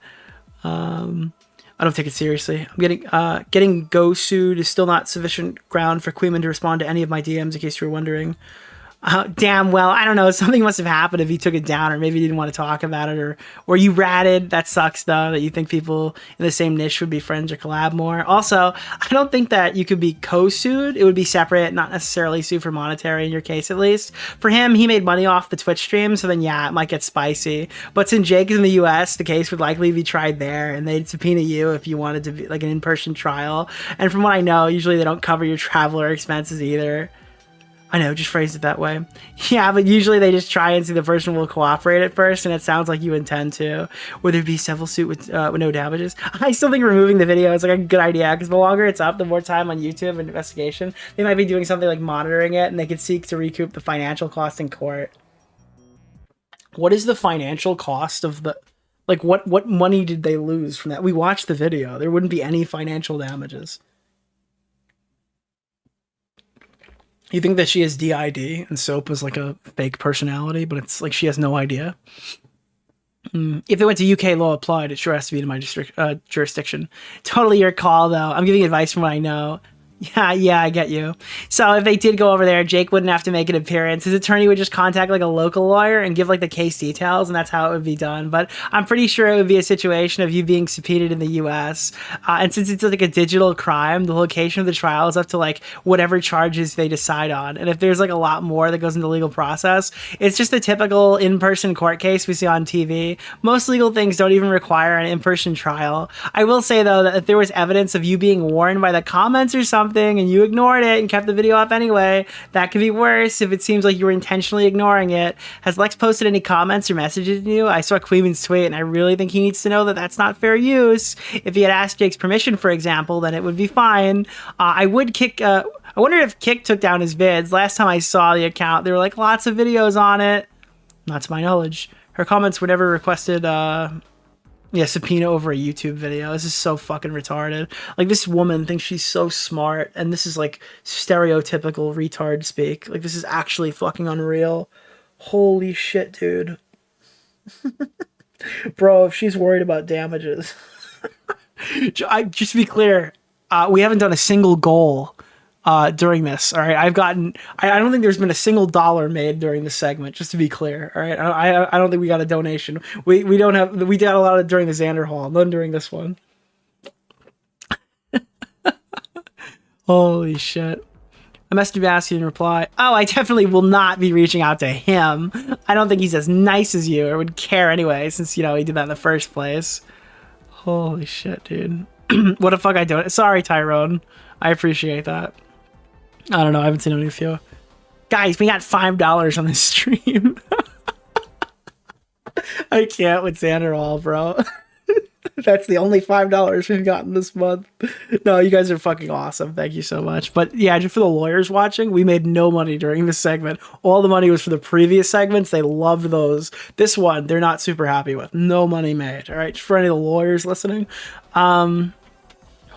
I don't take it seriously. I'm getting go sued is still not sufficient ground for Queeman to respond to any of my DMs, in case you were wondering. Damn well, I don't know. Something must have happened if he took it down, or maybe he didn't want to talk about it, or you ratted. That sucks, though, that you think people in the same niche would be friends or collab more. Also, I don't think that you could be co-sued. It would be separate, not necessarily sued for monetary in your case, at least. For him, he made money off the Twitch stream, so then yeah, it might get spicy. But since Jake is in the US, the case would likely be tried there, and they'd subpoena you if you wanted to be like an in-person trial. And from what I know, usually they don't cover your travel or expenses either. I know, just phrase it that way. Yeah, but usually they just try and see the person will cooperate at first, and it sounds like you intend to. Would there be civil suit with no damages? I still think removing the video is like a good idea, because the longer it's up, the more time on YouTube and investigation. They might be doing something like monitoring it, and they could seek to recoup the financial cost in court. What is the financial cost of the... Like, what money did they lose from that? We watched the video. There wouldn't be any financial damages. You think that she has DID and Soap is like a fake personality, but it's like she has no idea. If it went to UK law applied, it sure has to be in my jurisdiction. Totally your call, though. I'm giving advice from what I know. Yeah, I get you. So if they did go over there, Jake wouldn't have to make an appearance. His attorney would just contact like a local lawyer and give like the case details, and that's how it would be done. But I'm pretty sure it would be a situation of you being subpoenaed in the US. And since it's like a digital crime, the location of the trial is up to like whatever charges they decide on. And if there's like a lot more that goes into the legal process, it's just a typical in-person court case we see on TV. Most legal things don't even require an in-person trial. I will say though that if there was evidence of you being warned by the comments or something, and you ignored it and kept the video up anyway, that could be worse if it seems like you were intentionally ignoring it. Has Lex posted any comments or messages to you? I saw Queeman's tweet, and I really think he needs to know that that's not fair use. If he had asked Jake's permission, for example, then it would be fine. I would kick... I wonder if Kick took down his vids. Last time I saw the account, there were like lots of videos on it. Not to my knowledge. Her comments were never requested... subpoena over a YouTube video. This is so fucking retarded. Like, this woman thinks she's so smart, and this is like stereotypical retard speak. Like, this is actually fucking unreal. Holy shit, dude. Bro, if she's worried about damages. Just to be clear, we haven't done a single goal during this. All right, I don't think there's been a single dollar made during this segment, just to be clear. All right, I don't think we got a donation. We got a lot of during the Xander Hall, none during this one. Holy shit. I messaged Baskin in reply. Oh, I definitely will not be reaching out to him. I don't think he's as nice as you or would care anyway, since, he did that in the first place. Holy shit, dude. What the fuck I don't... Sorry, Tyrone. I appreciate that. I don't know. I haven't seen any of you. Guys, we got $5 on this stream. I can't with Xander Hall, bro. That's the only $5 we've gotten this month. No, you guys are fucking awesome. Thank you so much. But yeah, just for the lawyers watching, we made no money during this segment. All the money was for the previous segments. They loved those. This one, they're not super happy with. No money made. All right, just for any of the lawyers listening.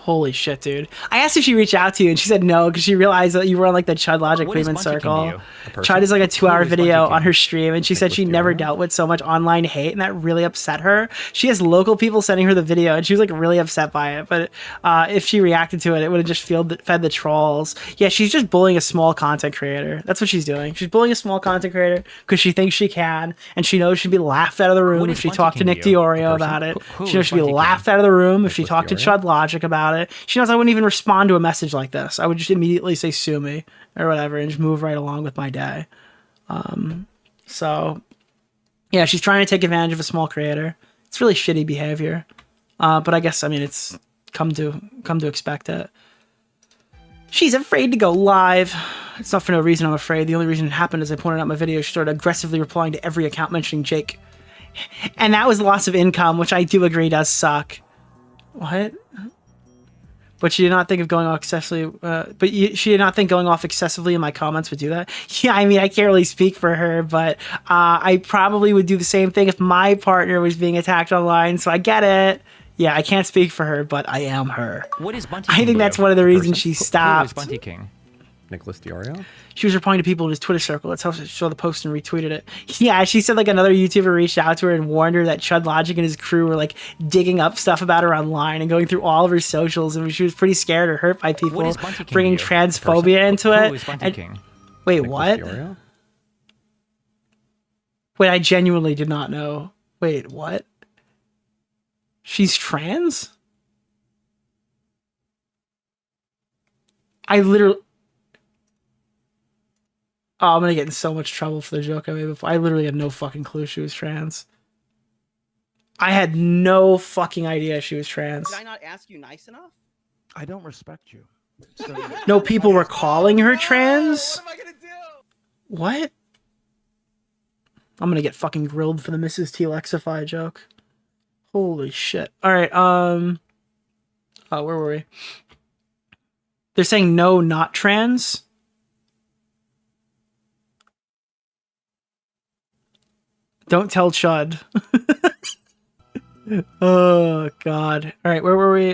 Holy shit, dude. I asked if she reached out to you, and she said no, because she realized that you were on like the Chud Logic Queeman circle. Chud is like a 2-hour video on her stream, and she said she never dealt with so much online hate, and that really upset her. She has local people sending her the video, and she was like really upset by it. But if she reacted to it, it would have just fed the trolls. Yeah, she's just bullying a small content creator. That's what she's doing. She's bullying a small content creator because she thinks she can, and she knows she'd be laughed out of the room if she talked to Nick DeOrio about it. She knows she'd be laughed out of the room if she talked to Chud Logic about it. She knows I wouldn't even respond to a message like this. I would just immediately say sue me or whatever and just move right along with my day. So yeah, she's trying to take advantage of a small creator. It's really shitty behavior. But I guess, it's come to expect it. She's afraid to go live. It's not for no reason I'm afraid. The only reason it happened is I pointed out in my video, she started aggressively replying to every account mentioning Jake. And that was loss of income, which I do agree does suck. What? But she did not think of going off excessively. She did not think going off excessively in my comments would do that. Yeah, I can't really speak for her, but I probably would do the same thing if my partner was being attacked online. So I get it. Yeah, I can't speak for her, but I am her. What is Bunty I think that's one of the reasons she stopped. Who is Bunty King? Nicholas DeOrio? She was replying to people in his Twitter circle. That's how she saw the post and retweeted it. Yeah, she said like another YouTuber reached out to her and warned her that Chud Logic and his crew were like digging up stuff about her online and going through all of her socials, and she was pretty scared or hurt by people bringing transphobia into it. Who is Bunty King? Wait, Nicholas what? DeOrio? Wait, I genuinely did not know. Wait, what? She's trans? I literally... Oh, I'm gonna get in so much trouble for the joke I made before. I literally had no fucking clue she was trans. I had no fucking idea she was trans. Did I not ask you nice enough? I don't respect you. So, No people were calling her trans? What am I gonna do? What? I'm gonna get fucking grilled for the Mrs. T Lexify joke. Holy shit. Alright, oh, where were we? They're saying no, not trans? Don't tell Chud. Oh, God. All right, where were we?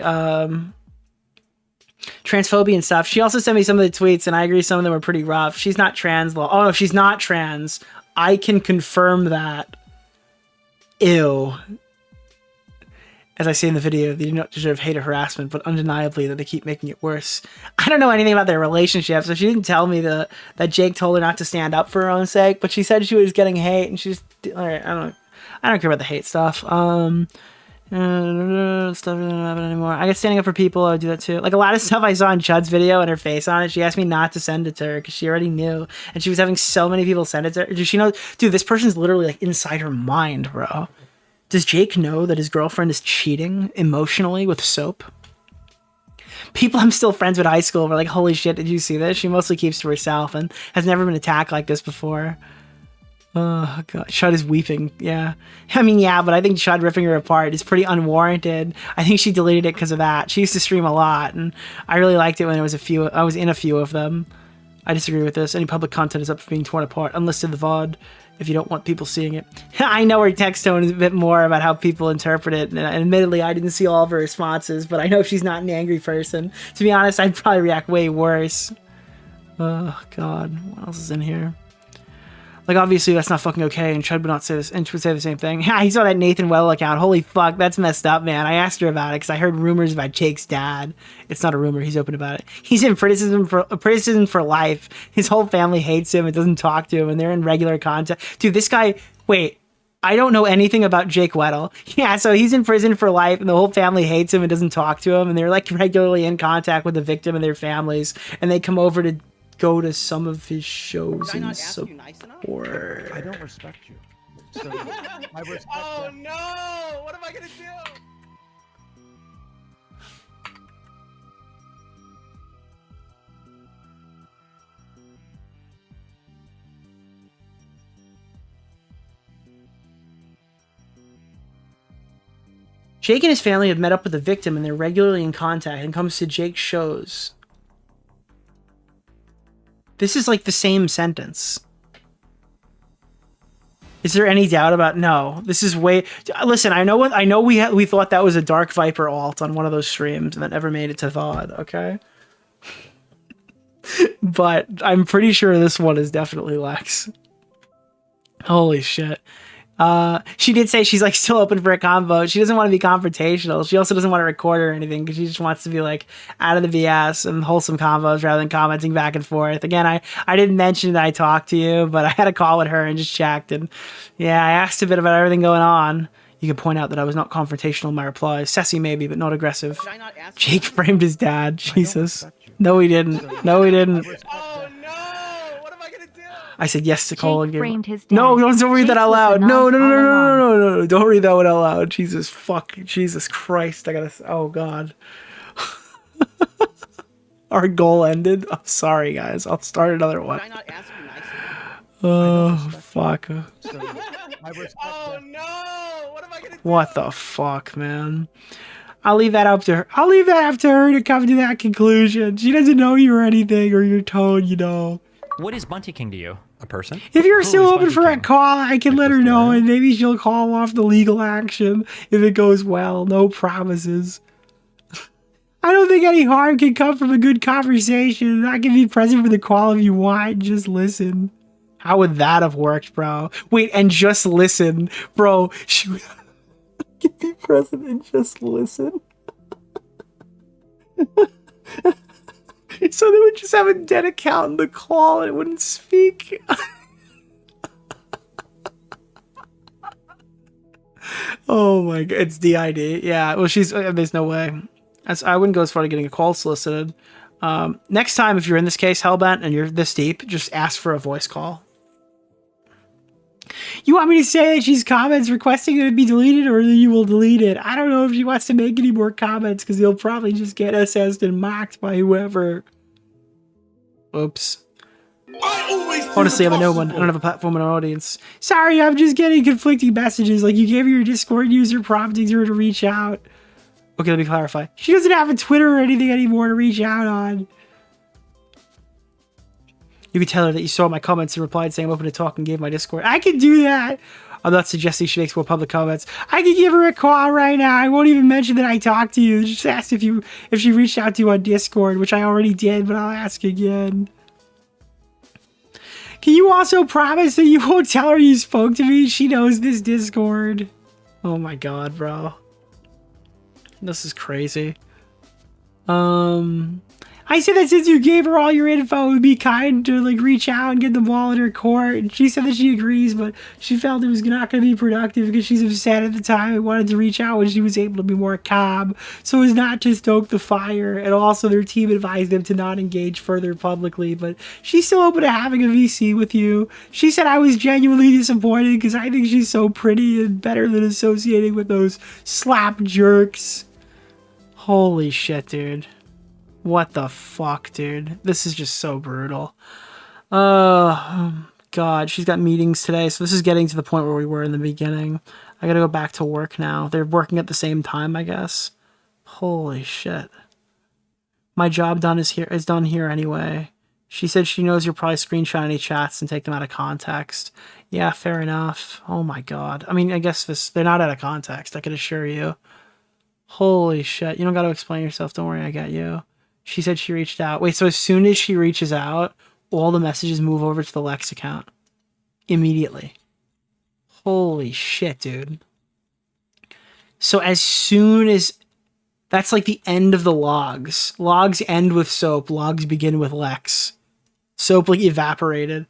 Transphobia and stuff. She also sent me some of the tweets, and I agree some of them were pretty rough. She's not trans. Oh, no, she's not trans. I can confirm that. Ew. As I say in the video, they do not deserve hate or harassment, but undeniably that they keep making it worse. I don't know anything about their relationship, so she didn't tell me that Jake told her not to stand up for her own sake, but she said she was getting hate, and she's... Alright, I don't care about the hate stuff. Stuff doesn't happen anymore. I guess standing up for people, I would do that too. Like a lot of stuff I saw in Chud's video and her face on it, she asked me not to send it to her because she already knew, and she was having so many people send it to her. Does she know? Dude, this person's literally like inside her mind, bro. Does Jake know that his girlfriend is cheating emotionally with soap? People I'm still friends with high school were like, holy shit, did you see this? She mostly keeps to herself and has never been attacked like this before. Oh, God. Chud is weeping. Yeah. I mean, yeah, but I think Chud ripping her apart is pretty unwarranted. I think she deleted it because of that. She used to stream a lot, and I really liked it when I was in a few of them. I disagree with this. Any public content is up for being torn apart. Unlisted the VOD if you don't want people seeing it. I know her text tone is a bit more about how people interpret it, and admittedly, I didn't see all of her responses, but I know she's not an angry person. To be honest, I'd probably react way worse. Oh, God. What else is in here? Like, obviously, that's not fucking okay, and Chud would not say this, and would say the same thing. He saw that Nathan Weddle account. Holy fuck, that's messed up, man. I asked her about it, because I heard rumors about Jake's dad. It's not a rumor, he's open about it. He's in criticism for life. His whole family hates him and doesn't talk to him, and they're in regular contact. Dude, this guy, wait, I don't know anything about Jake Weddle. Yeah, so he's in prison for life, and the whole family hates him and doesn't talk to him, and they're, like, regularly in contact with the victim and their families, and they come over to go to some of his shows and support. I don't respect you. So, I respect Oh no! What am I gonna do? Jake and his family have met up with the victim, and they're regularly in contact and comes to Jake's shows. This is like the same sentence. Is there any doubt about? No, this is way. Listen, I know we thought that was a Dark Viper alt on one of those streams and that never made it to VOD. Okay, but I'm pretty sure this one is definitely Lex. Holy shit. She did say she's like still open for a convo. She doesn't want to be confrontational. She also doesn't want to record or anything because she just wants to be like out of the BS and wholesome convos rather than commenting back and forth. Again, I didn't mention that I talked to you, but I had a call with her and just checked, and yeah, I asked a bit about everything going on. You can point out that I was not confrontational in my replies. Sassy maybe, but not aggressive. Jake framed his dad. Jesus. No, he didn't. No, he didn't. Oh no! What am I gonna do? I said yes to Cole and gave framed his dad. No, don't read that out loud. No, don't read that one out loud. Jesus Christ. I gotta, oh God. Our goal ended. I'm sorry, guys. I'll start another one. Did I not ask you nicely? Oh, fuck. Oh no! What am I gonna do? What the fuck, man? I'll leave that up to her. I'll leave that up to her to come to that conclusion. She doesn't know you or anything, or your tone, you know. What is Bunty King to you? A person? If you're Who still is open Bunty for a King? call, I can let her know, and maybe she'll call off the legal action if it goes well. No promises. I don't think any harm can come from a good conversation. I can be present for the call if you want. Just listen. How would that have worked, bro? Wait, and just listen. Bro, she would can be present and just listen. So they would just have a dead account in the call and it wouldn't speak. Oh my god, it's DID. Yeah, well, there's no way. I wouldn't go as far to getting a call solicited. Next time, if you're in this case, Hellbent, and you're this deep, just ask for a voice call. You want me to say that she's comments requesting it to be deleted, or that you will delete it? I don't know if she wants to make any more comments, because they'll probably just get assessed and mocked by whoever. Oops. Honestly, I'm a no one. I don't have a platform or an audience. Sorry, I'm just getting conflicting messages. Like, you gave your Discord user prompting her to reach out. Okay, let me clarify. She doesn't have a Twitter or anything anymore to reach out on. You can tell her that you saw my comments and replied saying I'm open to talk and gave my Discord. I can do that. I'm not suggesting she makes more public comments. I can give her a call right now. I won't even mention that I talked to you. Just ask if she reached out to you on Discord, which I already did, but I'll ask again. Can you also promise that you won't tell her you spoke to me? She knows this Discord. Oh my god, bro. This is crazy. I said that since you gave her all your info, it would be kind to like reach out and get the ball in her court. And she said that she agrees, but she felt it was not going to be productive because she's upset at the time and wanted to reach out when she was able to be more calm. So as not to stoke the fire. And also their team advised them to not engage further publicly, but she's still open to having a VC with you. She said I was genuinely disappointed because I think she's so pretty and better than associating with those slap jerks. Holy shit, dude. What the fuck, dude? This is just so brutal. God, she's got meetings today, so this is getting to the point where we were in the beginning. I gotta go back to work now. They're working at the same time, I guess. Holy shit. My job is done here anyway. She said she knows you'll probably screenshot any chats and take them out of context. Yeah, fair enough. Oh my god. I mean, I guess they're not out of context, I can assure you. Holy shit. You don't gotta explain yourself. Don't worry, I got you. She said she reached out. Wait, so as soon as she reaches out, all the messages move over to the Lex account. Immediately. Holy shit, dude. So as soon as... That's like the end of the logs. Logs end with Soap. Logs begin with Lex. Soap like evaporated.